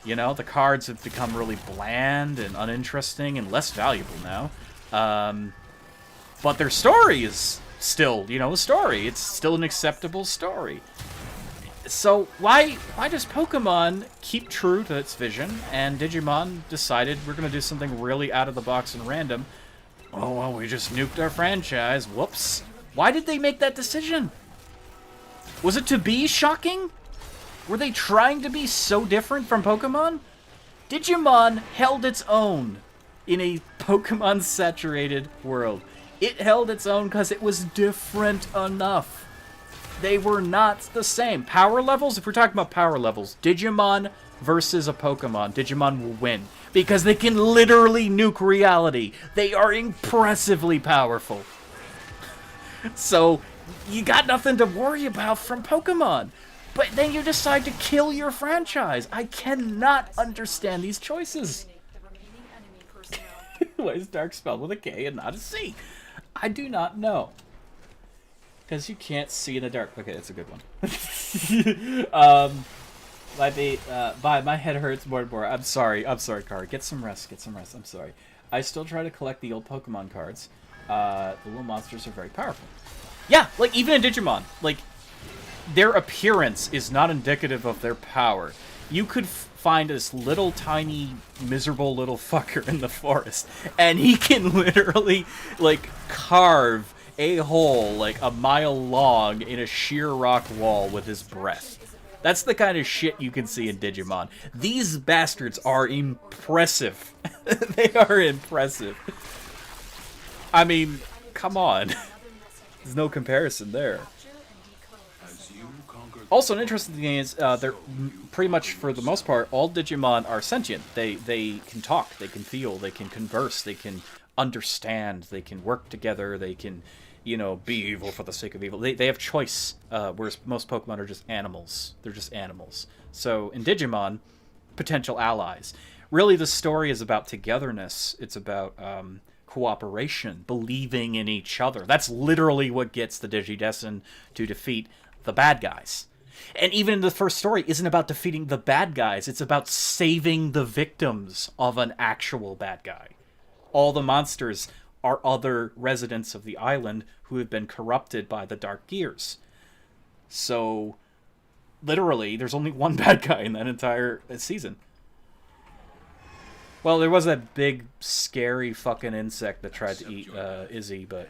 You know, the cards have become really bland and uninteresting and less valuable now. But their story is still, you know, a story. It's still an acceptable story. So why does Pokemon keep true to its vision, and Digimon decided we're going to do something really out of the box and random? Oh, well, we just nuked our franchise. Whoops. Why did they make that decision? Was it to be shocking? Were they trying to be so different from Pokemon? Digimon held its own in a Pokemon-saturated world. It held its own because it was different enough. They were not the same. Power levels, if we're talking about power levels, Digimon versus a Pokemon, Digimon will win. Because they can literally nuke reality. They are impressively powerful. So, you got nothing to worry about from Pokemon. But then you decide to kill your franchise. I cannot understand these choices. Why is Dark spelled with a K and not a C? I do not know. Because you can't see in the dark. Okay, that's a good one. My head hurts more and more. I'm sorry, Car. Get some rest. I'm sorry. I still try to collect the old Pokemon cards. The little monsters are very powerful. Yeah, like, even in Digimon. Like, their appearance is not indicative of their power. You could find this little tiny miserable little fucker in the forest, and he can literally, like, carve a hole like a mile long in a sheer rock wall with his breath. That's the kind of shit you can see in Digimon. These bastards are impressive. They are impressive. I mean, come on. There's no comparison there. Also, an interesting thing is, they're pretty much, for the most part, all Digimon are sentient. They can talk, they can feel, they can converse, they can understand, they can work together, they can, you know, be evil for the sake of evil. They have choice, whereas most Pokemon are just animals. They're just animals. So, in Digimon, potential allies. Really, the story is about togetherness. It's about cooperation, believing in each other. That's literally what gets the Digidestin to defeat the bad guys. And even the first story isn't about defeating the bad guys. It's about saving the victims of an actual bad guy. All the monsters are other residents of the island who have been corrupted by the Dark Gears. So, literally, there's only one bad guy in that entire season. Well, there was that big, scary fucking insect that tried to eat Izzy, but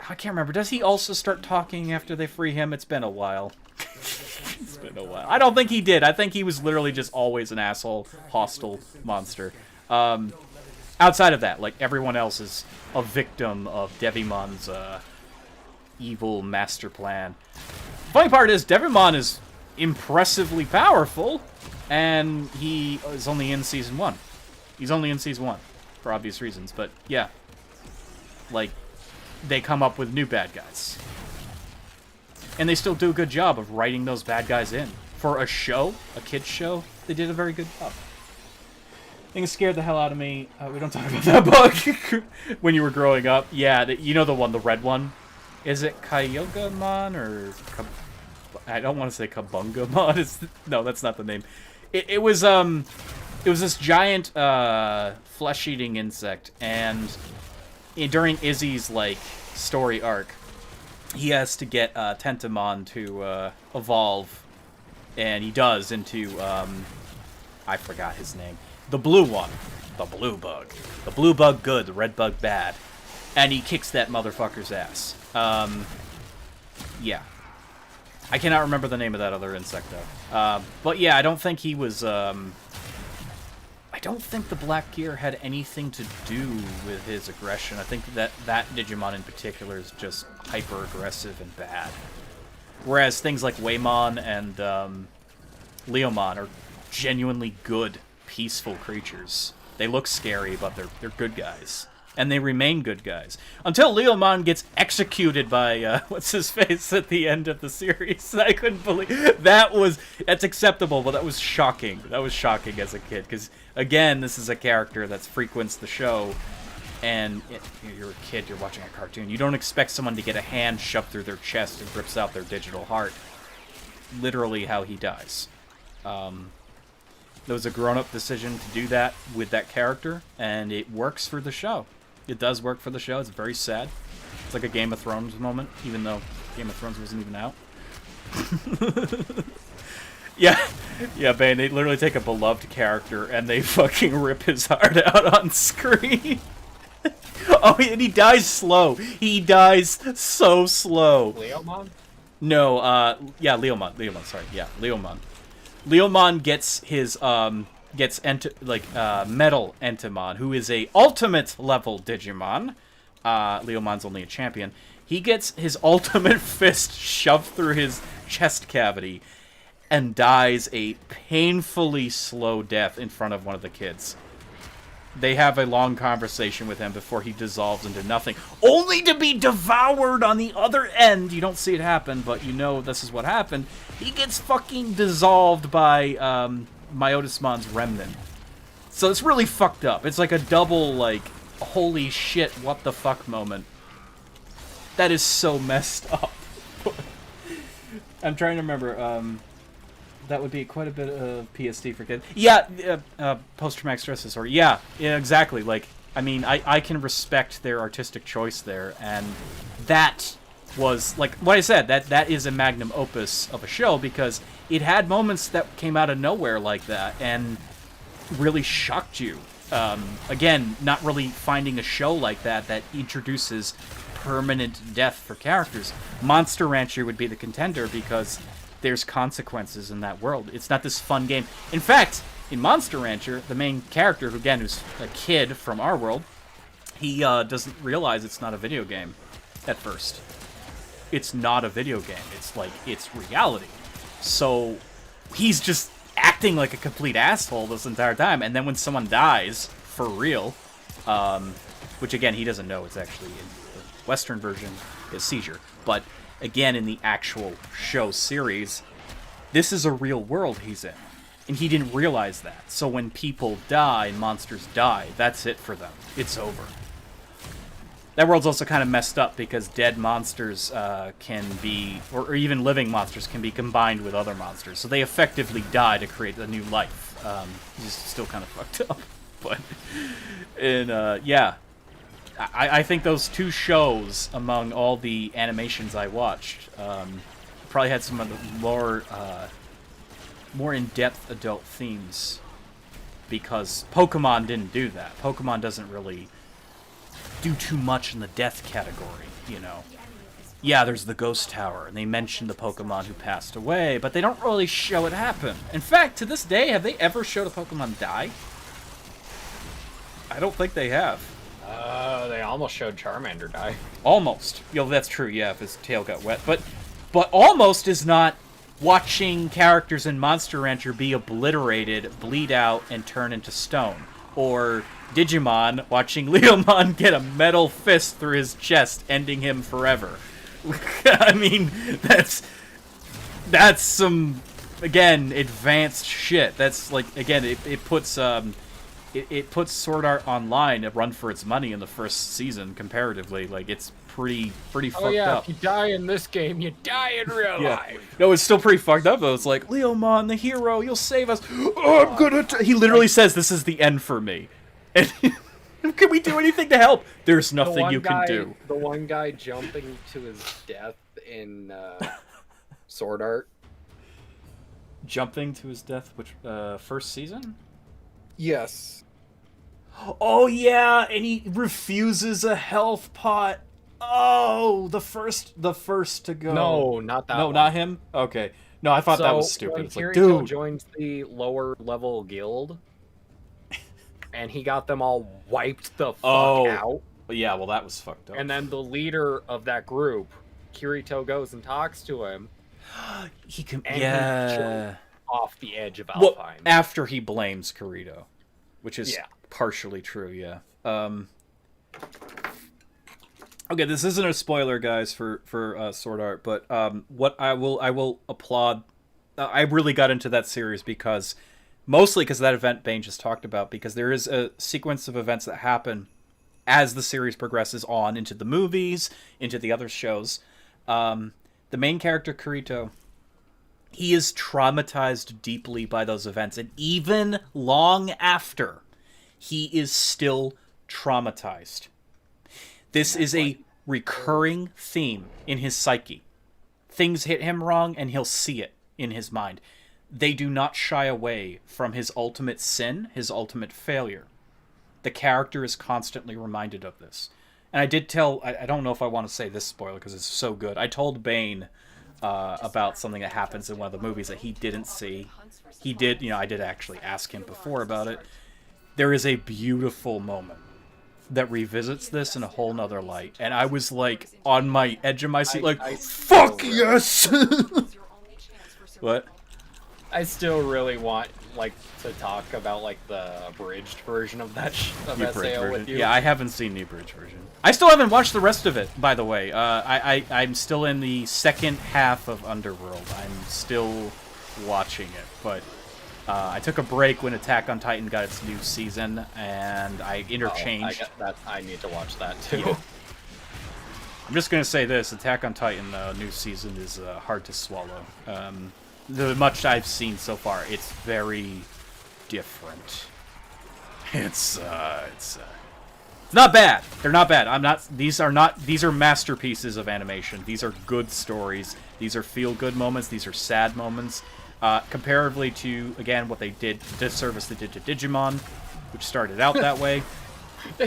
I can't remember. Does he also start talking after they free him? It's been a while. It's been a while. I don't think he did. I think he was literally just always an asshole, hostile monster. Outside of that, like, everyone else is a victim of Devimon's evil master plan. Funny part is, Devimon is impressively powerful, and he is only in Season 1. He's only in Season 1, for obvious reasons, but yeah. Like, they come up with new bad guys. And they still do a good job of writing those bad guys in. For a show, a kid's show, they did a very good job. Things scared the hell out of me. We don't talk about that book. When you were growing up. Yeah, you know the one, the red one? Is it Kyogre-mon or... I don't want to say Kabunga-mon. No, that's not the name. It was this giant flesh-eating insect, and during Izzy's, like, story arc, he has to get Tentamon to evolve, and he does into, I forgot his name. The blue one. The blue bug. The blue bug good, the red bug bad. And he kicks that motherfucker's ass. Yeah. I cannot remember the name of that other insect, though. But yeah, I don't think he was, I don't think the black gear had anything to do with his aggression. I think that Digimon in particular is just hyper-aggressive and bad. Whereas things like Waymon and Leomon are genuinely good, peaceful creatures. They look scary, but they're good guys. And they remain good guys. Until Leomon gets executed by, what's-his-face at the end of the series. I couldn't believe... That's acceptable, but that was shocking. That was shocking as a kid. Because, again, this is a character that frequents the show. And you're a kid, you're watching a cartoon. You don't expect someone to get a hand shoved through their chest and rips out their digital heart. Literally how he dies. There was a grown-up decision to do that with that character, and it works for the show. It does work for the show. It's very sad. It's like a Game of Thrones moment, even though Game of Thrones wasn't even out. Yeah, Bane, they literally take a beloved character and they fucking rip his heart out on screen. Oh, and he dies slow. He dies so slow. Leomon? No, yeah, Leomon. Sorry, yeah, Leomon. Leomon gets his Metal Entomon, who is a ultimate level Digimon. Leomon's only a champion. He gets his ultimate fist shoved through his chest cavity and dies a painfully slow death in front of one of the kids. They have a long conversation with him before he dissolves into nothing, only to be devoured on the other end. You don't see it happen, but you know this is what happened. He gets fucking dissolved by Myotismon's remnant. So it's really fucked up. It's like a double, like, holy shit, what the fuck moment. That is so messed up. I'm trying to remember, that would be quite a bit of PSD for kids. Yeah, post-traumatic stress disorder. Yeah, exactly. Like, I mean, I can respect their artistic choice there, and that was, like what I said, that is a magnum opus of a show, because it had moments that came out of nowhere like that, and really shocked you. Again, not really finding a show like that introduces permanent death for characters. Monster Rancher would be the contender, because there's consequences in that world. It's not this fun game. In fact, in Monster Rancher, the main character, who again who's a kid from our world, he doesn't realize it's not a video game at first. It's not a video game. It's like, it's reality. So he's just acting like a complete asshole this entire time. And then when someone dies, for real, which again, he doesn't know, it's actually in the Western version, is seizure. But again, in the actual show series, this is a real world he's in. And he didn't realize that. So when people die and monsters die, that's it for them. It's over. That world's also kind of messed up because dead monsters can be, or even living monsters can be combined with other monsters. So they effectively die to create a new life. It's still kind of fucked up. But, and yeah. I think those two shows, among all the animations I watched, probably had some of the more in-depth adult themes, because Pokemon didn't do that. Pokemon doesn't really do too much in the death category, you know. Yeah, there's the Ghost Tower, and they mention the Pokemon who passed away, but they don't really show it happen. In fact, to this day, have they ever showed a Pokemon die? I don't think they have. They almost showed Charmander die. Almost. You know, that's true, yeah, if his tail got wet. But almost is not watching characters in Monster Rancher be obliterated, bleed out, and turn into stone. Or Digimon watching Leomon get a metal fist through his chest, ending him forever. I mean, that's some, again, advanced shit. That's like, again, it puts it puts Sword Art Online at run for its money in the first season comparatively. Like, it's pretty fucked up. If you die in this game, you die in real life. No, it's still pretty fucked up though. It's like, Leomon, the hero, you'll save us. Oh, I'm gonna. He literally says, "This is the end for me." And can we do anything to help? There's nothing you can do. The one guy jumping to his death in Sword Art. Jumping to his death, which first season? Yes. Oh yeah, and he refuses a health pot. Oh, the first to go. No, not that. No, one. not him. Okay. No, I thought that was stupid. When It's like, Kirito dude, joins the lower level guild, and he got them all wiped the fuck out. But yeah, well, that was fucked up. And then the leader of that group, Kirito, goes and talks to him. He can, And yeah. Off the edge of Well, Alfheim. after he blames Kirito, which is Yeah. partially true, yeah. Okay, this isn't a spoiler, guys, for Sword Art, but what I will applaud. I really got into that series mostly because of that event Bane just talked about, because there is a sequence of events that happen as the series progresses on into the movies, into the other shows. The main character, Kirito, he is traumatized deeply by those events, and even long after, he is still traumatized. This is a recurring theme in his psyche. Things hit him wrong, and he'll see it in his mind. They do not shy away from his ultimate sin, his ultimate failure. The character is constantly reminded of this. And I did tell... I don't know if I want to say this spoiler, because it's so good. I told Bane about something that happens in one of the movies that he didn't see. He did... I did actually ask him before about it. There is a beautiful moment that revisits this in a whole nother light. And I was, like, on my edge of my seat, fuck yes! What? I still really want, to talk about, the abridged version of that SAO with you. Yeah, I haven't seen the abridged version. I still haven't watched the rest of it, by the way. I'm still in the second half of Underworld. I'm still watching it, but I took a break when Attack on Titan got its new season, and I interchanged. I need to watch that, too. Yeah. I'm just going to say this. Attack on Titan new season is hard to swallow. The much I've seen so far, it's very different. It's not bad. They're not bad. These are masterpieces of animation. These are good stories. These are feel-good moments. These are sad moments. Comparatively to, again, what they did, the disservice they did to Digimon, which started out that way.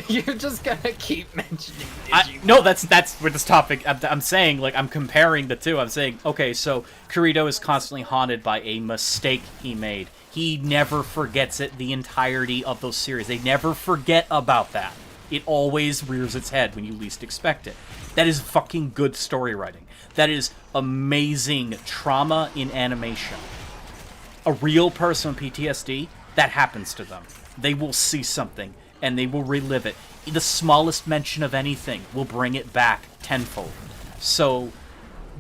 You're just gonna keep mentioning Digimon. No, that's where this topic. I'm saying, I'm comparing the two. I'm saying, okay, so Kirito is constantly haunted by a mistake he made. He never forgets it the entirety of those series. They never forget about that. It always rears its head when you least expect it. That is fucking good story writing. That is amazing trauma in animation. A real person with PTSD, that happens to them. They will see something, and they will relive it. The smallest mention of anything will bring it back tenfold. So,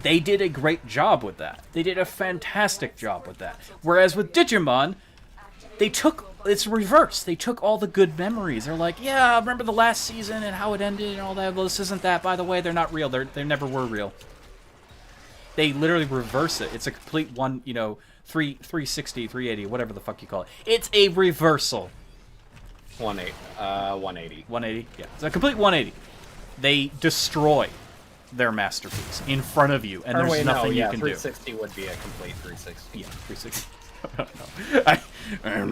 they did a great job with that. They did a fantastic job with that. Whereas with Digimon, it's reverse. They took all the good memories. They're like, yeah, remember the last season and how it ended and all that? Well, this isn't that. By the way, they're not real. They never were real. They literally reverse it. It's a complete 360, 380, whatever the fuck you call it. It's a reversal. 180. 180? Yeah. It's a complete 180. They destroy their masterpiece in front of you, and there's nothing you can 360 would be a complete 360. Yeah, 360. I'm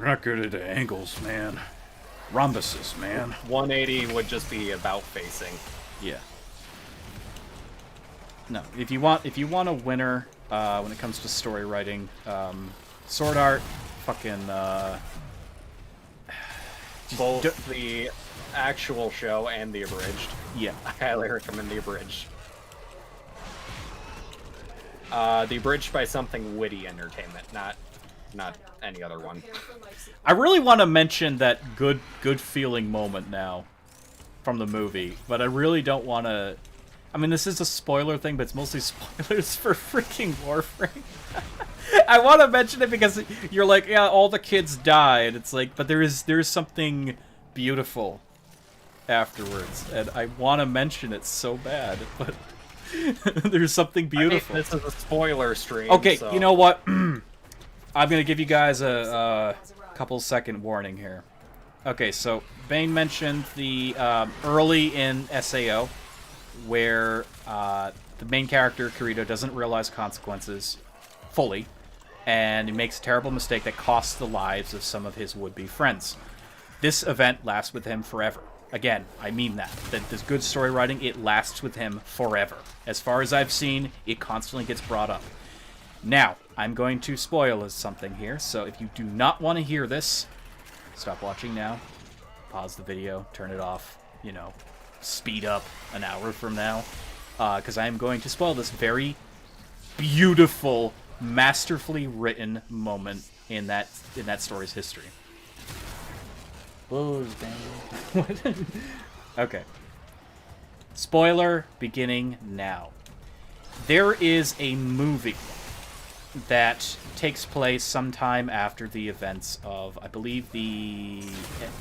not good at the angles, man. Rhombuses, man. 180 would just be about facing. Yeah. No, if you want a winner when it comes to story writing, Sword Art, fucking both the actual show and the abridged. Yeah, I highly recommend the abridged. The abridged by something witty entertainment, not any other one. I really want to mention that good feeling moment now from the movie, but I really don't want to. I mean, this is a spoiler thing, but it's mostly spoilers for freaking Warframe. I want to mention it because you're like, yeah, all the kids died. It's like, but there is something beautiful afterwards, and I want to mention it so bad, but there's something beautiful. This is a spoiler stream. Okay, so. You know what? I'm gonna give you guys a couple second warning here. Okay, so Bane mentioned the early in SAO, where the main character, Kirito, doesn't realize consequences fully, and he makes a terrible mistake that costs the lives of some of his would-be friends. This event lasts with him forever. Again, I mean that this good story writing, it lasts with him forever. As far as I've seen, it constantly gets brought up. Now, I'm going to spoil something here, so if you do not want to hear this, stop watching now, pause the video, turn it off, you know, speed up an hour from now, because I am going to spoil this very beautiful, masterfully written moment in that story's history. Whoa, dang. Okay. Spoiler beginning now. There is a movie that takes place sometime after the events of, I believe, the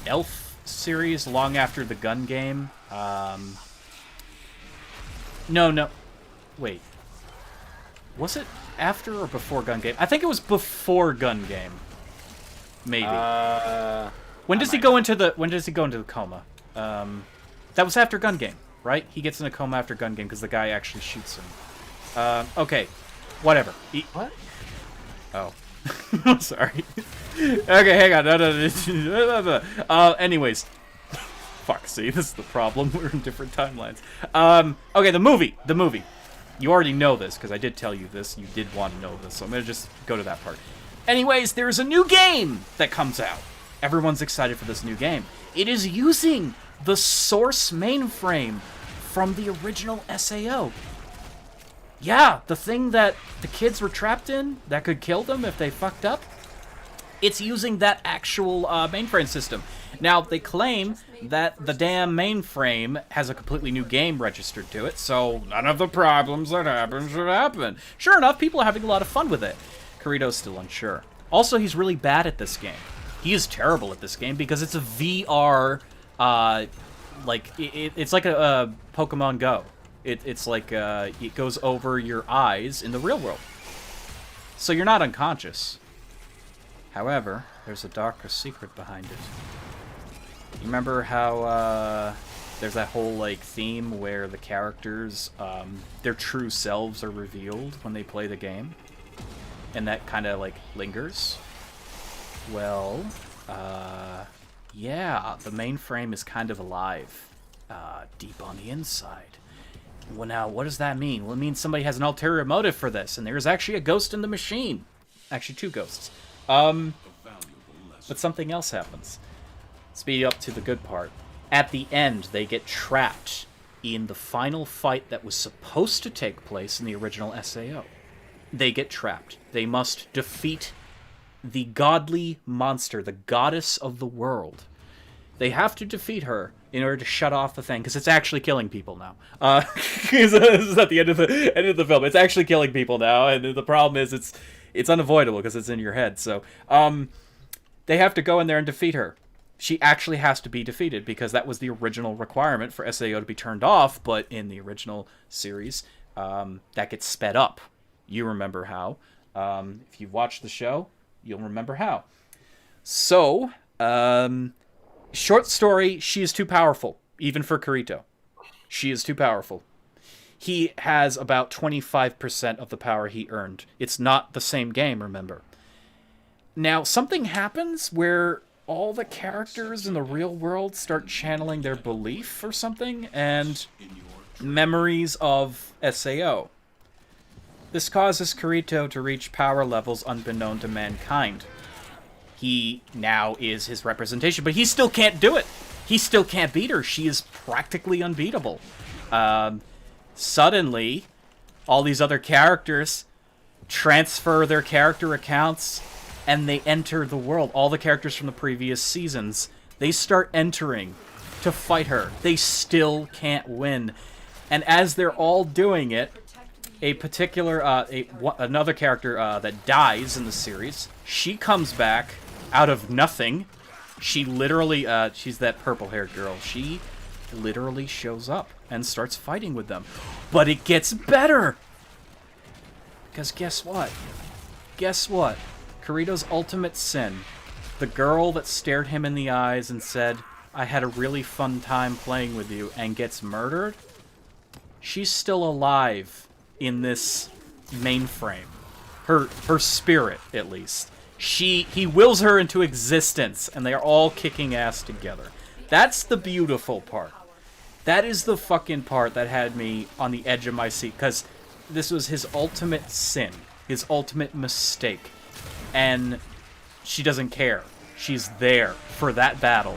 Elf series, long after the gun game. No. Wait. Was it after or before gun game? I think it was before gun game. Maybe. When does he go into the coma? That was after gun game, right? He gets in a coma after gun game because the guy actually shoots him. Okay. Whatever. What? Oh. I'm sorry. Okay, hang on. No. Anyways. Fuck, see, this is the problem. We're in different timelines. Okay, the movie. You already know this, because I did tell you this. You did want to know this, so I'm going to just go to that part. Anyways, there's a new game that comes out. Everyone's excited for this new game. It is using the source mainframe from the original SAO. Yeah, the thing that the kids were trapped in that could kill them if they fucked up. It's using that actual mainframe system. Now, they claim that the damn mainframe has a completely new game registered to it, so none of the problems that happen should happen. Sure enough, people are having a lot of fun with it. Kirito's still unsure. Also, he's really bad at this game. He is terrible at this game because it's a VR, it's like a Pokemon Go. It's like, it goes over your eyes in the real world. So you're not unconscious. However, there's a darker secret behind it. You remember how, there's that whole, like, theme where the characters, their true selves are revealed when they play the game? And that kind of, like, lingers? Well, yeah, the mainframe is kind of alive, deep on the inside. Well, now, what does that mean? Well, it means somebody has an ulterior motive for this, and there's actually a ghost in the machine. Actually, two ghosts. But something else happens. Speed up to the good part. At the end, they get trapped in the final fight that was supposed to take place in the original SAO. They get trapped. They must defeat the godly monster, the goddess of the world. They have to defeat her in order to shut off the thing, because it's actually killing people now. This is at the end of the film. It's actually killing people now, and the problem is it's unavoidable because it's in your head. So they have to go in there and defeat her. She actually has to be defeated because that was the original requirement for SAO to be turned off, but in the original series, that gets sped up. You remember how. If you've watched the show, you'll remember how. So, short story, she is too powerful, even for Kirito. She is too powerful. He has about 25% of the power he earned. It's not the same game, remember. Now, something happens where all the characters in the real world start channeling their belief or something, and memories of SAO. This causes Kirito to reach power levels unbeknown to mankind. He now is his representation, but he still can't do it. He still can't beat her. She is practically unbeatable. Suddenly, all these other characters transfer their character accounts, and they enter the world. All the characters from the previous seasons, they start entering to fight her. They still can't win. And as they're all doing it, a particular, another character that dies in the series, she comes back out of nothing. She literally, she's that purple-haired girl. She literally shows up and starts fighting with them. But it gets better! Because guess what? Guess what? Kirito's ultimate sin, the girl that stared him in the eyes and said, "I had a really fun time playing with you," and gets murdered, she's still alive in this mainframe. Her spirit, at least. He wills her into existence, and they are all kicking ass together. That's the beautiful part. That is the fucking part that had me on the edge of my seat, because this was his ultimate sin, his ultimate mistake, and she doesn't care. She's there for that battle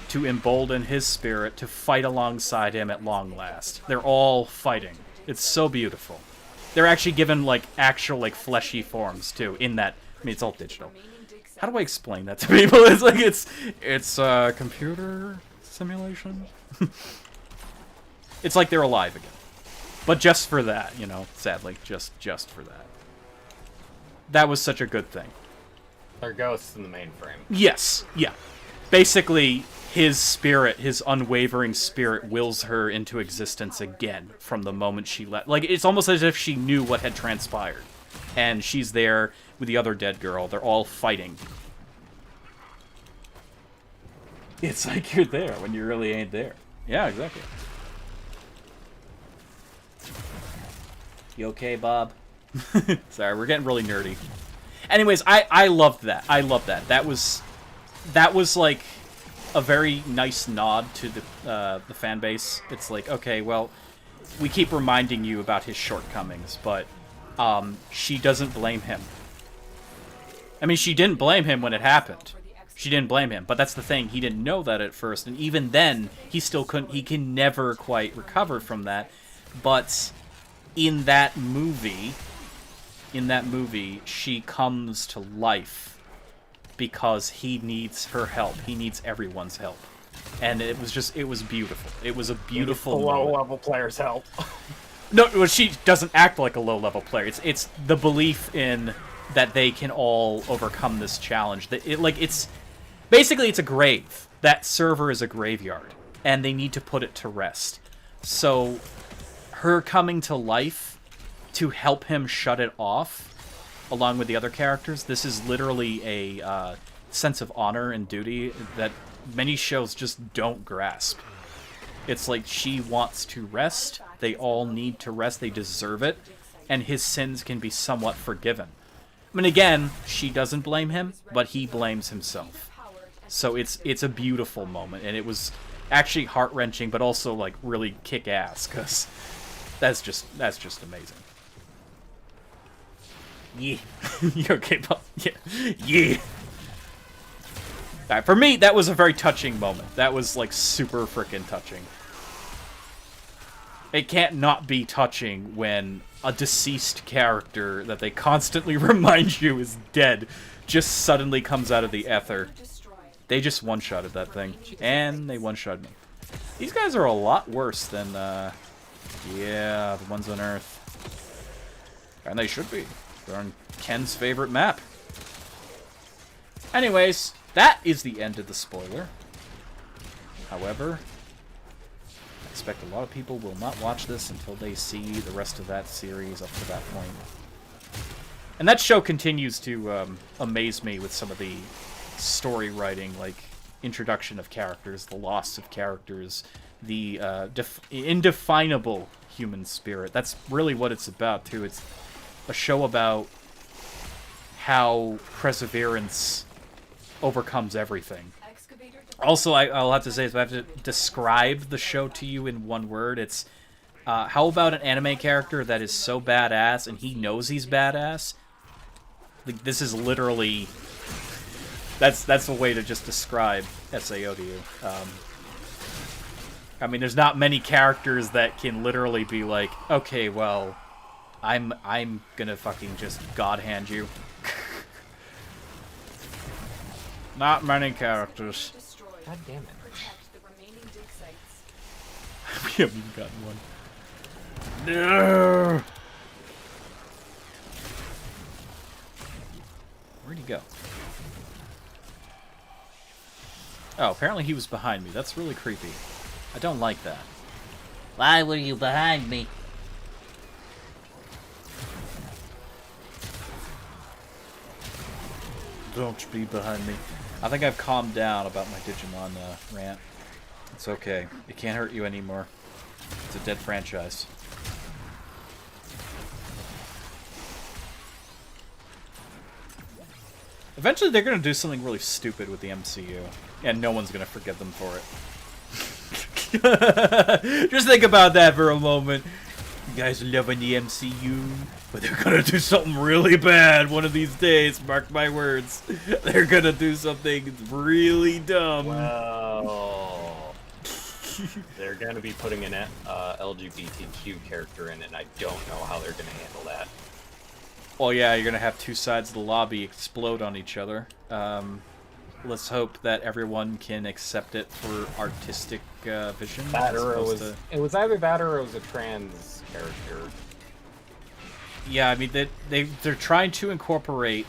to embolden his spirit to fight alongside him at long last. They're all fighting. It's so beautiful. They're actually given, like, actual, like, fleshy forms, too, in that... I mean, it's all digital. How do I explain that to people? It's like, it's a computer simulation? It's like they're alive again. But just for that, you know, sadly. Just for that. That was such a good thing. They're ghosts in the mainframe. Yes, yeah. Basically, his spirit, his unwavering spirit, wills her into existence again from the moment she left. Like, it's almost as if she knew what had transpired. And she's there with the other dead girl. They're all fighting. It's like you're there when you really ain't there. Yeah, exactly. You okay, Bob? Sorry, we're getting really nerdy. Anyways, I loved that. I loved that. That was like a very nice nod to the fan base. It's like, okay, well, we keep reminding you about his shortcomings, but she doesn't blame him. I mean, she didn't blame him when it happened. She didn't blame him, but that's the thing. He didn't know that at first, and even then, he still couldn't. He can never quite recover from that. But in that movie, she comes to life because he needs her help. He needs everyone's help. And it was beautiful. It was a beautiful moment. Low-level players help. No, well, she doesn't act like a low-level player. It's the belief in that they can all overcome this challenge. That it's basically it's a grave. That server is a graveyard, and they need to put it to rest. So her coming to life to help him shut it off, along with the other characters, this is literally a sense of honor and duty that many shows just don't grasp. It's like she wants to rest, they all need to rest, they deserve it, and his sins can be somewhat forgiven. I mean, again, she doesn't blame him, but he blames himself. So it's a beautiful moment, and it was actually heart-wrenching, but also, like, really kick-ass, because that's just amazing. Yeah. You okay, Bob? Yeah. Yeah. Alright, for me, that was a very touching moment. That was, like, super frickin' touching. It can't not be touching when a deceased character that they constantly remind you is dead just suddenly comes out of the ether. They just one-shotted that thing. And they one-shotted me. These guys are a lot worse than, yeah, the ones on Earth. And they should be. They're on Ken's favorite map. Anyways, that is the end of the spoiler. However, I expect a lot of people will not watch this until they see the rest of that series up to that point. And that show continues to amaze me with some of the story writing, like introduction of characters, the loss of characters, the indefinable human spirit. That's really what it's about, too. It's a show about how perseverance overcomes everything. Also, I'll have to say, if I have to describe the show to you in one word, it's how about an anime character that is so badass and he knows he's badass? Like, this is literally that's a way to just describe SAO to you. I mean, there's not many characters that can literally be like, okay, well, I'm gonna fucking just God hand you. Not many characters. God damn it. We haven't even gotten one. No. Where'd he go? Oh, apparently he was behind me. That's really creepy. I don't like that. Why were you behind me? Don't be behind me. I think I've calmed down about my Digimon rant. It's okay. It can't hurt you anymore. It's a dead franchise. Eventually they're going to do something really stupid with the MCU, and no one's going to forgive them for it. Just think about that for a moment. You guys are loving the MCU, but they're gonna do something really bad one of these days. Mark my words. They're gonna do something really dumb. Well, they're gonna be putting an LGBTQ character in it, and I don't know how they're gonna handle that. Well, yeah, you're gonna have two sides of the lobby explode on each other. Let's hope that everyone can accept it for artistic vision. It was either that or it was a trans character. Yeah, I mean they're trying to incorporate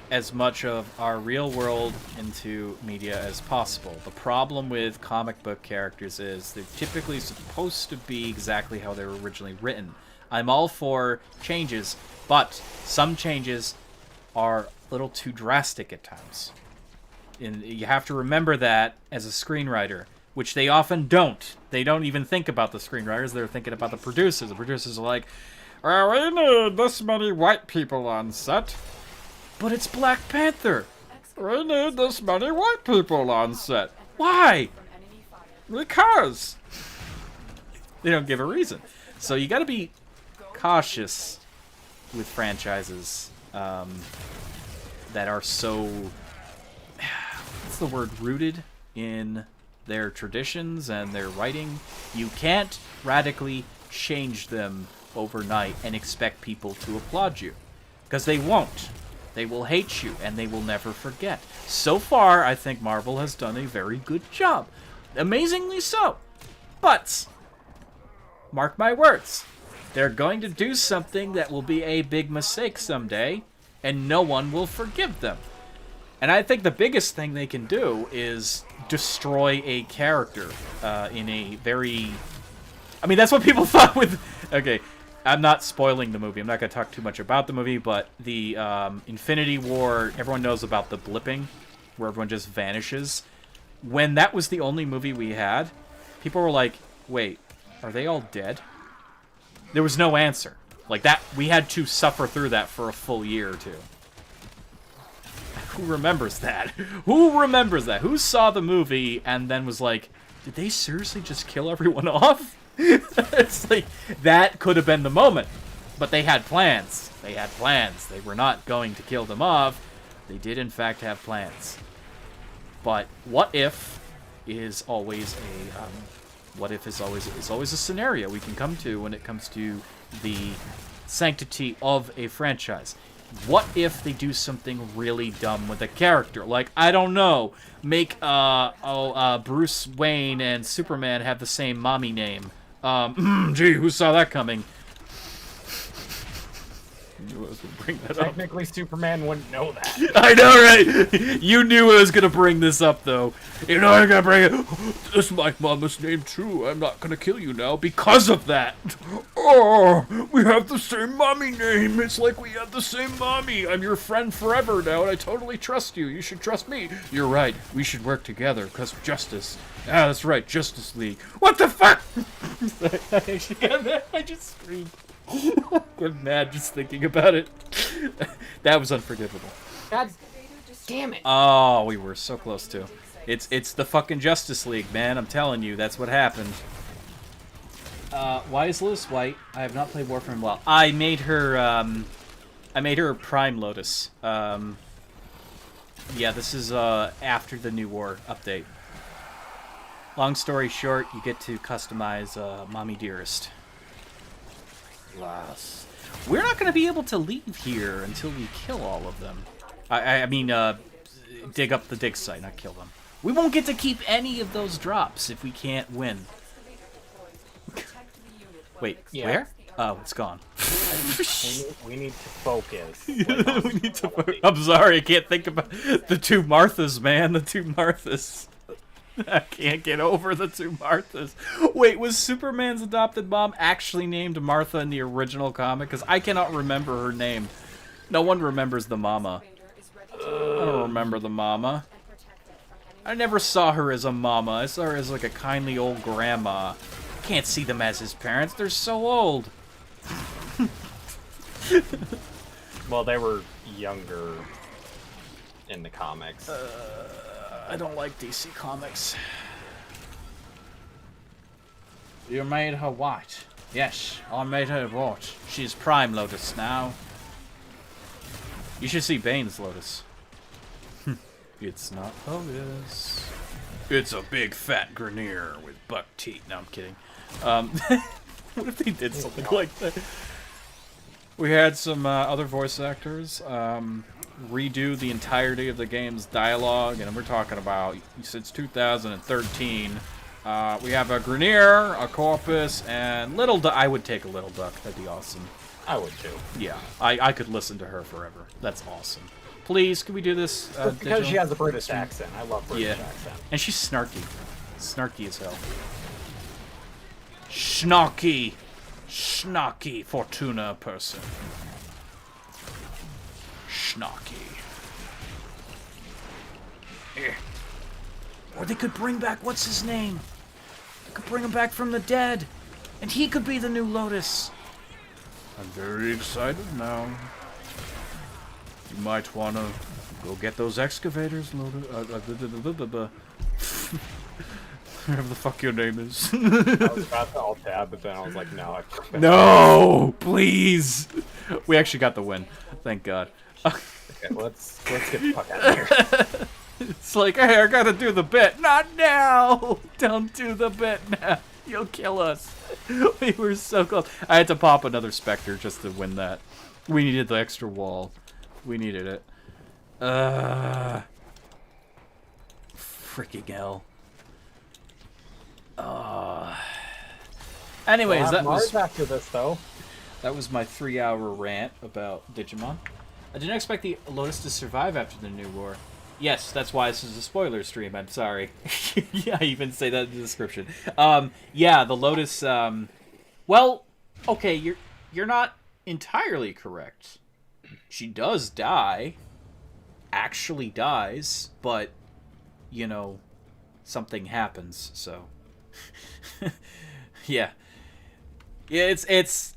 as much of our real world into media as possible. The problem with comic book characters is they're typically supposed to be exactly how they were originally written. I'm all for changes, but some changes are a little too drastic at times. And you have to remember that as a screenwriter, which they often don't. They don't even think about the screenwriters, they're thinking about the producers. The producers are like, we need this many white people on set. But it's Black Panther. We need this many white people on set. Why? Because. They don't give a reason. So you gotta be cautious with franchises that are so... what's the word? Rooted in their traditions and their writing. You can't radically change them overnight and expect people to applaud you. Because they won't. They will hate you, and they will never forget. So far, I think Marvel has done a very good job. Amazingly so. But, mark my words, they're going to do something that will be a big mistake someday, and no one will forgive them. And I think the biggest thing they can do is destroy a character in a very... I mean, that's what people thought with... Okay, I'm not spoiling the movie. I'm not going to talk too much about the movie, but the Infinity War, everyone knows about the blipping, where everyone just vanishes. When that was the only movie we had, people were like, wait, are they all dead? There was no answer. Like that, we had to suffer through that for a full year or two. Who remembers that? Who remembers that? Who saw the movie and then was like, did they seriously just kill everyone off? It's like, that could have been the moment. But they had plans. They had plans. They were not going to kill them off. They did, in fact, have plans. But what if is always a... what if is always a scenario we can come to when it comes to the sanctity of a franchise. What if they do something really dumb with a character? Like, I don't know, make Bruce Wayne and Superman have the same mommy name. Gee, who saw that coming? I knew I was gonna bring that up. Technically, Superman wouldn't know that. I know, right? You knew I was gonna bring this up, though. You know I'm gonna bring it. This is my mama's name too. I'm not gonna kill you now because of that. Oh, we have the same mommy name. It's like we have the same mommy. I'm your friend forever now, and I totally trust you. You should trust me. You're right. We should work together because justice. Ah, that's right. Justice League. What the fuck? I just screamed. I'm mad just thinking about it. That was unforgivable. God damn it. Oh, we were so close to. It's the fucking Justice League, man. I'm telling you, that's what happened. Why is Lotus white? I have not played Warframe well. I made her Prime Lotus. Yeah, this is after the New War update. Long story short, you get to customize Mommy Dearest. We're not going to be able to leave here until we kill all of them. I mean, dig up the dig site, not kill them. We won't get to keep any of those drops if we can't win. Wait, Yeah. where? Oh, it's gone. We need to focus. We need to. I'm sorry, I can't think about the two Marthas, man. The two Marthas. I can't get over the two Marthas. Wait, was Superman's adopted mom actually named Martha in the original comic? Because I cannot remember her name. No one remembers the mama. I don't remember the mama. I never saw her as a mama. I saw her as like a kindly old grandma. Can't see them as his parents. They're so old. Well, they were younger in the comics. I don't like DC Comics. You're made her white. Yes, I made her what? She's Prime Lotus now. You should see Bane's Lotus. It's not Lotus. It's a big fat Grenier with buck teeth. No, I'm kidding. What if they did something like that? We had some other voice actors redo the entirety of the game's dialogue, and we're talking about since 2013. We have a Grenier, a Corpus, and I would take a Little Duck. That'd be awesome. I would too. Yeah, I could listen to her forever. That's awesome. Please, can we do this? Because she has a British accent. I love British accent. And she's snarky. Snarky as hell. Snarky. Snarky Fortuna person. Snarky. Or they could bring back, what's his name? They could bring him back from the dead. And he could be the new Lotus. I'm very excited now. You might want to go get those excavators, Lotus. Whatever the fuck your name is. I was about to alt tab, but then I was like, no. No, please. We actually got the win. Thank God. Okay, let's get the fuck out of here. It's like, hey, I gotta do the bit. Not now. Don't do the bit now. You'll kill us. We were so close. I had to pop another Spectre just to win that. We needed the extra wall. We needed it. Freaking hell. Anyways, We'll have that Mars was after this, though. that was my 3-hour rant about Digimon. I didn't expect the Lotus to survive after the New War. Yes, that's why this is a spoiler stream. I'm sorry. Yeah, I even say that in the description. Yeah, the Lotus. Well, okay, you're not entirely correct. She does die. Actually dies, but you know, something happens. So, yeah, it's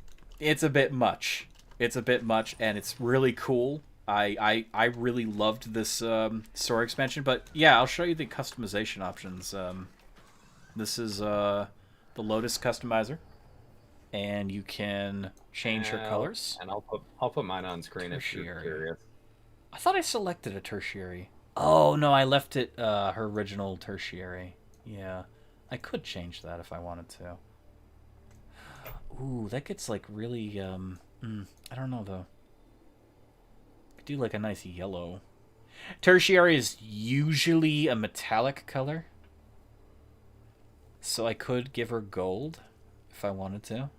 a bit much. It's a bit much, and it's really cool. I really loved this story expansion, but yeah, I'll show you the customization options. This is the Lotus customizer, and you can change her colors. And I'll put mine on screen if you're curious. I thought I selected a tertiary. Oh no, I left it her original tertiary. Yeah, I could change that if I wanted to. Ooh, that gets like really I don't know though. Could do like a nice yellow. Tertiary is usually a metallic color, so I could give her gold if I wanted to.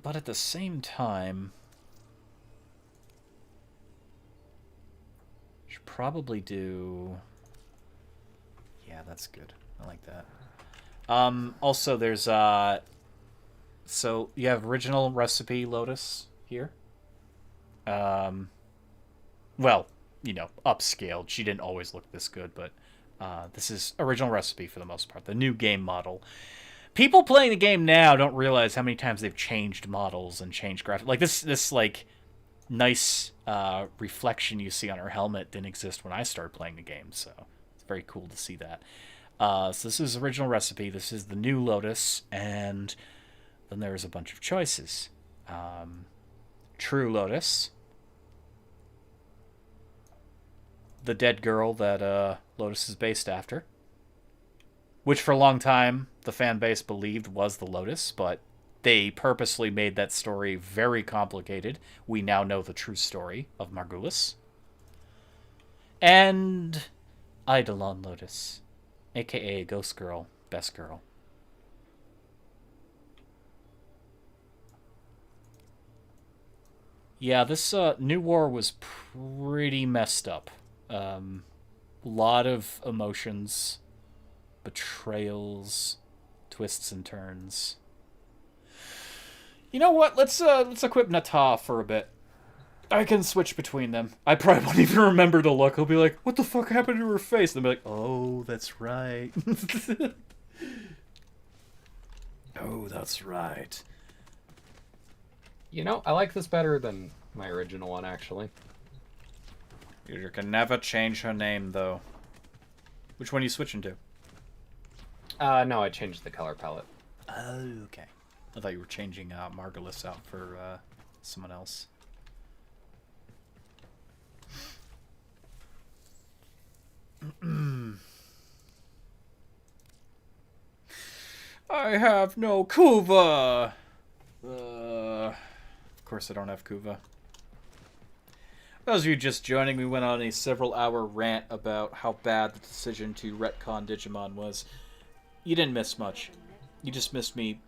But at the same time, should probably do. Yeah, that's good. I like that. Also, there's so you have original recipe Lotus here. Well, you know, upscaled. She didn't always look this good, but this is original recipe for the most part. The new game model. People playing the game now don't realize how many times they've changed models and changed graphics. Like this like nice reflection you see on her helmet didn't exist when I started playing the game, so it's very cool to see that. So this is original recipe. This is the new Lotus, and then there's a bunch of choices. True Lotus, the dead girl that Lotus is based after, which for a long time the fan base believed was the Lotus, but they purposely made that story very complicated. We now know the true story of Margulis. And Eidolon Lotus, aka Ghost Girl, Best Girl. Yeah, this New War was pretty messed up. Lot of emotions, betrayals, twists and turns. You know what? Let's equip Nata for a bit. I can switch between them. I probably won't even remember to look. I'll be like, what the fuck happened to her face? And they'll be like, oh, that's right. Oh, that's right. You know, I like this better than my original one, actually. You can never change her name, though. Which one are you switching to? No, I changed the color palette. Oh, okay. I thought you were changing Margulis out for someone else. I have no Kuva! Of course I don't have Kuva. Those of you just joining, we went on a several-hour rant about how bad the decision to retcon Digimon was. You didn't miss much. You just missed me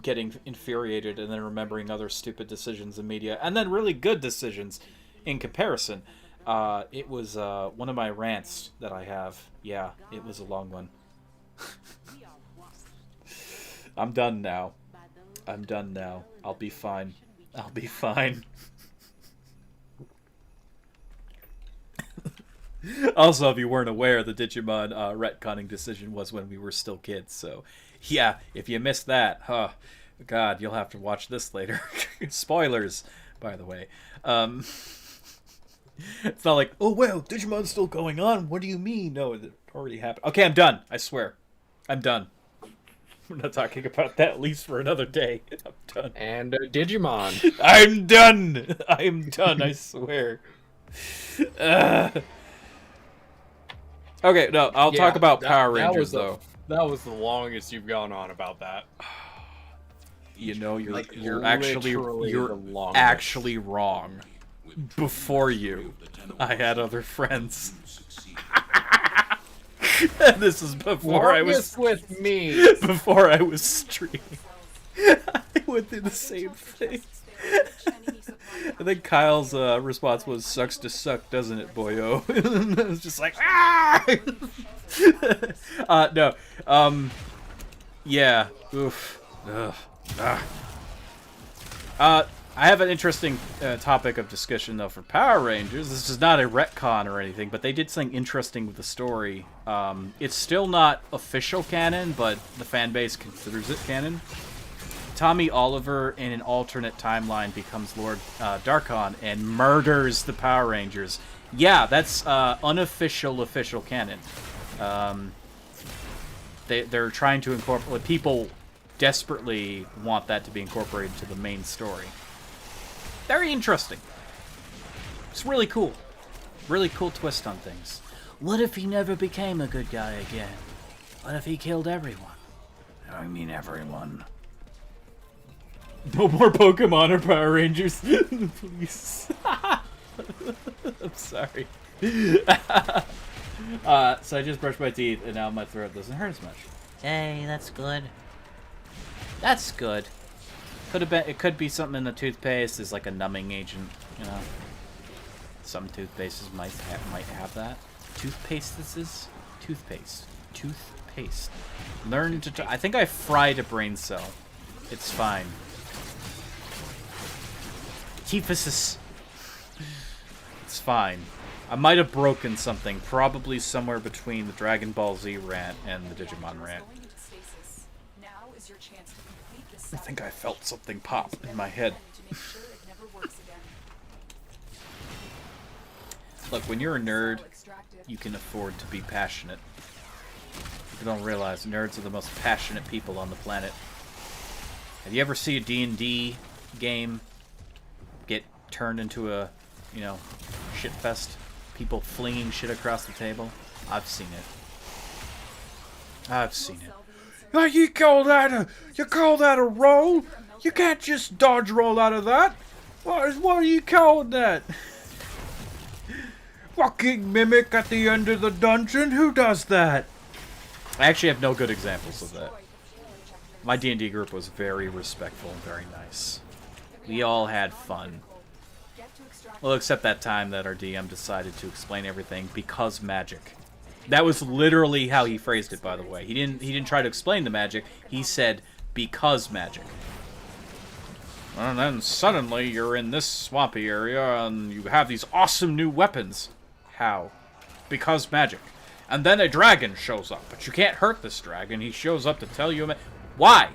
getting infuriated and then remembering other stupid decisions in media, and then really good decisions in comparison. It was one of my rants that I have. Yeah, it was a long one. I'm done now. I'm done now. I'll be fine. I'll be fine. Also, if you weren't aware, the Digimon retconning decision was when we were still kids, so yeah, if you missed that, God, you'll have to watch this later. Spoilers, by the way. It's not like, oh wow, Digimon's still going on, what do you mean? No, it already happened. Okay, I'm done, I swear. I'm done. We're not talking about that at least for another day. I'm done. And Digimon. I'm done! I'm done, I swear. Okay, no, I'll talk about Power Rangers, though. That was the longest you've gone on about that. You know, you're Like, actually literally you're the longest. actually wrong. Before you, I had other friends. This is before I was with me. before I was streaming. I went through the same thing. I think Kyle's response was, "Sucks to suck, doesn't it, boyo?" I was just like, ah! No. Yeah. Oof. Ugh. I have an interesting topic of discussion, though, for Power Rangers. This is not a retcon or anything, but they did something interesting with the story. It's still not official canon, but the fan base considers it canon. Tommy Oliver, in an alternate timeline, becomes Lord Darkon and murders the Power Rangers. Yeah, that's unofficial official canon. They're trying to incorporate... People desperately want that to be incorporated to the main story. Very interesting. It's really cool. Really cool twist on things. What if he never became a good guy again? What if he killed everyone? I mean everyone. No more Pokemon or Power Rangers, please. I'm sorry. So I just brushed my teeth, and now my throat doesn't hurt as much. Hey, that's good. That's good. Could have been. It could be something in the toothpaste. Is like a numbing agent, you know. Some toothpastes might have that. Toothpaste. Learn to. I think I fried a brain cell. It's fine. Teephasis. It's fine. I might have broken something, probably somewhere between the Dragon Ball Z rant and the Digimon rant. I think I felt something pop in my head. Look, when you're a nerd, you can afford to be passionate. People don't realize nerds are the most passionate people on the planet. Have you ever seen a D&D game get turned into a, shit fest? People flinging shit across the table? I've seen it. I've seen it. Like, you call that a roll? You can't just dodge roll out of that. What are you calling that? Fucking mimic at the end of the dungeon? Who does that? I actually have no good examples of that. My D&D group was very respectful and very nice. We all had fun. Well, except that time that our DM decided to explain everything because magic. That was literally how he phrased it, by the way. He didn't try to explain the magic. He said, because magic. And then suddenly you're in this swampy area and you have these awesome new weapons. How? Because magic. And then a dragon shows up, but you can't hurt this dragon. He shows up to tell you... Why?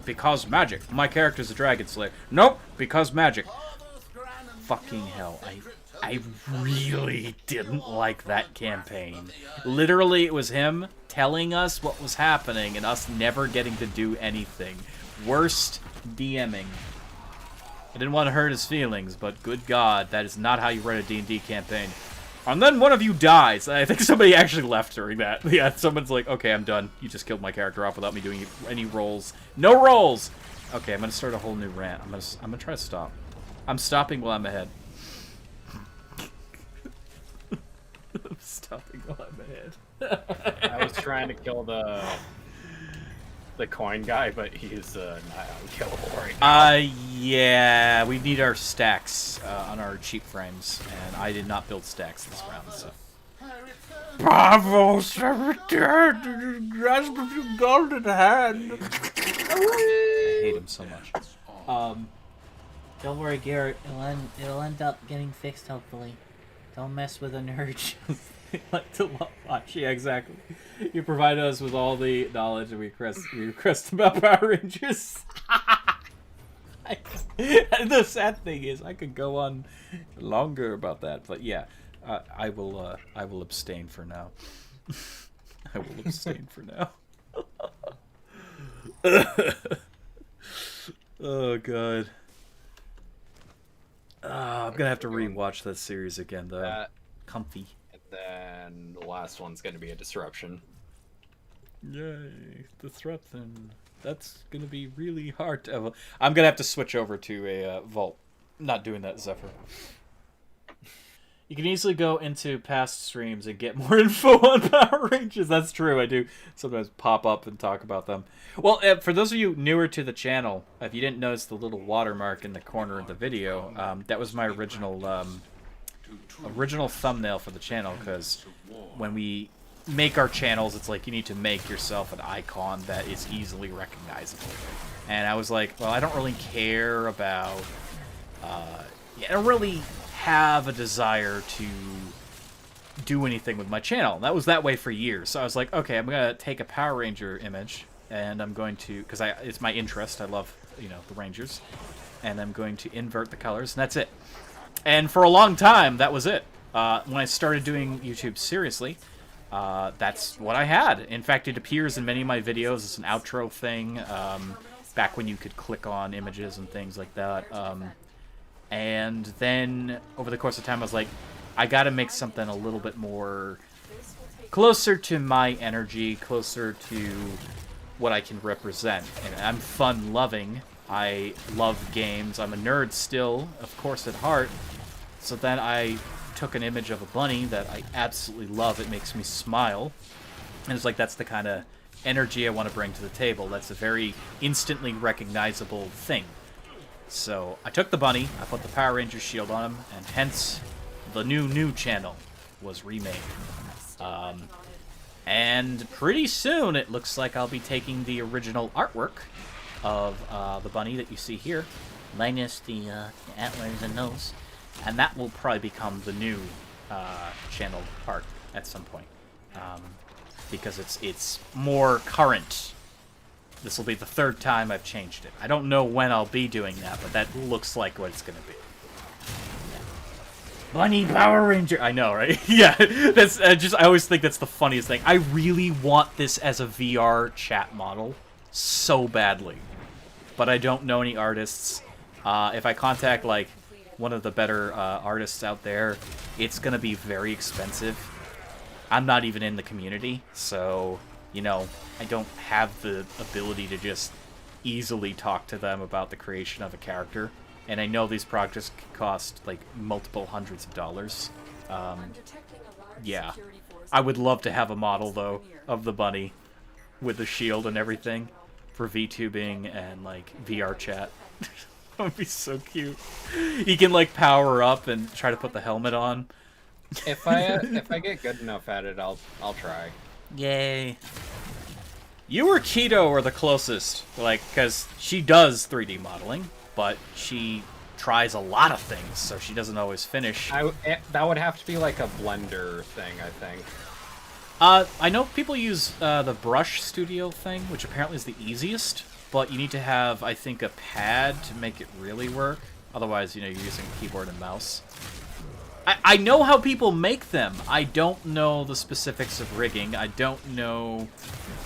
Because magic. My character's a dragon slayer. Nope, because magic. Fucking hell. I really didn't like that campaign. Literally, it was him telling us what was happening and us never getting to do anything. Worst DMing. I didn't want to hurt his feelings, but good God, that is not how you run a D&D campaign. And then one of you dies. I think somebody actually left during that. Yeah, someone's like, okay, I'm done. You just killed my character off without me doing any rolls. No rolls! Okay, I'm gonna start a whole new rant. I'm gonna try to stop. I'm stopping while I'm ahead. I'm stopping while I'm ahead. I was trying to kill the coin guy, but he's not unkillable right now. Yeah, we need our stacks on our cheap frames, and I did not build stacks this round, so. Bravo, Secretary! Grasp of your golden hand! I hate him so much. Don't worry, Garrett. It'll end up getting fixed, hopefully. Don't mess with an urge. Like to watch. Yeah, exactly. You provide us with all the knowledge that we request about Power Rangers. The sad thing is, I could go on longer about that, but yeah, I will abstain for now. I will abstain for now. Oh God. I'm gonna have to rewatch that series again, though. Comfy. And then the last one's going to be a disruption. Yay, disruption. That's gonna be really hard to. I'm gonna have to switch over to a vault. Not doing that, Zephyr. You can easily go into past streams and get more info on Power Rangers. That's true. I do sometimes pop up and talk about them. Well, for those of you newer to the channel, if you didn't notice the little watermark in the corner of the video, that was my original thumbnail for the channel, because when we make our channels, it's like you need to make yourself an icon that is easily recognizable. And I was like, well, I don't really care about... I don't really have a desire to do anything with my channel. That was that way for years. So I was like, okay, I'm going to take a Power Ranger image, and I'm going to... because it's my interest. I love, the Rangers. And I'm going to invert the colors, and that's it. And for a long time, that was it. When I started doing YouTube seriously, that's what I had. In fact, it appears in many of my videos as an outro thing, back when you could click on images and things like that. And then, over the course of time, I was like, I gotta make something a little bit more closer to my energy, closer to what I can represent. And I'm fun-loving. I love games. I'm a nerd still, of course, at heart. So then I took an image of a bunny that I absolutely love. It makes me smile. And it's like, that's the kind of energy I want to bring to the table. That's a very instantly recognizable thing. So I took the bunny, I put the Power Ranger shield on him, and hence the new channel was remade. And pretty soon it looks like I'll be taking the original artwork of the bunny that you see here, minus the antlers and nose, and that will probably become the new channel art at some point, because it's more current. This will be the third time I've changed it. I don't know when I'll be doing that, but that looks like what it's going to be. Bunny Power Ranger. I know, right? Yeah, that's I always think that's the funniest thing. I really want this as a VR chat model so badly, but I don't know any artists. If I contact like one of the better artists out there, it's gonna be very expensive. I'm not even in the community, so I don't have the ability to just easily talk to them about the creation of a character. And I know these projects cost like multiple hundreds of dollars. Yeah, I would love to have a model though of the bunny with the shield and everything for VTubing and like VR chat. That would be so cute. He can like power up and try to put the helmet on. If I get good enough at it, I'll try. Yay. You or Keto are the closest, like, because she does 3D modeling, but she tries a lot of things, so she doesn't always finish. That would have to be like a Blender thing, I think. I know people use the Brush Studio thing, which apparently is the easiest, but you need to have, I think, a pad to make it really work. Otherwise, you're using keyboard and mouse. I know how people make them. I don't know the specifics of rigging. I don't know,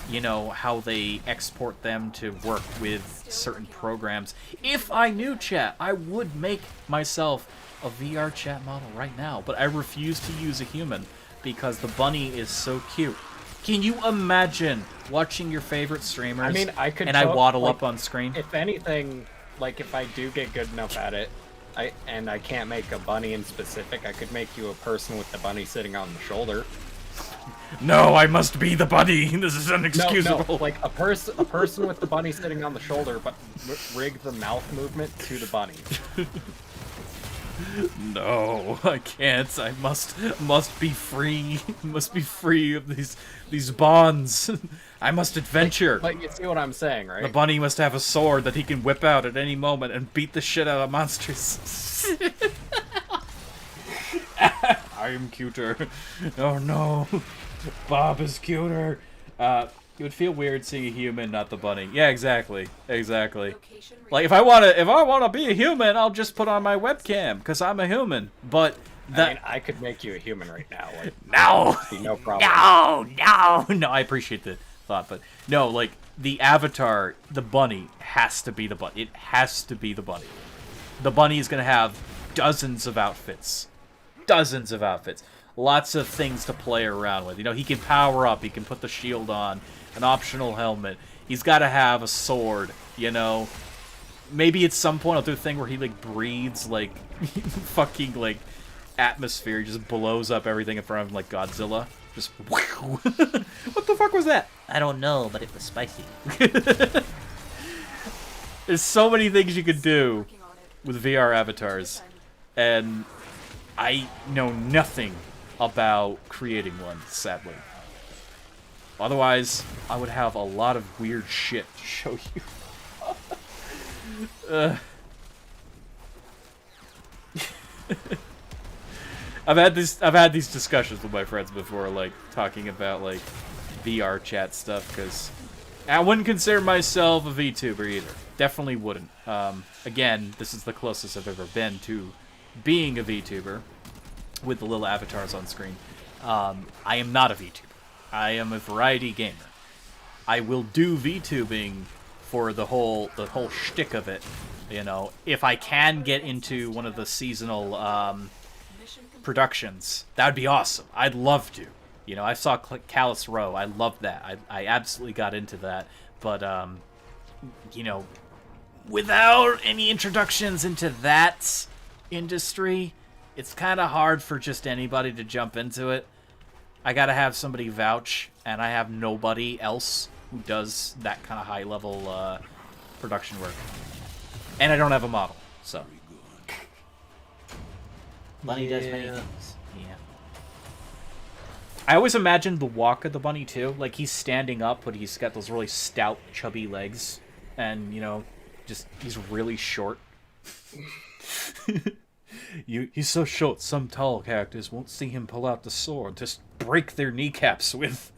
you know, how they export them to work with certain programs. If I knew, chat, I would make myself a VR chat model right now. But I refuse to use a human because the bunny is so cute. Can you imagine watching your favorite streamers I mean, I could and I waddle like, up on screen? If anything, like if I do get good enough at it, I can't make a bunny in specific, I could make you a person with the bunny sitting on the shoulder. No, I must be the bunny. This is inexcusable. No, like a person with the bunny sitting on the shoulder, but rig the mouth movement to the bunny. No, I can't. I must be free. Must be free of these bonds. I must adventure. But you see what I'm saying, right? The bunny must have a sword that he can whip out at any moment and beat the shit out of monsters. I am cuter. Oh no, Bob is cuter. It would feel weird seeing a human, not the bunny. Yeah, exactly. Like if I wanna be a human, I'll just put on my webcam because I'm a human. But that I mean, I could make you a human right now. Like, no, no problem. no. I appreciate the thought, but no, like the avatar, the bunny has to be the bunny. It has to be the bunny. The bunny is gonna have dozens of outfits. Lots of things to play around with. You know, he can power up, he can put the shield on, an optional helmet. He's got to have a sword, you know. Maybe at some point I'll do a thing where he, like, breathes, like, fucking, like, atmosphere. He just blows up everything in front of him like Godzilla. Just, what the fuck was that? I don't know, but it was spicy. There's so many things you could do with VR avatars, and I know nothing about creating one, sadly. Otherwise, I would have a lot of weird shit to show you. I've had these discussions with my friends before, like talking about like VR chat stuff, because I wouldn't consider myself a VTuber either. Definitely wouldn't. Again, this is the closest I've ever been to being a VTuber with the little avatars on screen. I am not a VTuber. I am a variety gamer. I will do VTubing for the whole shtick of it, you know. If I can get into one of the seasonal productions, that would be awesome. I'd love to. You know, I saw Callous Row. I loved that. I absolutely got into that. But you know, without any introductions into that industry, it's kind of hard for just anybody to jump into it. I gotta have somebody vouch, and I have nobody else who does that kind of high-level production work. And I don't have a model, so. Bunny does many things. Yeah. I always imagined the walk of the bunny, too. Like, he's standing up, but he's got those really stout, chubby legs. And, you know, just, he's really short. He's so short, some tall characters won't see him pull out the sword, just break their kneecaps with.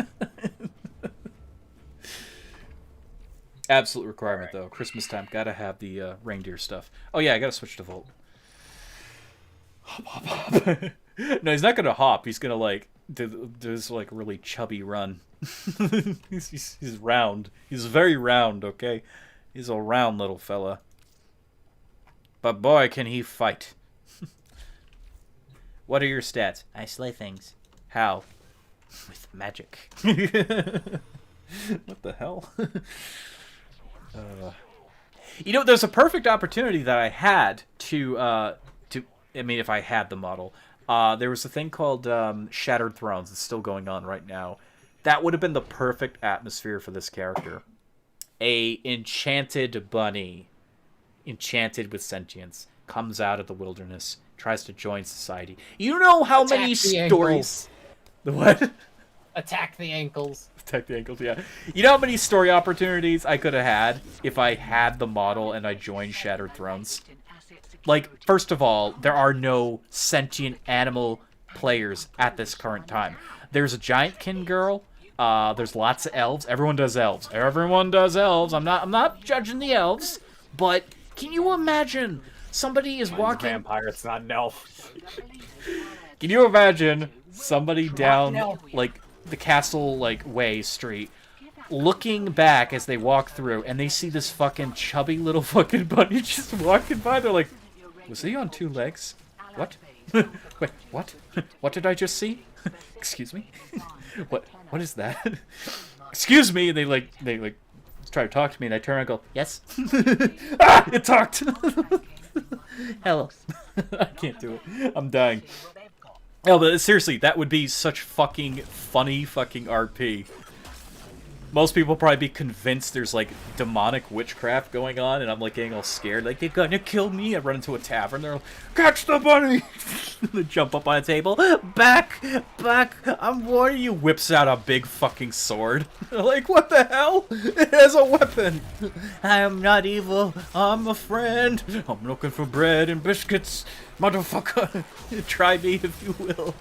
Absolute requirement, though. Christmas time, gotta have the reindeer stuff. Oh yeah, I gotta switch to Volt. Hop, hop, hop. No, he's not gonna hop. He's gonna, like, do this, like, really chubby run. he's round. He's very round, okay? He's a round little fella. But boy, can he fight. What are your stats? I slay things. How? With magic. What the hell? You know, there's a perfect opportunity that I had to I mean, if I had the model. There was a thing called Shattered Thrones. It's still going on right now. That would have been the perfect atmosphere for this character. A enchanted bunny, enchanted with sentience, comes out of the wilderness, tries to join society. You know how many stories... The what? Attack the ankles. Attack the ankles, yeah. You know how many story opportunities I could have had if I had the model and I joined Shattered Thrones? Like, first of all, there are no sentient animal players at this current time. There's a giantkin girl. There's lots of elves. Everyone does elves. Everyone does elves. I'm not judging the elves, but can you imagine Somebody is Mine's a walking. vampire, it's not an elf. Can you imagine somebody down no. like the castle like way street, looking back as they walk through, and they see this fucking chubby little fucking bunny just walking by? They're like, "Was he on 2 legs? What? Wait, what? What did I just see? Excuse me? What is that? Excuse me?" And they like try to talk to me, and I turn and go, "Yes." Ah, it talked. Hello. I can't do it. I'm dying. Oh, but seriously, that would be such fucking funny fucking RP. Most people probably be convinced there's like demonic witchcraft going on, and I'm like getting all scared, like they're gonna kill me. I run into a tavern, they're like, "Catch the bunny!" They jump up on a table, back, I'm warning you. Whips out a big fucking sword. They're like, "What the hell? It has a weapon." "I am not evil. I'm a friend. I'm looking for bread and biscuits, motherfucker. Try me if you will."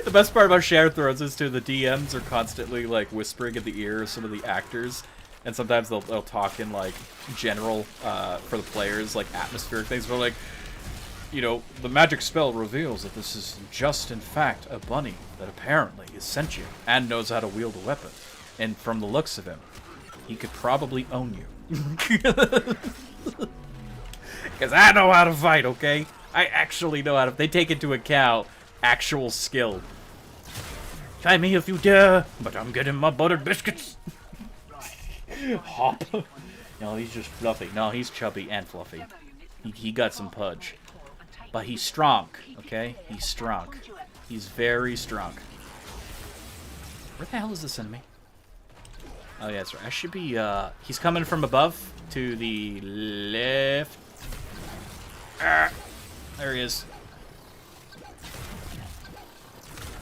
The best part about Shattered Thrones is too, the DMs are constantly like whispering in the ear of some of the actors, and sometimes they'll talk in like general for the players, like atmospheric things. But like, you know, the magic spell reveals that this is just in fact a bunny that apparently is sentient and knows how to wield a weapon. And from the looks of him, he could probably own you. Because I know how to fight, okay? I actually know how to. They take into account actual skill. "Try me if you dare, but I'm getting my buttered biscuits." Hop. No, he's just fluffy. No, he's chubby and fluffy. He got some pudge. But he's strong, okay? He's strong. He's very strong. Where the hell is this enemy? Oh, yeah, that's right. I should be, he's coming from above to the left. Ah, there he is.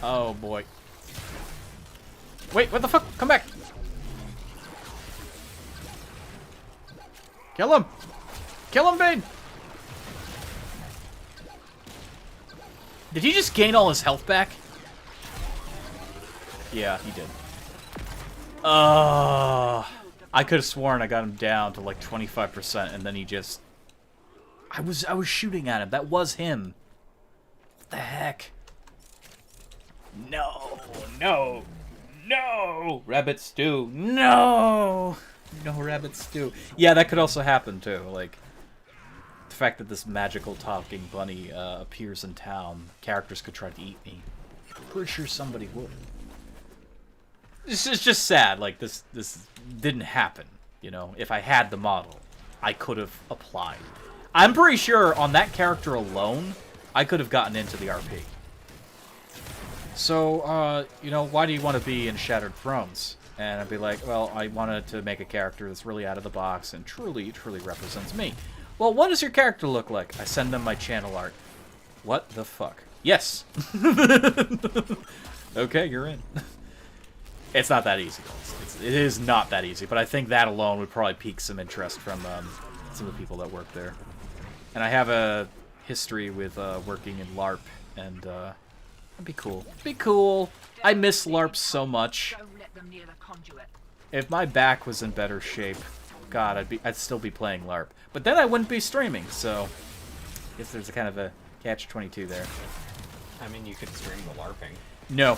Oh, boy. Wait, what the fuck? Come back. Kill him. Kill him, Bane. Did he just gain all his health back? Yeah, he did. I could have sworn I got him down to like 25%, and then he just... I was shooting at him. That was him. What the heck? No, no, no! Rabbit stew. No! No rabbit stew. Yeah, that could also happen too. Like, the fact that this magical talking bunny appears in town, characters could try to eat me. Pretty sure somebody would. This is just sad. Like, this didn't happen. You know, if I had the model, I could have applied. I'm pretty sure on that character alone, I could have gotten into the RP. So, you know, why do you want to be in Shattered Thrones? And I'd be like, well, I wanted to make a character that's really out of the box and truly represents me. Well, what does your character look like? I send them my channel art. What the fuck? Yes! Okay, you're in. It's not that easy. It is not that easy, but I think that alone would probably pique some interest from some of the people that work there. And I have a history with working in LARP, and that'd be cool. Be cool. I miss LARP so much. If my back was in better shape, God, I'd still be playing LARP. But then I wouldn't be streaming, so I guess there's a kind of a catch-22 there. I mean, you could stream the LARPing. No,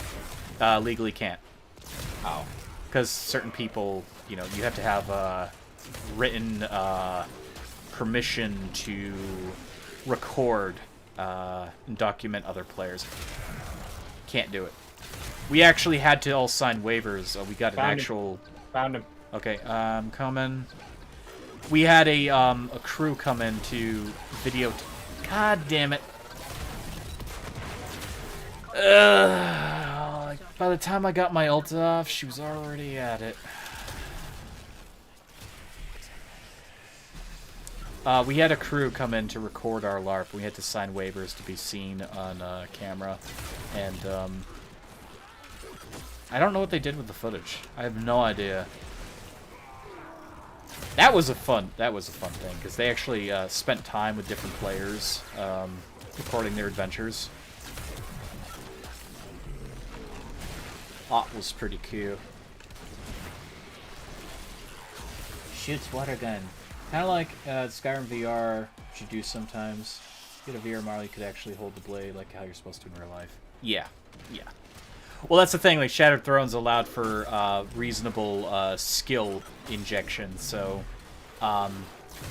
legally can't. Oh. Because certain people, you know, you have to have written permission to record and document other players. Can't do it. We actually had to all sign waivers. We got an actual... Found him. Okay, coming. We had a crew come in to video... God damn it. By the time I got my ult off, she was already at it. We had a crew come in to record our LARP. We had to sign waivers to be seen on camera, and I don't know what they did with the footage. I have no idea. That was a fun thing because they actually spent time with different players, recording their adventures. That was pretty cool. Shoots water gun. Kind of like Skyrim VR, which you do sometimes. Get a VR model, you could actually hold the blade like how you're supposed to in real life. Yeah, yeah. Well, that's the thing. Like Shattered Thrones allowed for reasonable skill injection. So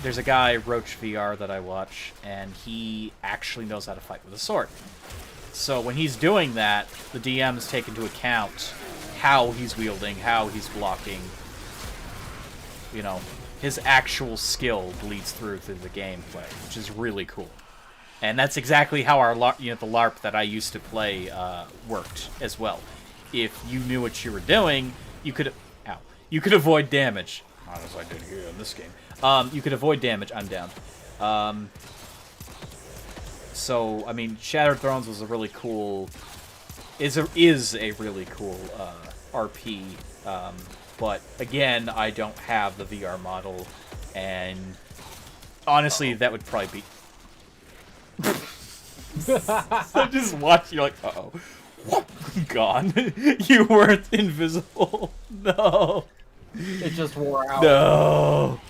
there's a guy, Roach VR, that I watch, and he actually knows how to fight with a sword. So when he's doing that, the DMs take into account how he's wielding, how he's blocking. You know, his actual skill bleeds through the gameplay, which is really cool. And that's exactly how our the LARP that I used to play worked as well. If you knew what you were doing, you could avoid damage. Not as I did here in this game. You could avoid damage. I'm down. So I mean, Shattered Thrones was a really cool. Is a really cool RP. But again, I don't have the VR model, and honestly, that would probably be. I just watch you like, uh-oh. Gone. You weren't invisible. No. It just wore out. No.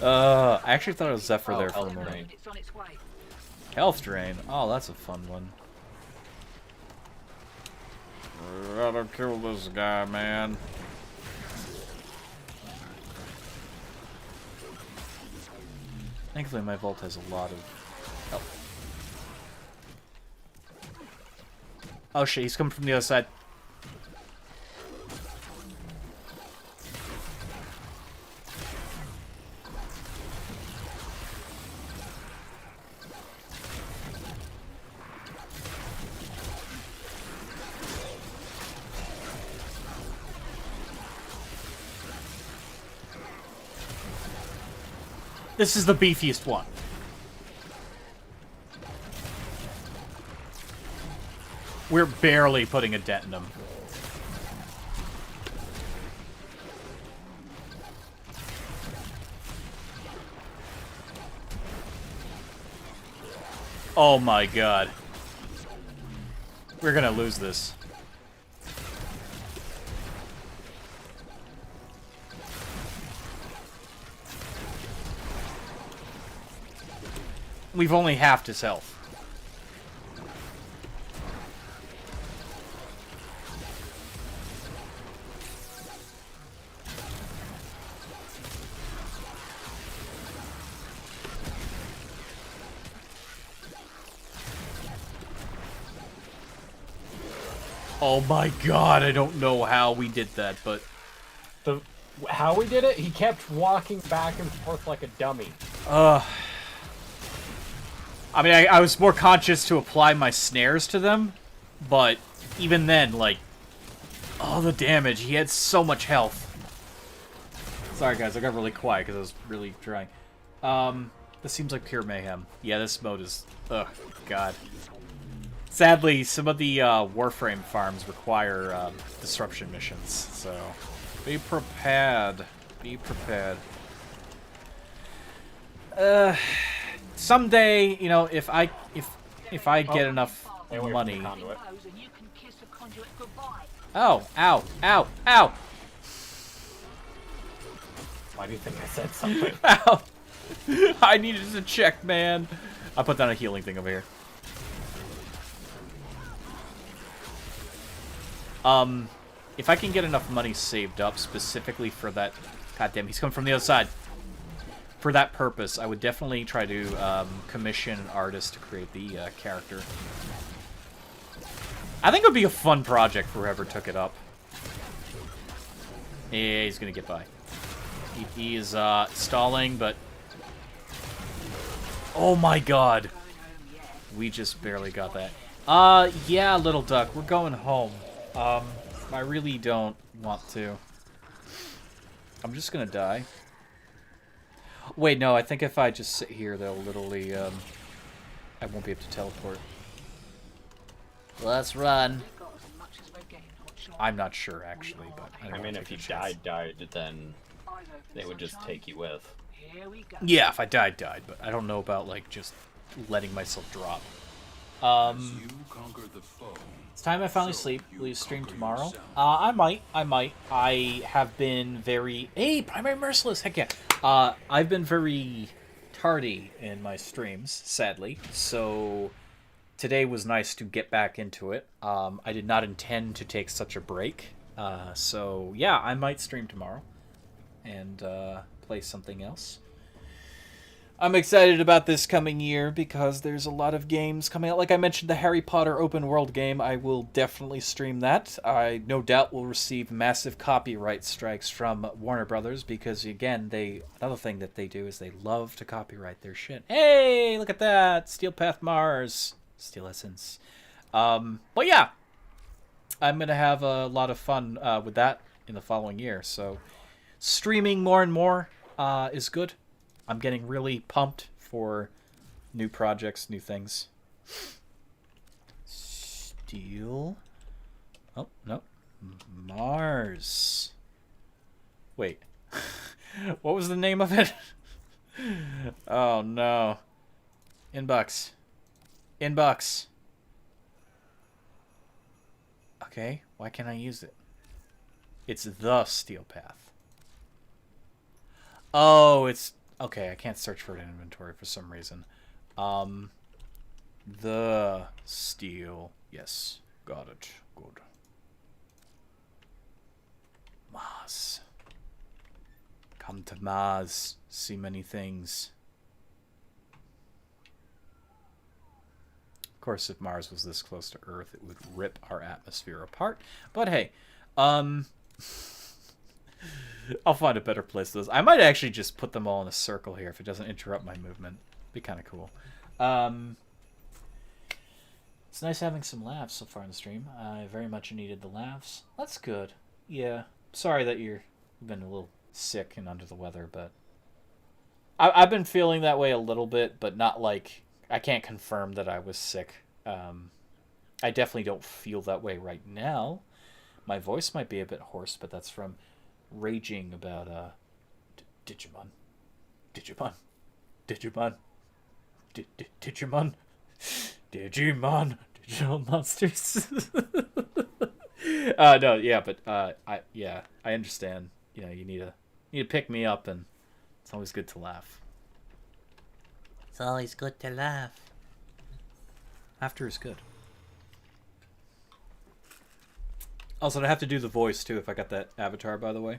I actually thought it was Zephyr there for a moment. It's on its way. Health Drain. Oh, that's a fun one. Gotta kill this guy, man. Thankfully, my vault has a lot of health. Oh shit, he's coming from the other side. This is the beefiest one. We're barely putting a dent in him. Oh my god. We're gonna lose this. We've only halved his health. Oh my god, I don't know how we did that, but... How we did it? He kept walking back and forth like a dummy. I mean, I was more conscious to apply my snares to them, but even then, like... Oh, the damage. He had so much health. Sorry, guys, I got really quiet because I was really trying. This seems like pure mayhem. Yeah, this mode is... Ugh, god. Sadly, some of the Warframe farms require disruption missions, so be prepared. Be prepared. Someday, you know, if I get enough money. Oh, ow, ow, ow! Why do you think I said something? Ow! I needed to check, man. I put down a healing thing over here. If I can get enough money saved up specifically for that... Goddamn, he's coming from the other side. For that purpose, I would definitely try to commission an artist to create the character. I think it would be a fun project for whoever took it up. Yeah, he's gonna get by. He is stalling, but... Oh my god. We just barely got that. Yeah, little duck, we're going home. I really don't want to. I'm just gonna die. Wait, no, I think if I just sit here, they'll literally, I won't be able to teleport. Let's run. I'm not sure, actually, but... I mean, if you died, then they would just take you with. Yeah, if I died, but I don't know about, like, just letting myself drop. It's time I finally sleep. Will you stream tomorrow? I might. I have been very... Hey, Primary Merciless! Heck yeah. I've been very tardy in my streams, sadly. So today was nice to get back into it. I did not intend to take such a break. So yeah, I might stream tomorrow. And play something else. I'm excited about this coming year because there's a lot of games coming out. Like I mentioned, the Harry Potter open world game, I will definitely stream that. I no doubt will receive massive copyright strikes from Warner Brothers because, again, another thing that they do is they love to copyright their shit. Hey, look at that! Steel Path Mars. Steel Essence. But yeah, I'm going to have a lot of fun with that in the following year. So streaming more and more is good. I'm getting really pumped for new projects, new things. Steel. Oh, no. Mars. Wait. What was the name of it? Oh, no. Inbox. Inbox. Okay, why can't I use it? It's the Steel Path. Oh, it's... Okay, I can't search for it in inventory for some reason. The Steel. Yes, got it. Good. Mars. Come to Mars. See many things. Of course, if Mars was this close to Earth, it would rip our atmosphere apart. But hey, I'll find a better place for those. I might actually just put them all in a circle here if it doesn't interrupt my movement. Be kind of cool. It's nice having some laughs so far in the stream. I very much needed the laughs. That's good. Yeah. Sorry that you've been a little sick and under the weather, but I've been feeling that way a little bit, but not like... I can't confirm that I was sick. I definitely don't feel that way right now. My voice might be a bit hoarse, but that's from raging about Digimon, Digimon, digital monsters. No, yeah, but I understand. You know, you need to pick me up, and it's always good to laugh. It's always good to laugh. Laughter is good. Also, I have to do the voice, too, if I got that avatar, by the way.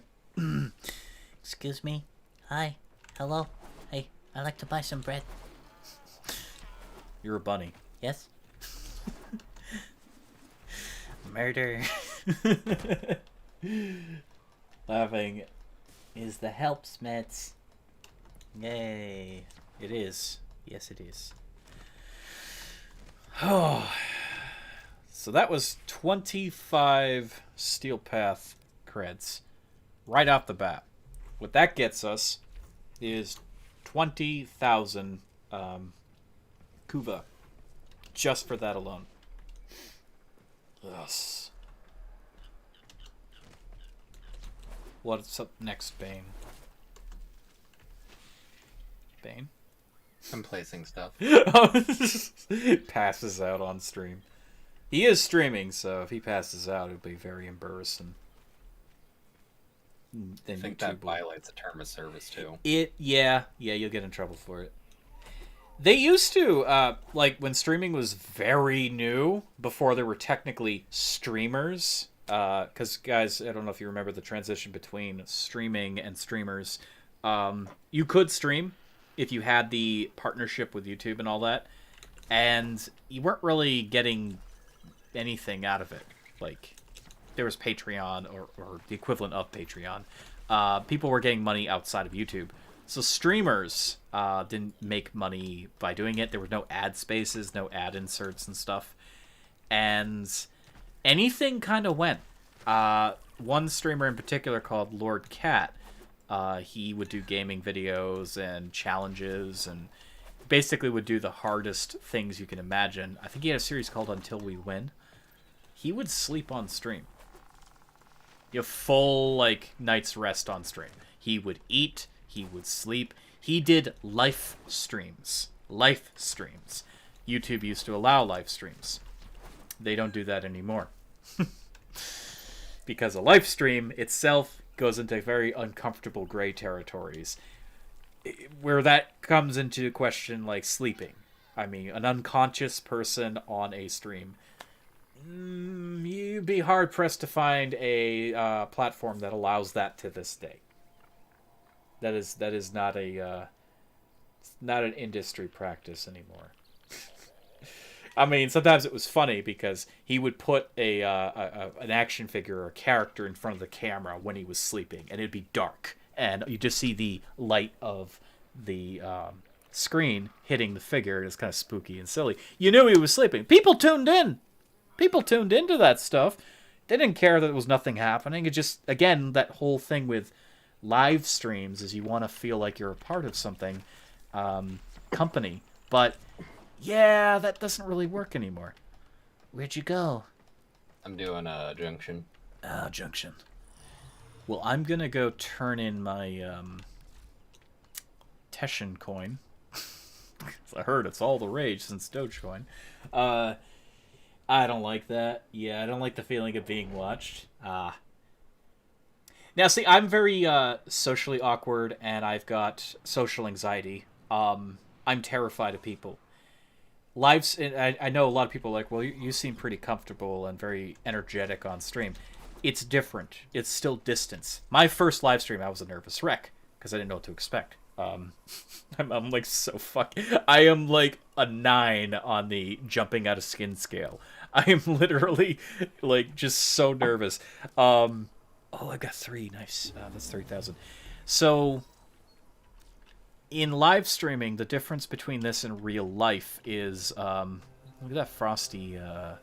Excuse me. Hi. Hello. Hey, I'd like to buy some bread. You're a bunny. Yes? Murder. Laughing is the help, Smets. Yay. It is. Yes, it is. Oh. So that was 25 Steel Path creds right off the bat. What that gets us is 20,000 Kuva just for that alone. Yes. What's up next, Bane? Bane? I'm placing stuff. Passes out on stream. He is streaming, so if he passes out, it'll be very embarrassing. I think that violates a term of service too. Yeah, you'll get in trouble for it. They used to, like when streaming was very new, before there were technically streamers. Because guys, I don't know if you remember the transition between streaming and streamers. You could stream if you had the partnership with YouTube and all that, and you weren't really getting anything out of it. Like, there was Patreon or the equivalent of Patreon. People were getting money outside of YouTube. So streamers didn't make money by doing it. There were no ad spaces, no ad inserts and stuff. And anything kind of went. One streamer in particular called Lord Cat, he would do gaming videos and challenges and basically would do the hardest things you can imagine. I think he had a series called Until We Win. He would sleep on stream. You have full, like, night's rest on stream. He would eat. He would sleep. He did life streams. YouTube used to allow live streams. They don't do that anymore. Because a live stream itself goes into very uncomfortable gray territories where that comes into question, like sleeping. I mean, an unconscious person on a stream. You'd be hard-pressed to find a platform that allows that to this day. That is not not an industry practice anymore. I mean, sometimes it was funny because he would put an action figure or a character in front of the camera when he was sleeping, and it'd be dark, and you just see the light of the screen hitting the figure. It's kind of spooky and silly. You knew he was sleeping. People tuned in. People tuned into that stuff. They didn't care that there was nothing happening. It just, again, that whole thing with live streams is you want to feel like you're a part of something, company. But yeah, that doesn't really work anymore. Where'd you go? I'm doing a junction. Junction. Well, I'm gonna go turn in my Teshin coin. I heard it's all the rage since Dogecoin. I don't like that. Yeah, I don't like the feeling of being watched. Now, see, I'm very socially awkward, and I've got social anxiety. I'm terrified of people. I know a lot of people are like, well, you seem pretty comfortable and very energetic on stream. It's different. It's still distance. My first live stream, I was a nervous wreck because I didn't know what to expect. I'm like so I am like a 9 on the jumping out of skin scale. I am literally like just so nervous. Oh, I got 3. Nice. That's 3,000. So in live streaming, the difference between this and real life is look at that frosty. Is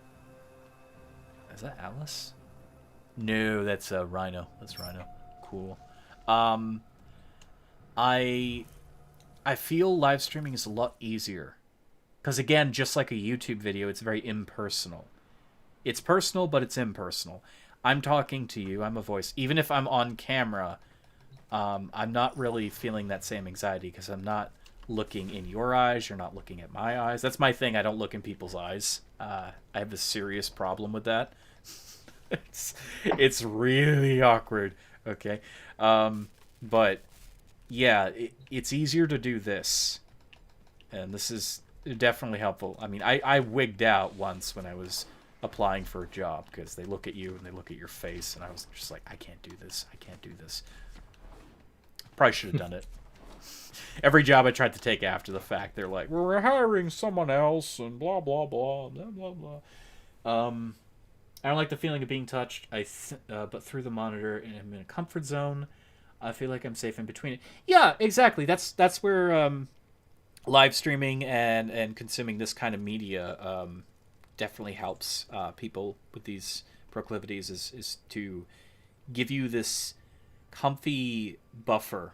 that Alice? No, that's Rhino. That's Rhino. Cool. I feel live streaming is a lot easier. Because again, just like a YouTube video, it's very impersonal. It's personal, but it's impersonal. I'm talking to you, I'm a voice. Even if I'm on camera, I'm not really feeling that same anxiety because I'm not looking in your eyes, you're not looking at my eyes. That's my thing, I don't look in people's eyes. I have a serious problem with that. It's really awkward, okay? But yeah, it's easier to do this. And this is definitely helpful. I mean, I wigged out once when I was applying for a job because they look at you and they look at your face, and I was just like, I can't do this. I can't do this. Probably should have done it. Every job I tried to take after the fact, they're like, we're hiring someone else and blah, blah, blah, blah, blah, blah. I don't like the feeling of being touched, but through the monitor, and I'm in a comfort zone. I feel like I'm safe in between it. Yeah, exactly. That's where live streaming and consuming this kind of media definitely helps people with these proclivities is to give you this comfy buffer.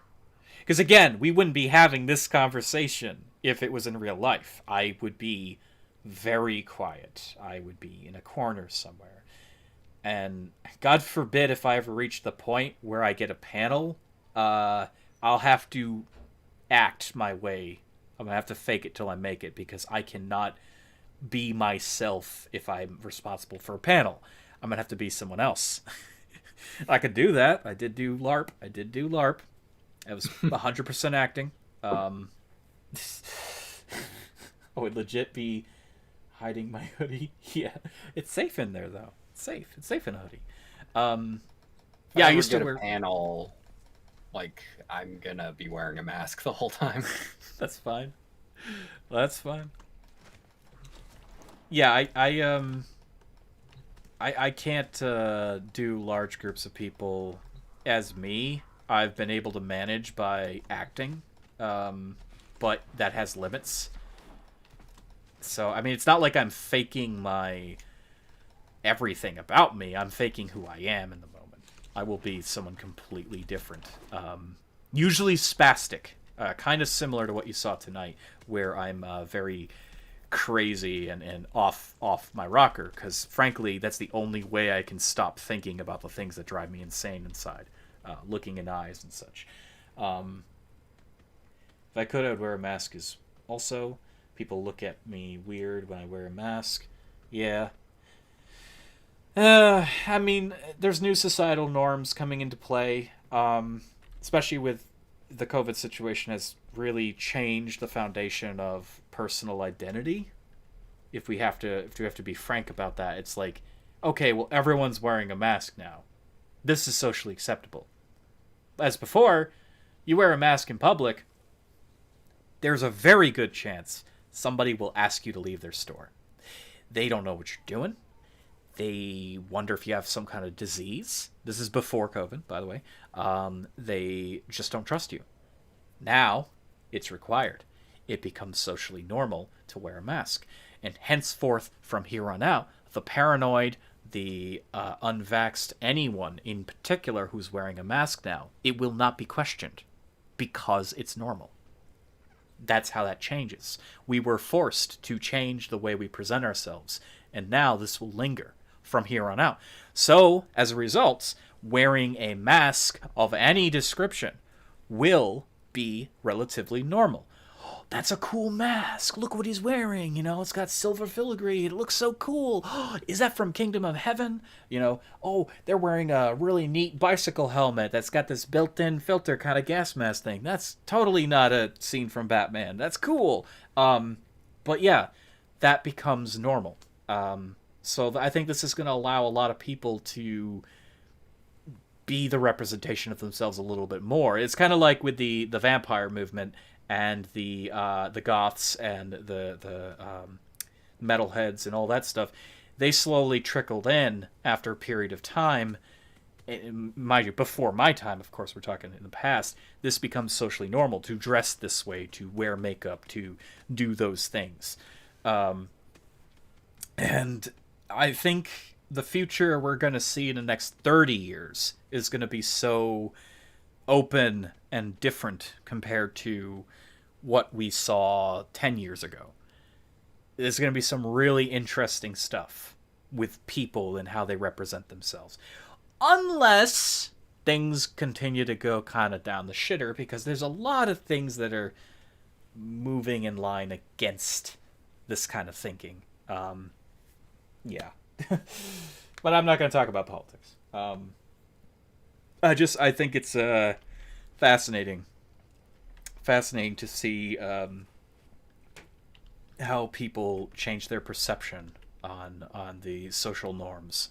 Because again, we wouldn't be having this conversation if it was in real life. I would be very quiet. I would be in a corner somewhere. And God forbid if I ever reach the point where I get a panel, I'll have to act my way. I'm going to have to fake it till I make it because I cannot be myself if I'm responsible for a panel. I'm going to have to be someone else. I could do that. I did do LARP. It was 100% acting. I would legit be hiding my hoodie. Yeah, it's safe in there though. It's safe. It's safe in a hoodie. Yeah, I used to wear a panel. Like I'm gonna be wearing a mask the whole time. That's fine. That's fine. Yeah, I can't do large groups of people as me. I've been able to manage by acting, but that has limits. So, I mean, it's not like I'm faking my everything about me. I'm faking who I am in the moment. I will be someone completely different. Usually spastic, kind of similar to what you saw tonight, where I'm very crazy and off my rocker, because frankly, that's the only way I can stop thinking about the things that drive me insane inside. Looking in eyes and such. If I could, I would wear a mask also, People look at me weird when I wear a mask. Yeah. I mean, there's new societal norms coming into play, especially with the COVID situation has really changed the foundation of personal identity. If we have to be frank about that, it's like, okay, well, everyone's wearing a mask now. This is socially acceptable. As before, you wear a mask in public, there's a very good chance somebody will ask you to leave their store. They don't know what you're doing. They wonder if you have some kind of disease. This is before COVID, by the way. They just don't trust you. Now, it's required. It becomes socially normal to wear a mask. And henceforth, from here on out, the paranoid, the unvaxxed, anyone in particular who's wearing a mask now, it will not be questioned because it's normal. That's how that changes. We were forced to change the way we present ourselves, and now this will linger from here on out. So, as a result, wearing a mask of any description will be relatively normal. Oh, that's a cool mask. Look what he's wearing. You know, it's got silver filigree. It looks so cool. Oh, is that from Kingdom of Heaven? You know, oh, they're wearing a really neat bicycle helmet that's got this built-in filter kind of gas mask thing. That's totally not a scene from Batman. That's cool. But yeah, that becomes normal. So I think this is going to allow a lot of people to be the representation of themselves a little bit more. It's kind of like with the vampire movement and the goths and the metalheads and all that stuff. They slowly trickled in after a period of time. Mind you, before my time, of course, we're talking in the past, this becomes socially normal to dress this way, to wear makeup, to do those things. And I think the future we're going to see in the next 30 years is going to be so open and different compared to what we saw 10 years ago. There's going to be some really interesting stuff with people and how they represent themselves. Unless things continue to go kind of down the shitter, because there's a lot of things that are moving in line against this kind of thinking. Yeah. But I'm not going to talk about politics. I think it's fascinating to see how people change their perception on the social norms.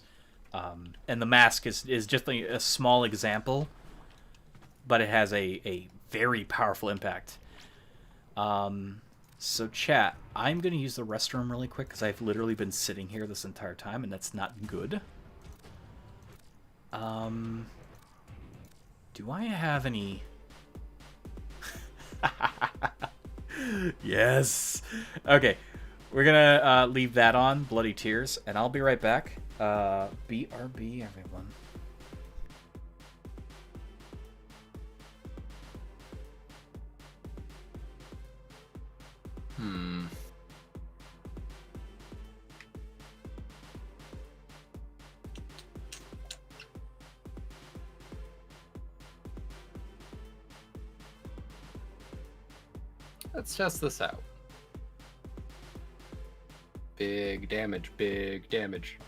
And the mask is just a small example, but it has a very powerful impact. So chat, I'm going to use the restroom really quick because I've literally been sitting here this entire time and that's not good. Do I have any... Yes! Okay, we're going to leave that on, Bloody Tears, and I'll be right back. BRB, everyone. Let's test this out. Big damage, big damage.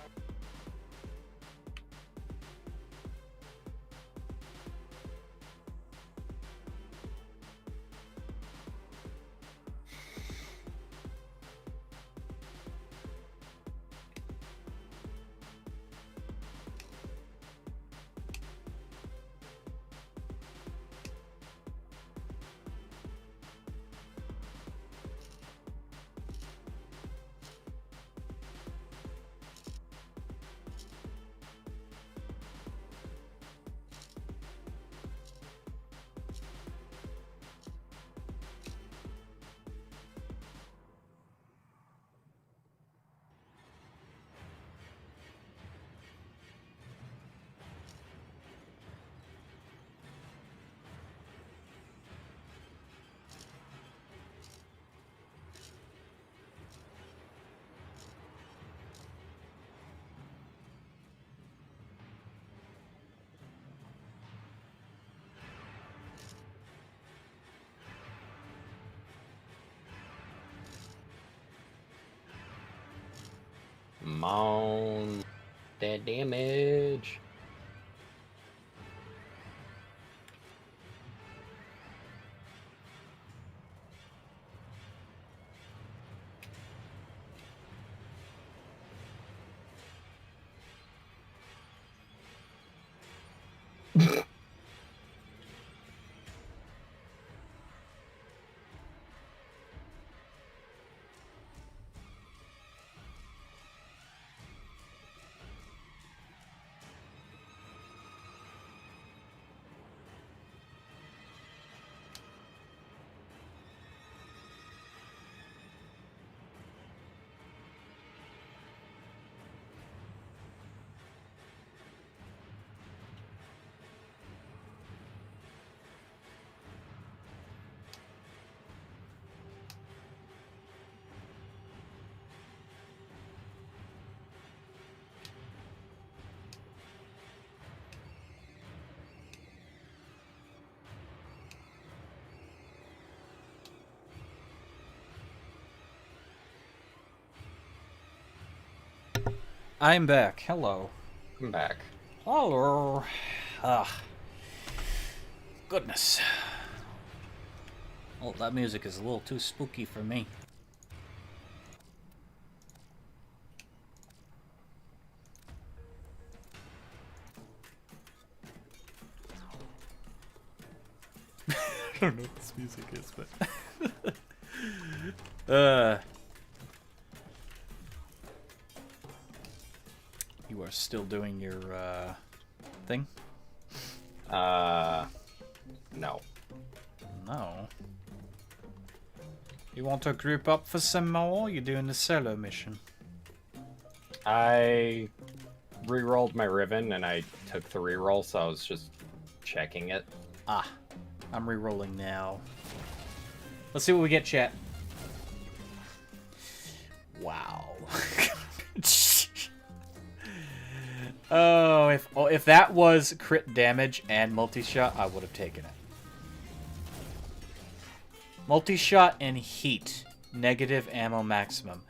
Come on. That damage. I'm back. Hello. I'm back. Hello. Ah. Goodness. Well, that music is a little too spooky for me. I don't know what this music is, but... You are still doing your, thing? No. No. You want to group up for some more? You're doing the solo mission. I re-rolled my Riven, and I took the re-roll, so I was just checking it. Ah. I'm re-rolling now. Let's see what we get, chat. Wow. Oh, if that was crit damage and multi-shot, I would have taken it. Multi-shot and heat. Negative ammo maximum.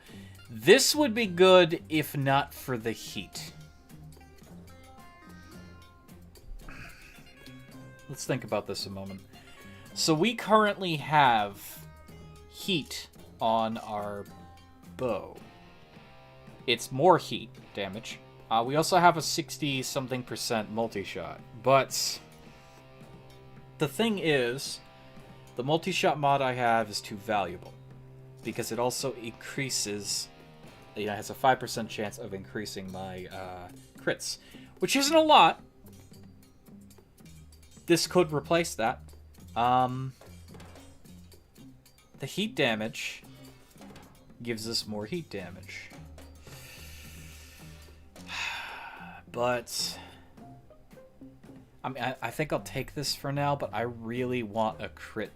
This would be good if not for the heat. Let's think about this a moment. So we currently have heat on our bow. It's more heat damage. We also have a 60-something% multi-shot. But the thing is, the multi-shot mod I have is too valuable. Because it also increases... You know, it has a 5% chance of increasing my crits. Which isn't a lot. This could replace that. The heat damage gives us more heat damage. But I mean, I think I'll take this for now, but I really want a crit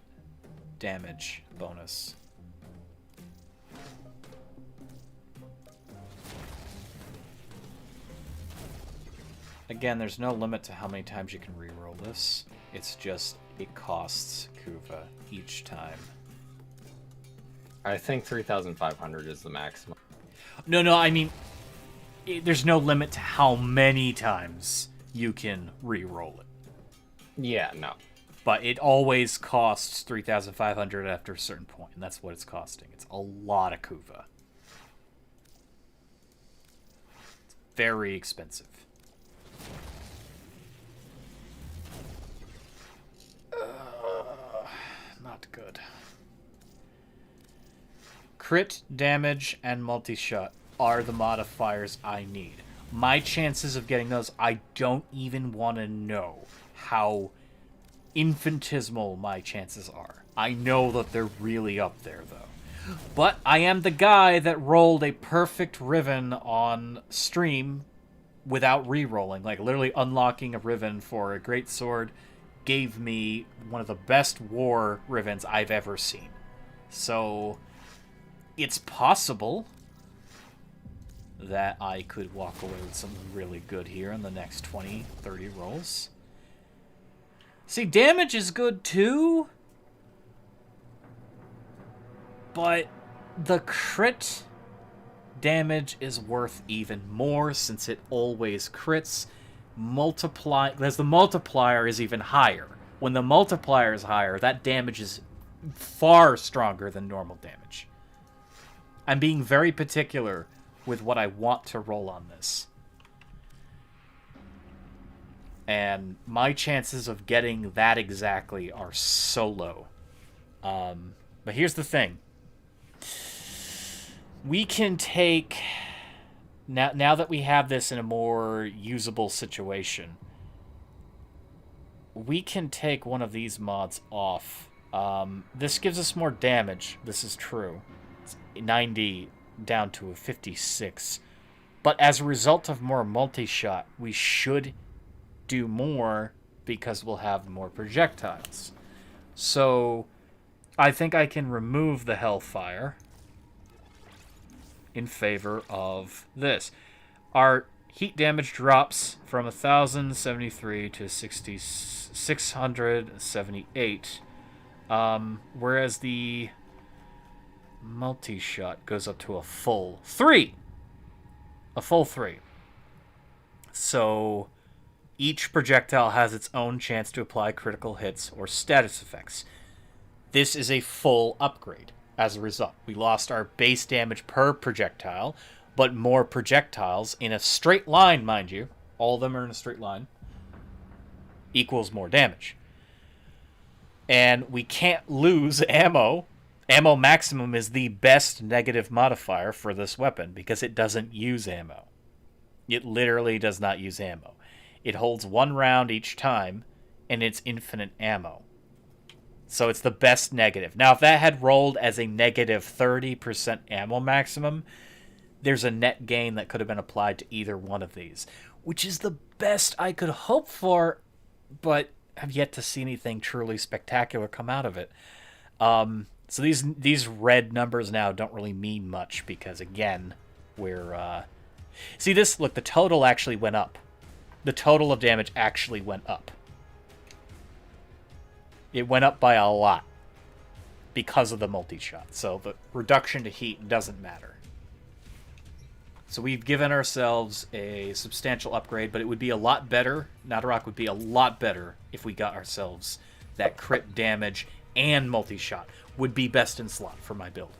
damage bonus. Again, there's no limit to how many times you can reroll this. It's just, it costs Kuva each time. I think 3,500 is the maximum. No, I mean, there's no limit to how many times you can re-roll it. Yeah, no. But it always costs 3,500 after a certain point, and that's what it's costing. It's a lot of Kuva. It's very expensive. Not good. Crit, damage, and multi-shot are the modifiers I need. My chances of getting those, I don't even want to know how infinitesimal my chances are. I know that they're really up there, though. But I am the guy that rolled a perfect Riven on stream without re-rolling. Like, literally unlocking a Riven for a greatsword gave me one of the best war Rivens I've ever seen. So, it's possible that I could walk away with something really good here in the next 20, 30 rolls. See, damage is good too, but the crit damage is worth even more since it always crits. As the multiplier is even higher. When the multiplier is higher, that damage is far stronger than normal damage. I'm being very particular with what I want to roll on this. And my chances of getting that exactly are so low. But here's the thing. We can take... Now that we have this in a more usable situation, we can take one of these mods off. This gives us more damage. This is true. It's 90 down to a 56. But as a result of more multi-shot, we should do more because we'll have more projectiles. So I think I can remove the Hellfire in favor of this. Our heat damage drops from 1,073 to 678, whereas the multi-shot goes up to a full 3. A full 3. So each projectile has its own chance to apply critical hits or status effects. This is a full upgrade. As a result, we lost our base damage per projectile, but more projectiles in a straight line, mind you. All of them are in a straight line. Equals more damage. And we can't lose ammo. Ammo maximum is the best negative modifier for this weapon because it doesn't use ammo. It literally does not use ammo. It holds 1 round each time, and it's infinite ammo. So it's the best negative. Now, if that had rolled as a negative 30% ammo maximum, there's a net gain that could have been applied to either one of these, which is the best I could hope for, but have yet to see anything truly spectacular come out of it. So these red numbers now don't really mean much because, again, we're... See this? Look, the total actually went up. The total of damage actually went up. It went up by a lot because of the multi-shot. So the reduction to heat doesn't matter. So we've given ourselves a substantial upgrade, but it would be a lot better. Nadarok would be a lot better if we got ourselves that crit damage and multi-shot. Would be best in slot for my build.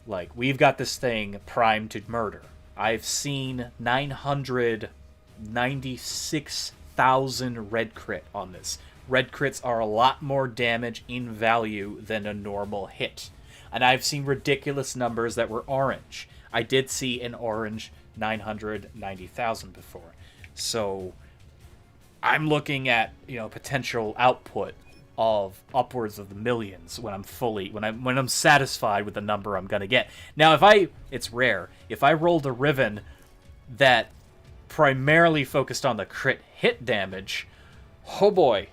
Like, we've got this thing primed to murder. I've seen 996,000 red crit on this. Red crits are a lot more damage in value than a normal hit. And I've seen ridiculous numbers that were orange. I did see an orange 990,000 before. So I'm looking at, potential output of upwards of the millions when I'm satisfied with the number I'm gonna get. Now, it's rare. If I rolled a Riven that primarily focused on the crit hit damage, oh boy.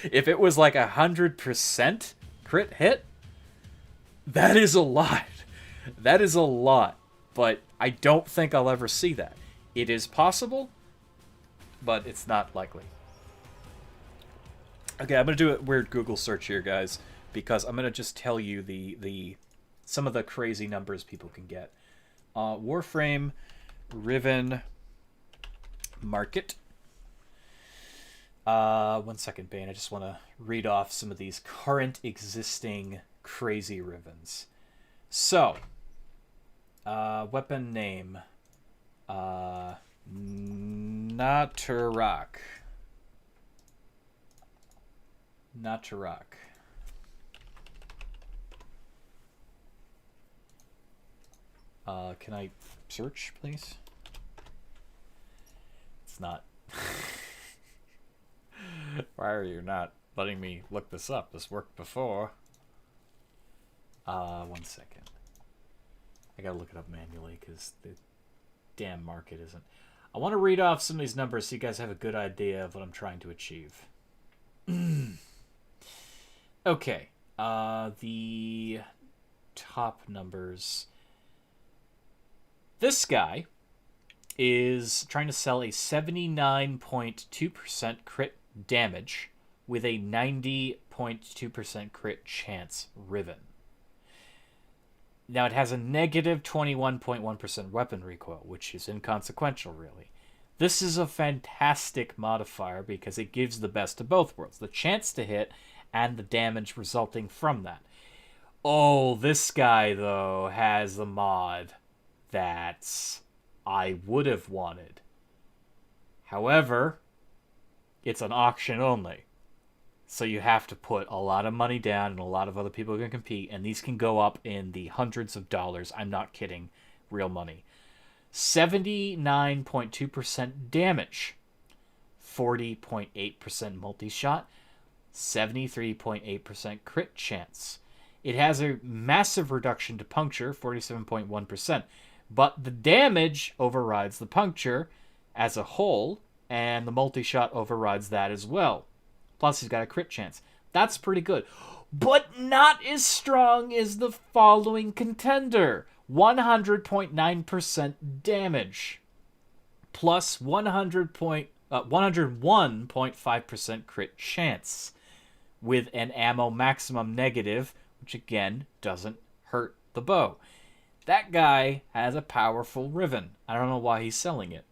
If it was like 100% crit hit, that is a lot. That is a lot. But I don't think I'll ever see that. It is possible, but it's not likely. Okay, I'm going to do a weird Google search here, guys, because I'm going to just tell you some of the crazy numbers people can get. Warframe Riven Market. 1 second, Bane. I just want to read off some of these current existing crazy Rivens. So, weapon name. Naturak. Can I search, please? It's not. Why are you not letting me look this up? This worked before. 1 second. I gotta look it up manually because the damn market isn't. I want to read off some of these numbers so you guys have a good idea of what I'm trying to achieve. Okay. The top numbers. This guy is trying to sell a 79.2% crit damage with a 90.2% crit chance Riven. Now, it has a negative 21.1% weapon recoil, which is inconsequential, really. This is a fantastic modifier because it gives the best of both worlds. The chance to hit and the damage resulting from that. Oh, this guy, though, has the mod that I would have wanted. However, it's an auction only. So you have to put a lot of money down, and a lot of other people can compete, and these can go up in the hundreds of dollars. I'm not kidding. Real money. 79.2% damage. 40.8% multi-shot. 73.8% crit chance. It has a massive reduction to puncture, 47.1%. But the damage overrides the puncture as a whole, and the multi-shot overrides that as well. Plus, he's got a crit chance. That's pretty good. But not as strong as the following contender. 100.9% damage. Plus 101.5% crit chance. With an ammo maximum negative, which again doesn't hurt the bow. That guy has a powerful Riven. I don't know why he's selling it.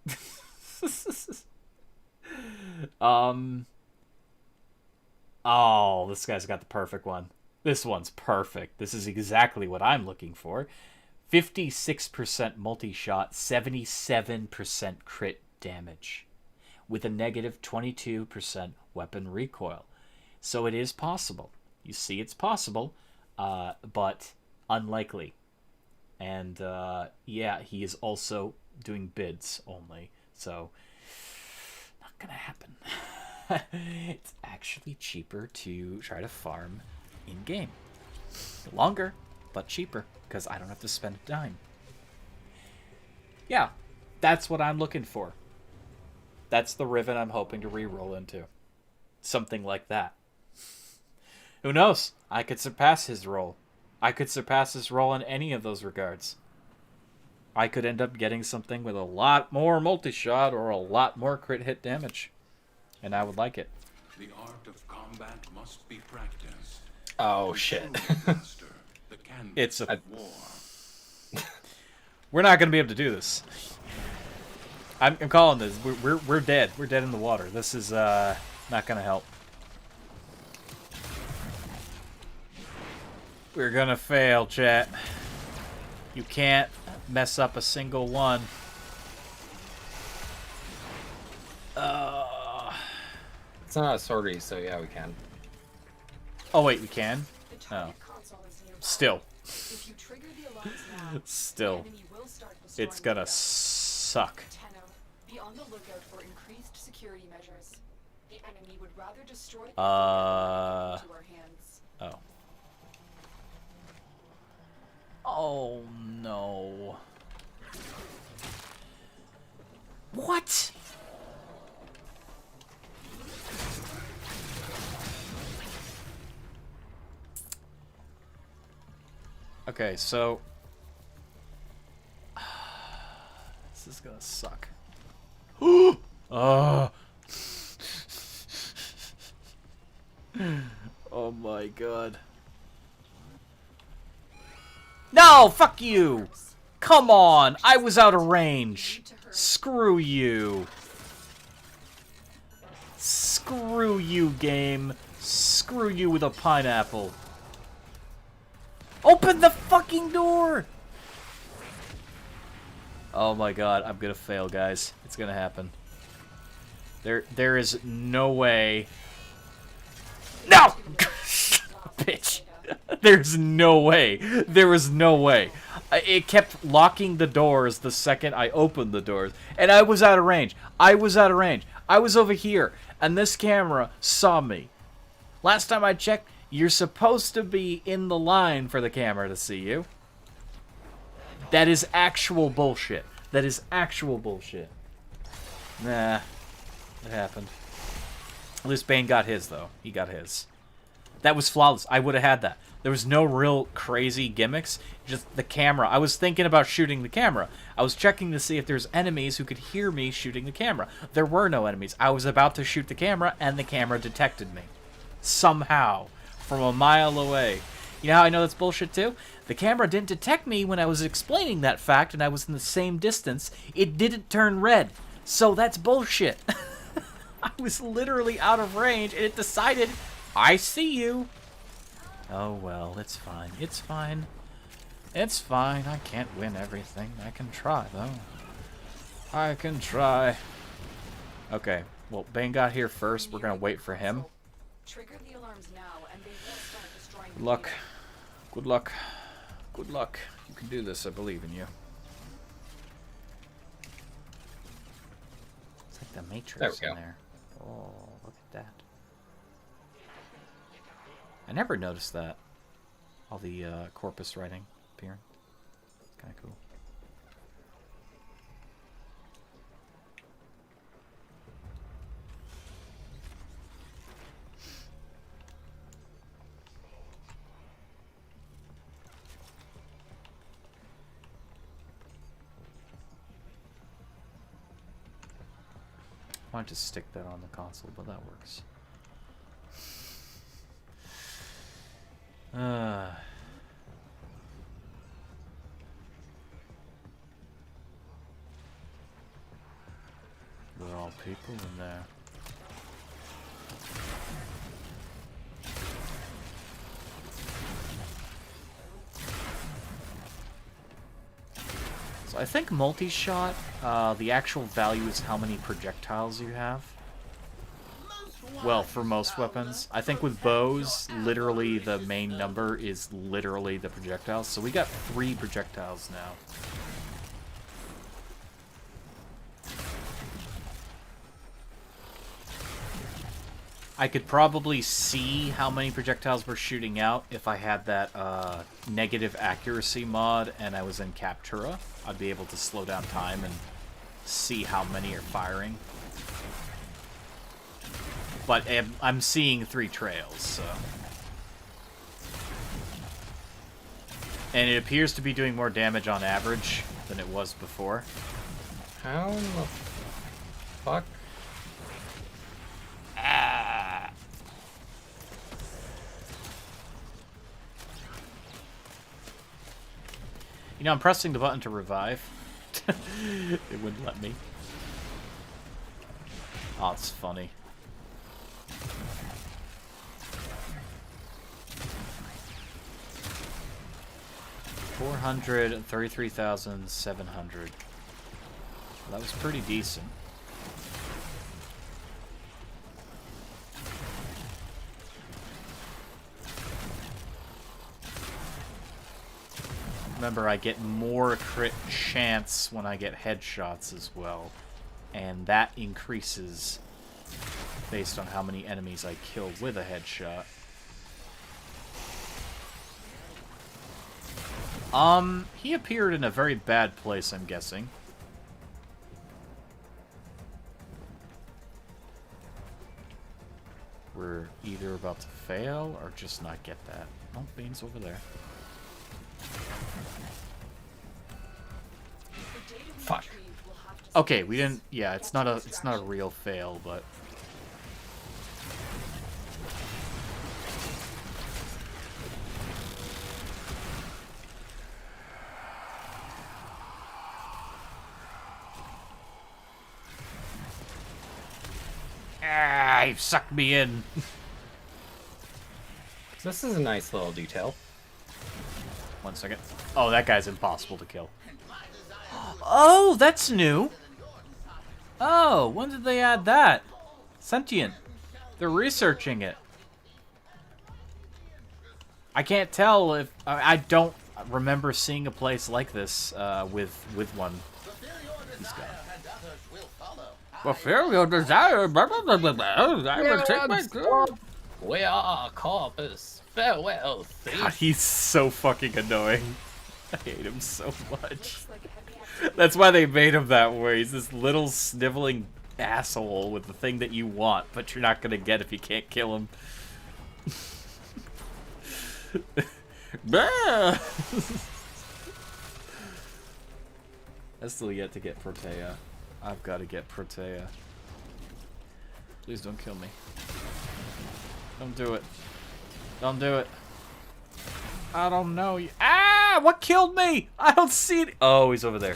Oh, this guy's got the perfect one. This one's perfect. This is exactly what I'm looking for. 56% multi-shot, 77% crit damage, with a negative 22% weapon recoil. So it is possible. You see it's possible, but unlikely. And yeah, he is also doing bids only. So, not gonna happen. It's actually cheaper to try to farm in-game. Longer, but cheaper, because I don't have to spend a dime. Yeah, that's what I'm looking for. That's the Riven I'm hoping to re-roll into. Something like that. Who knows? I could surpass his roll. I could surpass his roll in any of those regards. I could end up getting something with a lot more multi-shot or a lot more crit hit damage. And I would like it. The art of combat must be practiced. Oh shit. It's a war. We're not going to be able to do this. I'm calling this. We're dead. We're dead in the water. This is not going to help. We're going to fail, chat. You can't mess up a single one. It's not a sortie, so yeah, we can. Oh, wait, we can? The Oh. target console is nearby. Still. If you trigger the alarms now, Still. the enemy will start destroying It's gonna the suck. Tenno, be on the lookout for increased security measures. The enemy would rather destroy the into our hands. Oh. Oh, no. What? Okay, so this is gonna suck. Oh. Oh my god. No, fuck you. Come on, I was out of range. Screw you. Screw you, game. Screw you with a pineapple. Open the fucking door! Oh my god, I'm gonna fail, guys. It's gonna happen. There is no way. No! Bitch. There's no way. There was no way. It kept locking the doors the second I opened the doors. And I was out of range. I was out of range. I was over here. And this camera saw me. Last time I checked, you're supposed to be in the line for the camera to see you. That is actual bullshit. That is actual bullshit. Nah. It happened. At least Bane got his, though. He got his. That was flawless. I would have had that. There was no real crazy gimmicks. Just the camera. I was thinking about shooting the camera. I was checking to see if there's enemies who could hear me shooting the camera. There were no enemies. I was about to shoot the camera, and the camera detected me. Somehow. From a mile away. You know how I know that's bullshit too? The camera didn't detect me when I was explaining that fact and I was in the same distance. It didn't turn red. So that's bullshit. I was literally out of range and it decided, I see you. Oh well, it's fine. It's fine. It's fine. I can't win everything. I can try though. I can try. Okay, well, Bane got here first. We're gonna wait for him. Trigger the alarms now, and they will start destroying Good luck. Good luck. Good luck. You can do this. I believe in you. It's like the Matrix There we in go. there. Oh, look at that. I never noticed that. All the corpus writing appearing. It's kind of cool. I wanted to stick that on the console, but that works. There are all people in there. So I think multi-shot, the actual value is how many projectiles you have. Well, for most weapons. I think with bows, literally the main number is literally the projectiles. So we got 3 projectiles now. I could probably see how many projectiles we're shooting out if I had that negative accuracy mod and I was in Captura. I'd be able to slow down time and see how many are firing. But I'm seeing 3 trails, so... And it appears to be doing more damage on average than it was before. How the fuck? Ah! You know, I'm pressing the button to revive. It wouldn't let me. Oh, it's funny. $433,700. That was pretty decent. Remember, I get more crit chance when I get headshots as well. And that increases based on how many enemies I kill with a headshot. He appeared in a very bad place, I'm guessing. We're either about to fail or just not get that. Oh, Bane's over there. Fuck. Okay, we didn't. Yeah, it's not a real fail, but. Ah, you've sucked me in. This is a nice little detail. 1 second. Oh, that guy's impossible to kill. Oh, that's new. Oh, when did they add that? Sentient. They're researching it. I can't tell if... I don't remember seeing a place like this with one. He's got it. Fulfill your desire. I will take my glory. We are corpus. Farewell, thief. God, he's so fucking annoying. I hate him so much. That's why they made him that way. He's this little sniveling asshole with the thing that you want, but you're not gonna get if you can't kill him. Bah! I still yet to get Protea. I've got to get Protea. Please don't kill me. Don't do it. Don't do it. I don't know. Ah! What killed me? I don't see it. Oh, he's over there.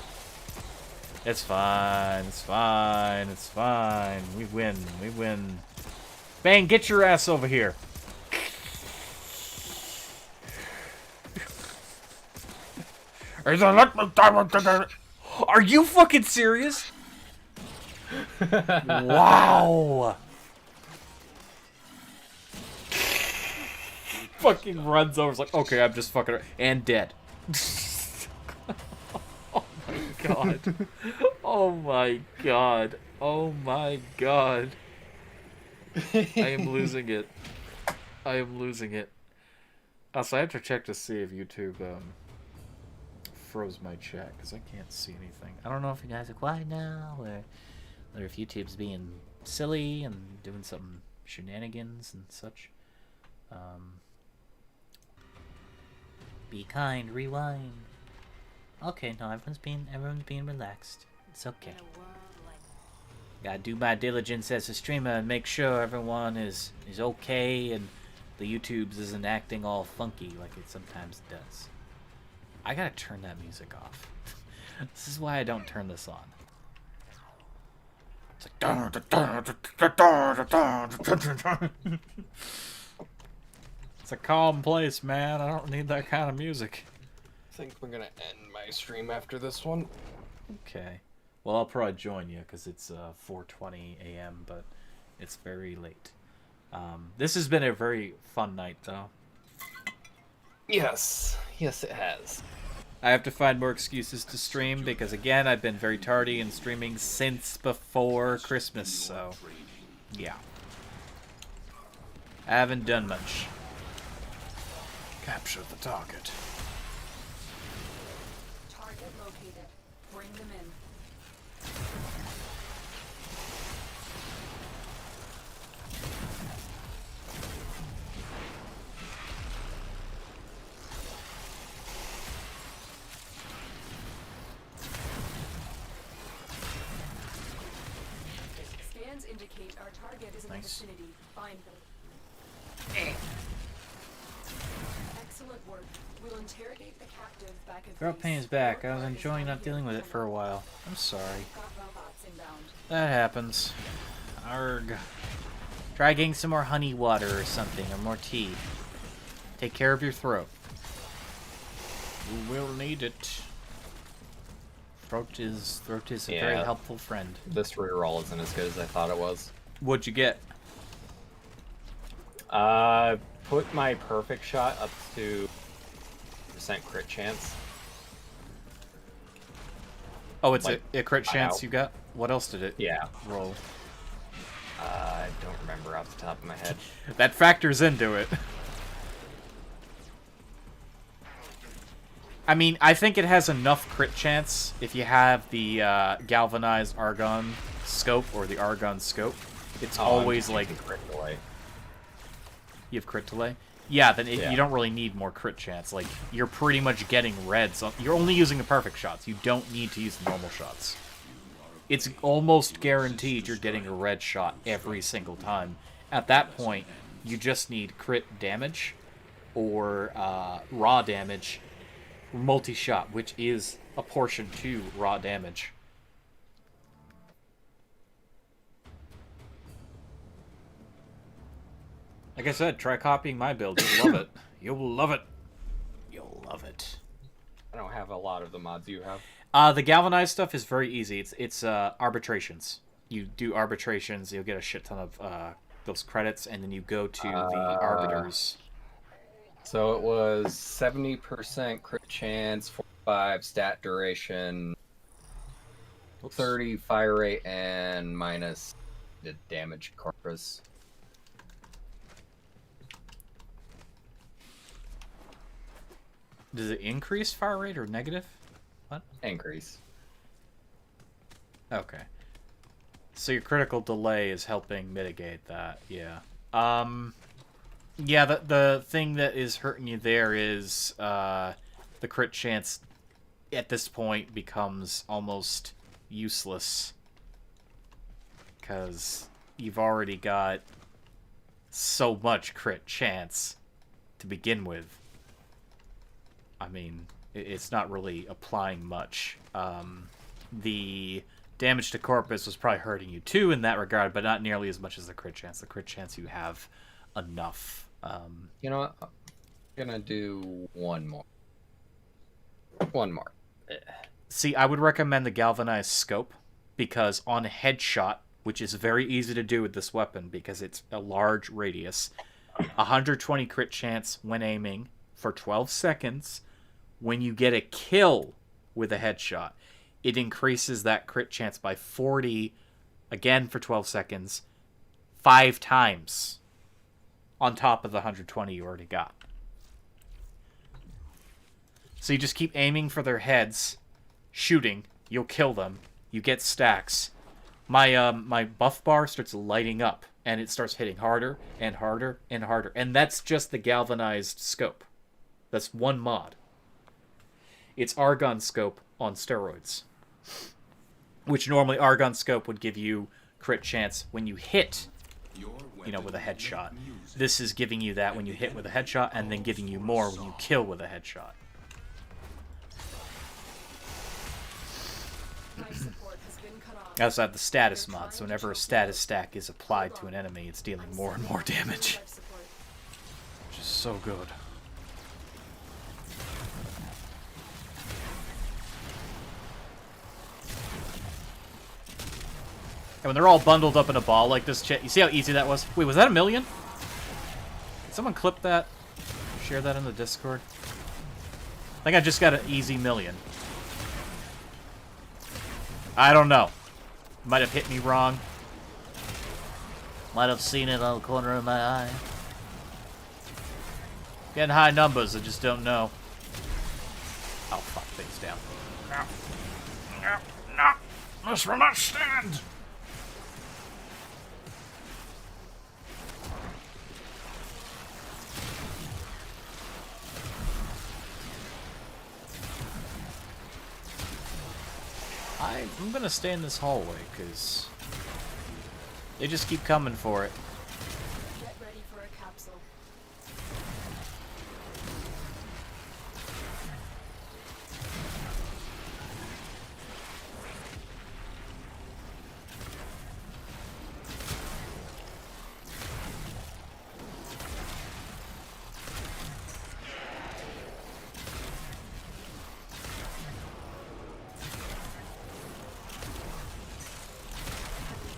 It's fine. It's fine. It's fine. We win. We win. Bang, get your ass over here. Are you fucking serious? Wow. Fucking runs over. It's like, okay, I'm just fucking... And dead. Oh my god. Oh my god. Oh my god. I am losing it. I am losing it. Also, I have to check to see if YouTube froze my chat, because I can't see anything. I don't know if you guys are quiet now, or if YouTube's being silly and doing some shenanigans and such. Be kind, rewind. Okay, no, everyone's being relaxed. It's okay. Gotta do my diligence as a streamer and make sure everyone is okay and the YouTube's isn't acting all funky like it sometimes does. I gotta turn that music off. This is why I don't turn this on. It's like... It's a calm place, man. I don't need that kind of music. I think we're gonna end my stream after this one. Okay. Well, I'll probably join you because it's 4:20 a.m., but it's very late. This has been a very fun night, though. Yes. Yes, it has. I have to find more excuses to stream because, again, I've been very tardy in streaming since before Christmas, so yeah. I haven't done much. Capture the target. Target located. Bring them in. Scans indicate our target is in the vicinity. Find them. Excellent work. We'll interrogate the captive back at Girl base. pain is back. I was Your enjoying guard not is dealing with it here. for a while. I'm sorry. Got robots inbound. That happens. Arg. Try getting some more honey water or something, or more tea. Take care of your throat. You will need it. Throat is a very Yeah. helpful friend. This reroll isn't as good as I thought it was. What'd you get? Put my perfect shot up to % crit chance. Oh, it's Like, a crit chance wow. you got? What else did it Yeah. roll? I don't remember off the top of my head. That factors into it. I mean, I think it has enough crit chance if you have the galvanized argon scope or the argon scope. It's always like crit delay. you have crit delay. Yeah, then Yeah. you don't really need more crit chance. Like you're pretty much getting reds. You're only using the perfect shots. You don't need to use the normal shots. It's almost guaranteed you're getting a red shot every single time. At that point, you just need crit damage or raw damage, multi-shot, which is a portion to raw damage. Like I said, try copying my build. You'll love it. You'll love it. You'll love it. I don't have a lot of the mods you have. The galvanized stuff is very easy. It's arbitrations. You do arbitrations, you'll get a shit ton of those credits, and then you go to the arbiters. So it was 70% crit chance, 45 stat duration, 30 fire rate, and minus the damage corpus. Does it increase fire rate or negative? What? Increase. Okay. So your critical delay is helping mitigate that, yeah. Yeah, the thing that is hurting you there is the crit chance at this point becomes almost useless. Because you've already got so much crit chance to begin with. I mean, it's not really applying much. The damage to Corpus was probably hurting you too in that regard, but not nearly as much as the crit chance. The crit chance you have enough. You know what? I'm gonna do one more. One more. See, I would recommend the galvanized scope, because on a headshot, which is very easy to do with this weapon because it's a large radius, 120 crit chance when aiming for 12 seconds. When you get a kill with a headshot, it increases that crit chance by 40, again for 12 seconds, 5 times on top of the 120 you already got. So you just keep aiming for their heads, shooting, you'll kill them, you get stacks. My buff bar starts lighting up, and it starts hitting harder and harder and harder. And that's just the galvanized scope. That's one mod. It's Argon Scope on steroids. Which normally Argon Scope would give you crit chance when you hit, with a headshot. This is giving you that when you hit with a headshot, and then giving you more when you kill with a headshot. I also have the status mod, so whenever a status stack is applied to an enemy, it's dealing more and more damage. Which is so good. And when they're all bundled up in a ball like this, you see how easy that was? Wait, was that 1,000,000? Did someone clip that? Share that in the Discord? I think I just got an easy 1,000,000. I don't know. Might have hit me wrong. Might have seen it on the corner of my eye. Getting high numbers, I just don't know. Oh, fuck things down. No. This will not stand! I'm gonna stay in this hallway, because they just keep coming for it. Get ready for a capsule.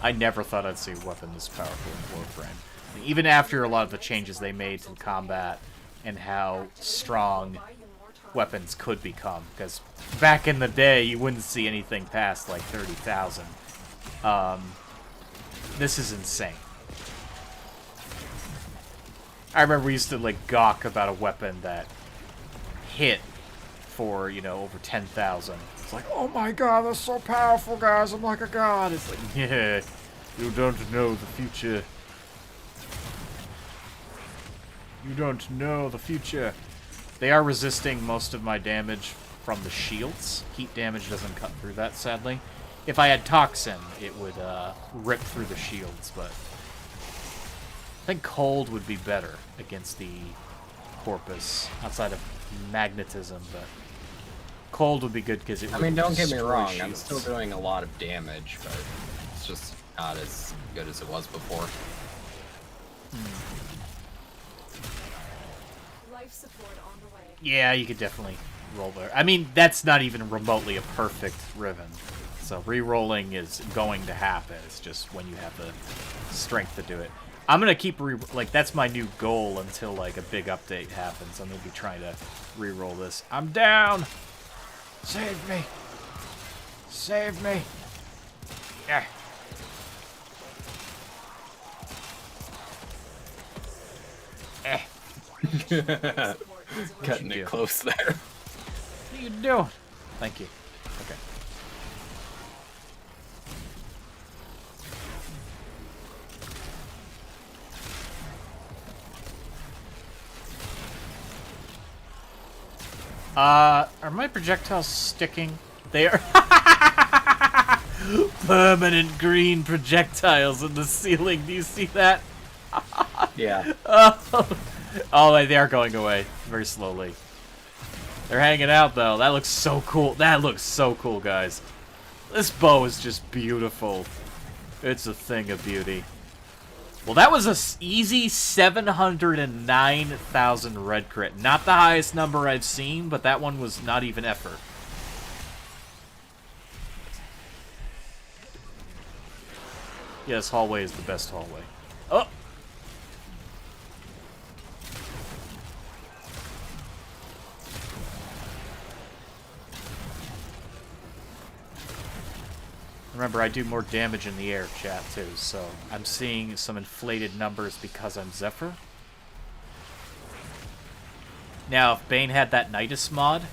I never thought I'd see a weapon this powerful in Warframe. Even after a lot of the changes they made to combat and how strong weapons could become. Because back in the day, you wouldn't see anything past like 30,000. This is insane. I remember we used to like gawk about a weapon that hit for, over 10,000. It's like, oh my god, that's so powerful, guys. I'm like a god. It's like, yeah, you don't know the future. You don't know the future. They are resisting most of my damage from the shields. Heat damage doesn't cut through that, sadly. If I had Toxin, it would rip through the shields, but I think cold would be better against the Corpus, outside of magnetism, but cold would be good because it would don't get me destroy wrong, I'm shields. still doing a lot of damage, but it's just not as good as it was before. Life support on the way. Yeah, you could definitely roll there. I mean, that's not even remotely a perfect Riven. So re-rolling is going to happen. It's just when you have the strength to do it. I'm gonna keep that's my new goal until like a big update happens. I'm gonna be trying to re-roll this. I'm down. Save me. Save me. Yeah. Cutting it close there. What are you doing? Thank you. Okay. Are my projectiles sticking? They are. Permanent green projectiles in the ceiling. Do you see that? Yeah. Oh, they are going away very slowly. They're hanging out, though. That looks so cool. That looks so cool, guys. This bow is just beautiful. It's a thing of beauty. Well, that was a easy 709,000 red crit. Not the highest number I've seen, but that one was not even effort. Yeah, this hallway is the best hallway. Oh! Remember, I do more damage in the air, chat, too, so I'm seeing some inflated numbers because I'm Zephyr. Now, if Bane had that Nidus mod,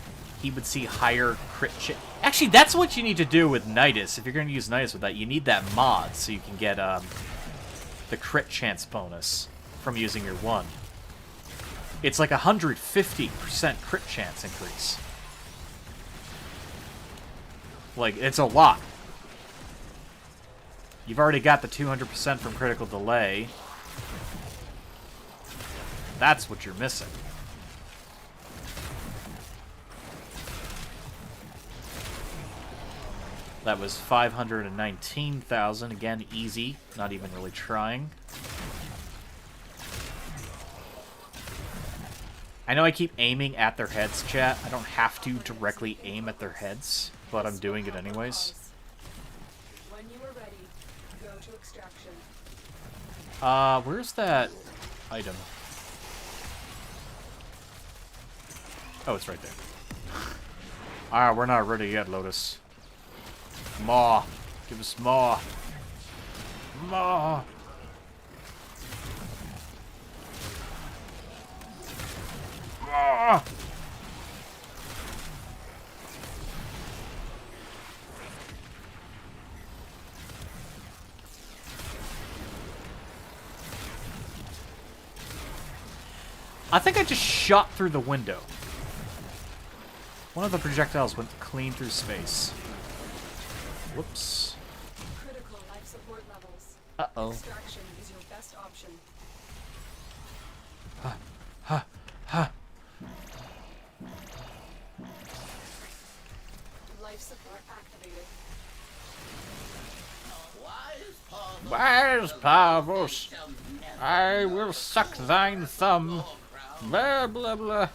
he would see higher crit chance. Actually, that's what you need to do with Nidus. If you're going to use Nidus with that, you need that mod so you can get the crit chance bonus from using your 1. It's like 150% crit chance increase. Like, it's a lot. You've already got the 200% from critical delay. That's what you're missing. That was 519,000. Again, easy. Not even really trying. I know I keep aiming at their heads, chat. I don't have to directly aim at their heads, but I'm doing it anyways. When you are ready, go to extraction. Where's that item? Oh, it's right there. Ah, we're not ready yet, Lotus. More. Give us more. More. More. I think I just shot through the window. One of the projectiles went clean through space. Whoops. Critical life support levels. Uh-oh. Extraction is your best option. Life support activated. Wise Parvus, I will suck thine thumb. Blah, blah, blah.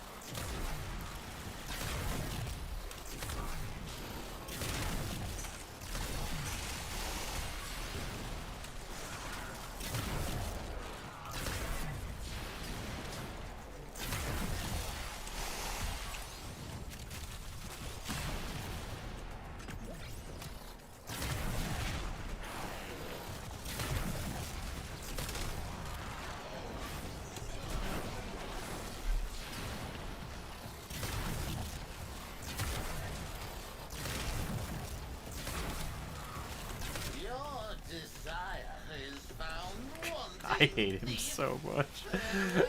I hate him so much.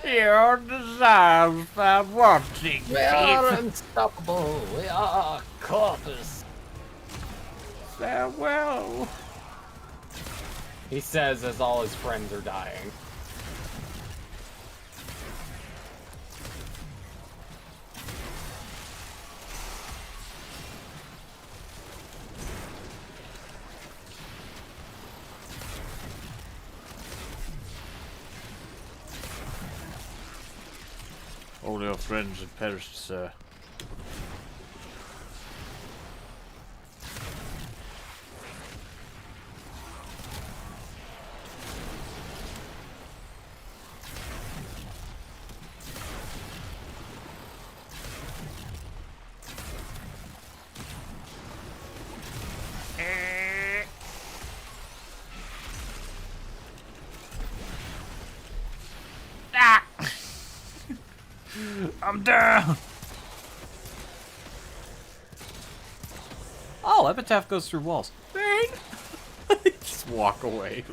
Your desires are wanting. We are unstoppable. We are corpus. Farewell. He says as all his friends are dying. All your friends have perished, sir. I'm down! Oh, Epitaph goes through walls. Bane! Just walk away.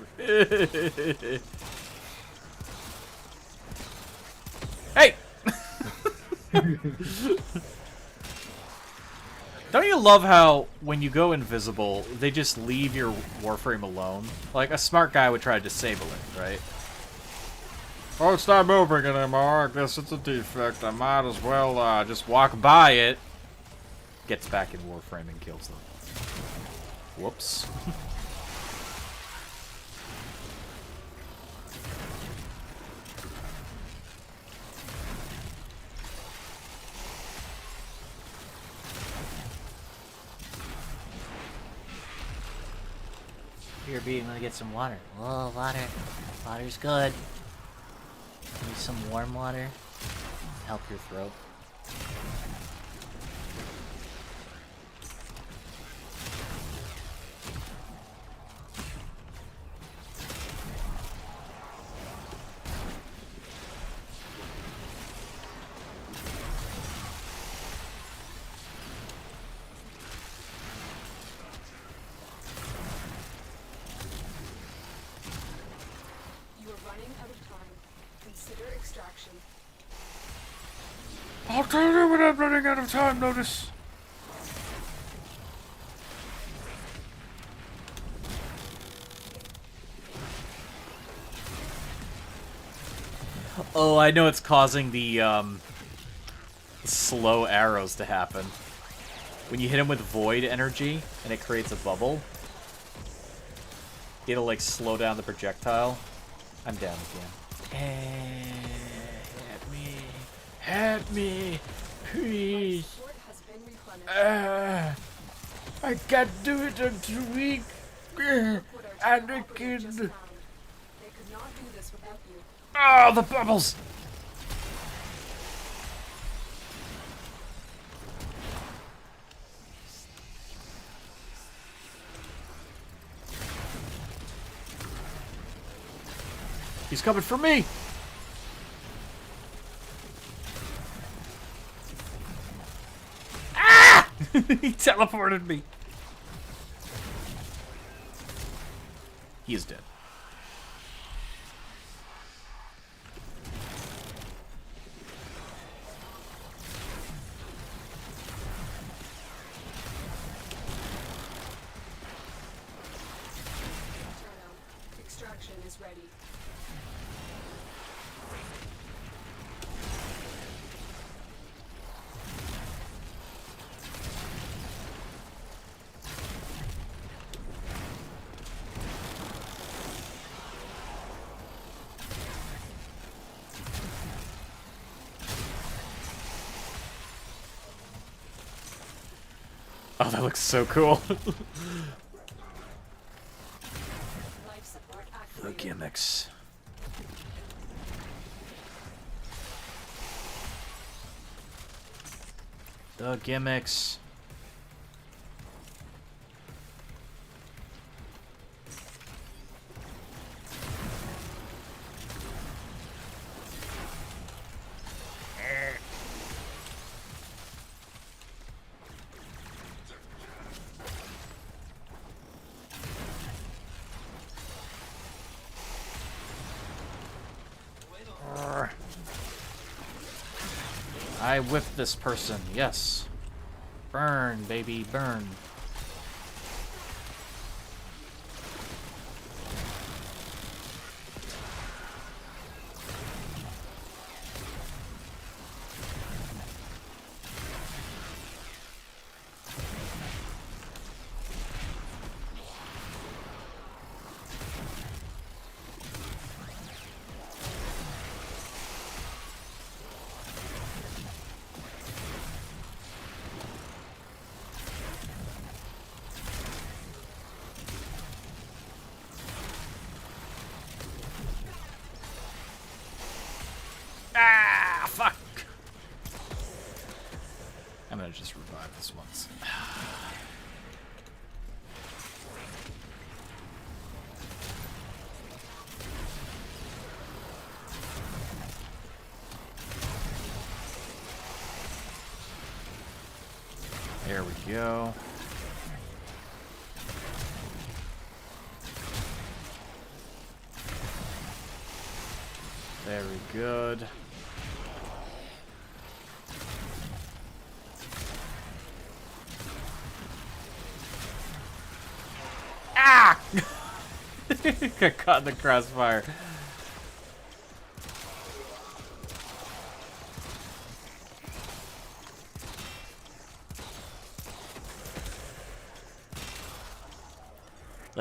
Hey! Don't you love how, when you go invisible, they just leave your Warframe alone? Like, a smart guy would try to disable it, right? Oh, it's not moving anymore. I guess it's a defect. I might as well just walk by it. Gets back in Warframe and kills them. Whoops. Here, B, I'm gonna get some water. Whoa, water. Water's good. Need some warm water. Help your throat. You are running out of time. Consider extraction. I'll tell you when I'm running out of time, Notice. Oh, I know it's causing the slow arrows to happen. When you hit him with void energy and it creates a bubble, it'll like slow down the projectile. I'm down again. Help me, please. Sword has been replenished. I can't do it. I'm too weak. What our Anakin. just found. They could not do this without you. Oh, the bubbles! He's coming for me! Ah! He teleported me. He is dead. Extraction is ready. Oh, that looks so cool. Life support The activated. gimmicks. The gimmicks. I whipped this person, yes. Burn, baby, burn. Ah, fuck. I'm gonna just revive this once. There we go. Very good. Ah! Got caught in the crossfire.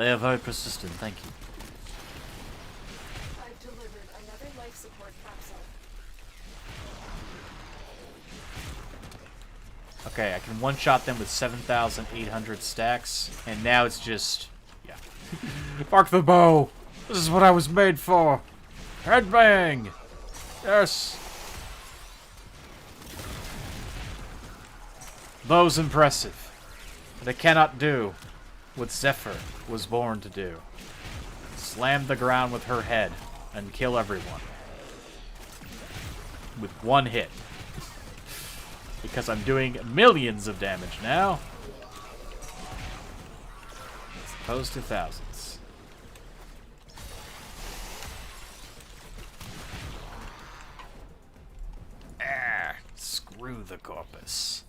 They are very persistent, thank you. I've delivered another life support capsule. Okay, I can one-shot them with 7,800 stacks, and now it's just... yeah. Bark the bow! This is what I was made for! Headbang! Yes! Bow's impressive, but it cannot do what Zephyr was born to do. Slam the ground with her head and kill everyone. With one hit. Because I'm doing millions of damage now. As opposed to thousands. Ah, screw the corpus.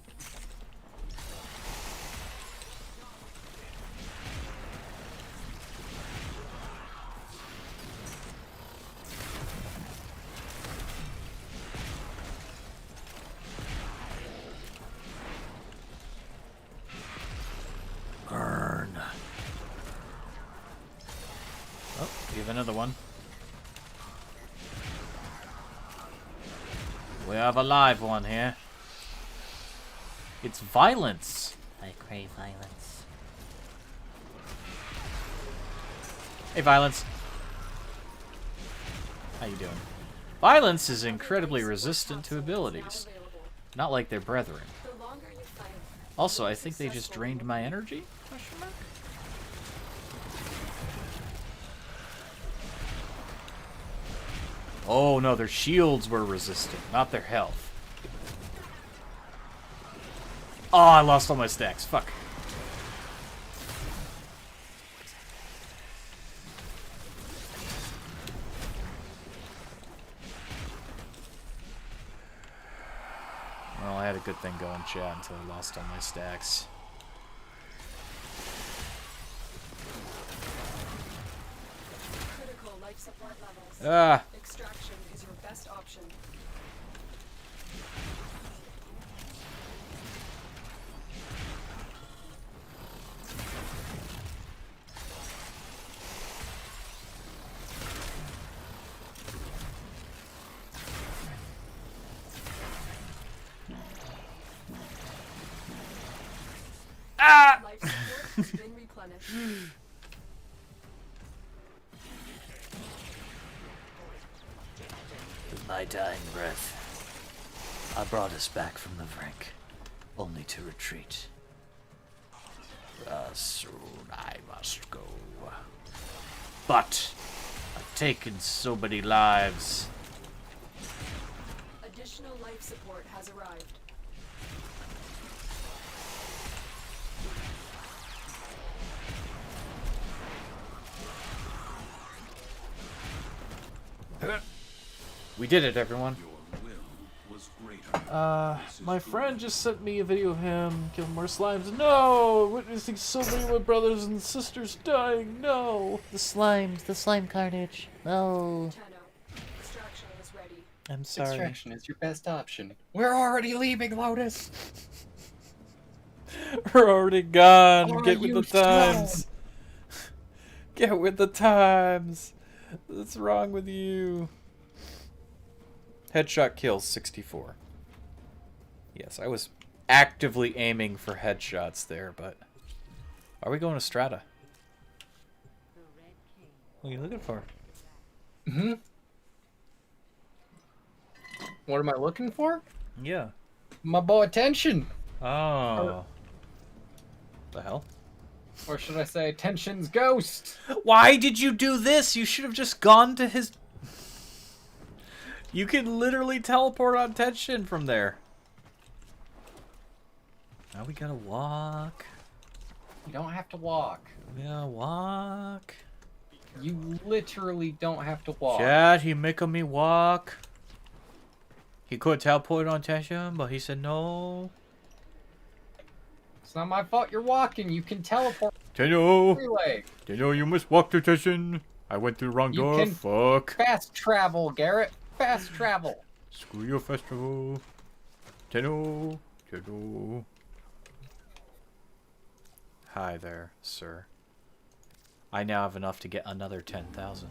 Burn. Oh, we have another one. We have a live one here. It's violence. I crave violence. Hey, Violence. How you doing? Violence is incredibly resistant to abilities. Not like their brethren. The longer you fight, Also, I think they just drained my energy? Question mark? Oh no, their shields were resistant, not their health. Oh, I lost all my stacks. Fuck. Well, I had a good thing going, chat, until I lost all my stacks. critical life support levels. Ah! Extraction is your best option. Ah! Life support has been replenished. With my dying breath, I brought us back from the brink, only to retreat. Soon I must go. But I've taken so many lives. Additional life support has arrived. We did it, everyone. Your will was greater. My friend just sent me a video of him killing more slimes. No! Witnessing so many of my brothers and sisters dying. No! The slime carnage. No. Tenno, extraction is ready. I'm sorry. Extraction is your best option. We're already leaving, Lotus. We're already gone. Are Get with you the times. Get with the times. What's wrong with you? Headshot kills 64. Yes, I was actively aiming for headshots there, but... Are we going to Strata? What are you looking for? Hmm? What am I looking for? Yeah. My boy attention. Oh. The hell? Or should I say attention's ghost? Why did you do this? You should have just gone to his... You can literally teleport on tension from there. Now we gotta walk. You don't have to walk. We gotta walk. You literally don't have to walk. Chad, he making me walk. He could teleport on tension, but he said no. It's not my fault you're walking. You can teleport Tenno! anyway. Tenno, you must walk to tension. I went through the wrong You door. can- Fuck. Fast travel, Garrett. Fast travel. Screw your festival. Tenno. Tenno. Hi there, sir. I now have enough to get another 10,000.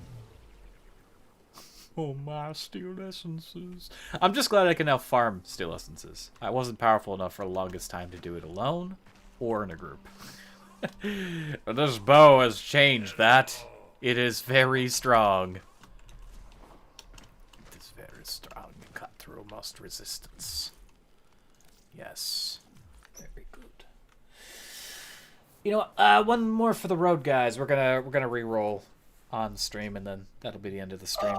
Oh, my steel essences. I'm just glad I can now farm steel essences. I wasn't powerful enough for the longest time to do it alone or in a group. But this bow has changed that. It is very strong. It is very strong and cut through most resistance. Yes. Very good. You know, one more for the road, guys. We're gonna re-roll on stream, and then that'll be the end of the stream.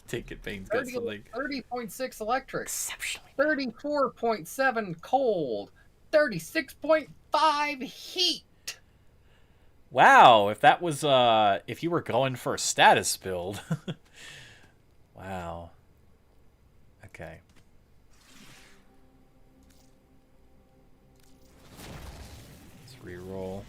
Take it, Bane's got something. 30.6 electric. Exceptionally. 34.7 cold. 36.5 heat. Wow, if that was if you were going for a status build. Wow. Okay. Let's reroll.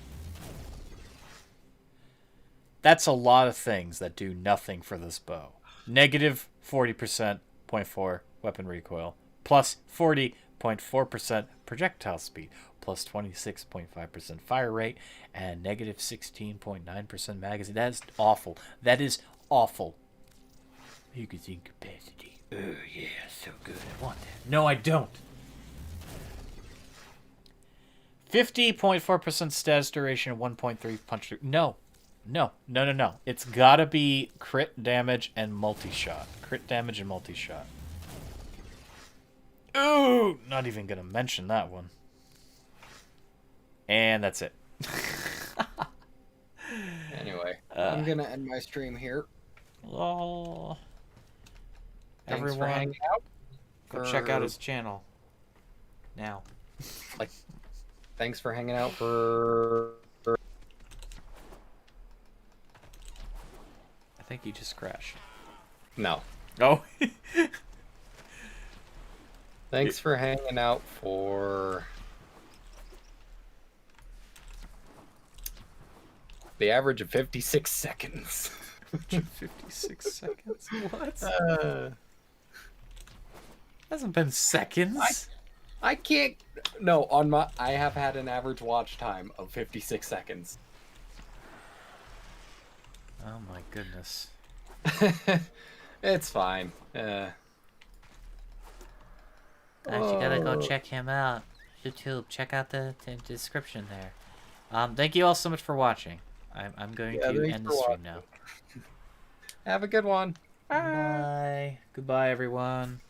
That's a lot of things that do nothing for this bow. Negative 40% 0.4 weapon recoil, plus 40.4% projectile speed, plus 26.5% fire rate, and negative 16.9% magazine. That is awful. That is awful. Magazine capacity. Oh yeah, so good. I want that. No, I don't. 50.4% status duration, 1.3 punch. No. It's gotta be crit damage and multi-shot. Crit damage and multi-shot. Ooh! Not even gonna mention that one. And that's it. Anyway, I'm gonna end my stream here. Oh. Thanks for Everyone, hanging out. go check out his channel. Now. Thanks for hanging out for... I think he just crashed. No. Oh. Thanks for hanging out for... the average of 56 seconds. 56 seconds? What? Hasn't been seconds. I can't... No, on my... I have had an average watch time of 56 seconds. Oh my goodness. It's fine. Guys, you gotta go check him out. YouTube, check out the description there. Thank you all so much for watching. I'm going to end the stream now. Have a good one. Bye. Goodbye, everyone.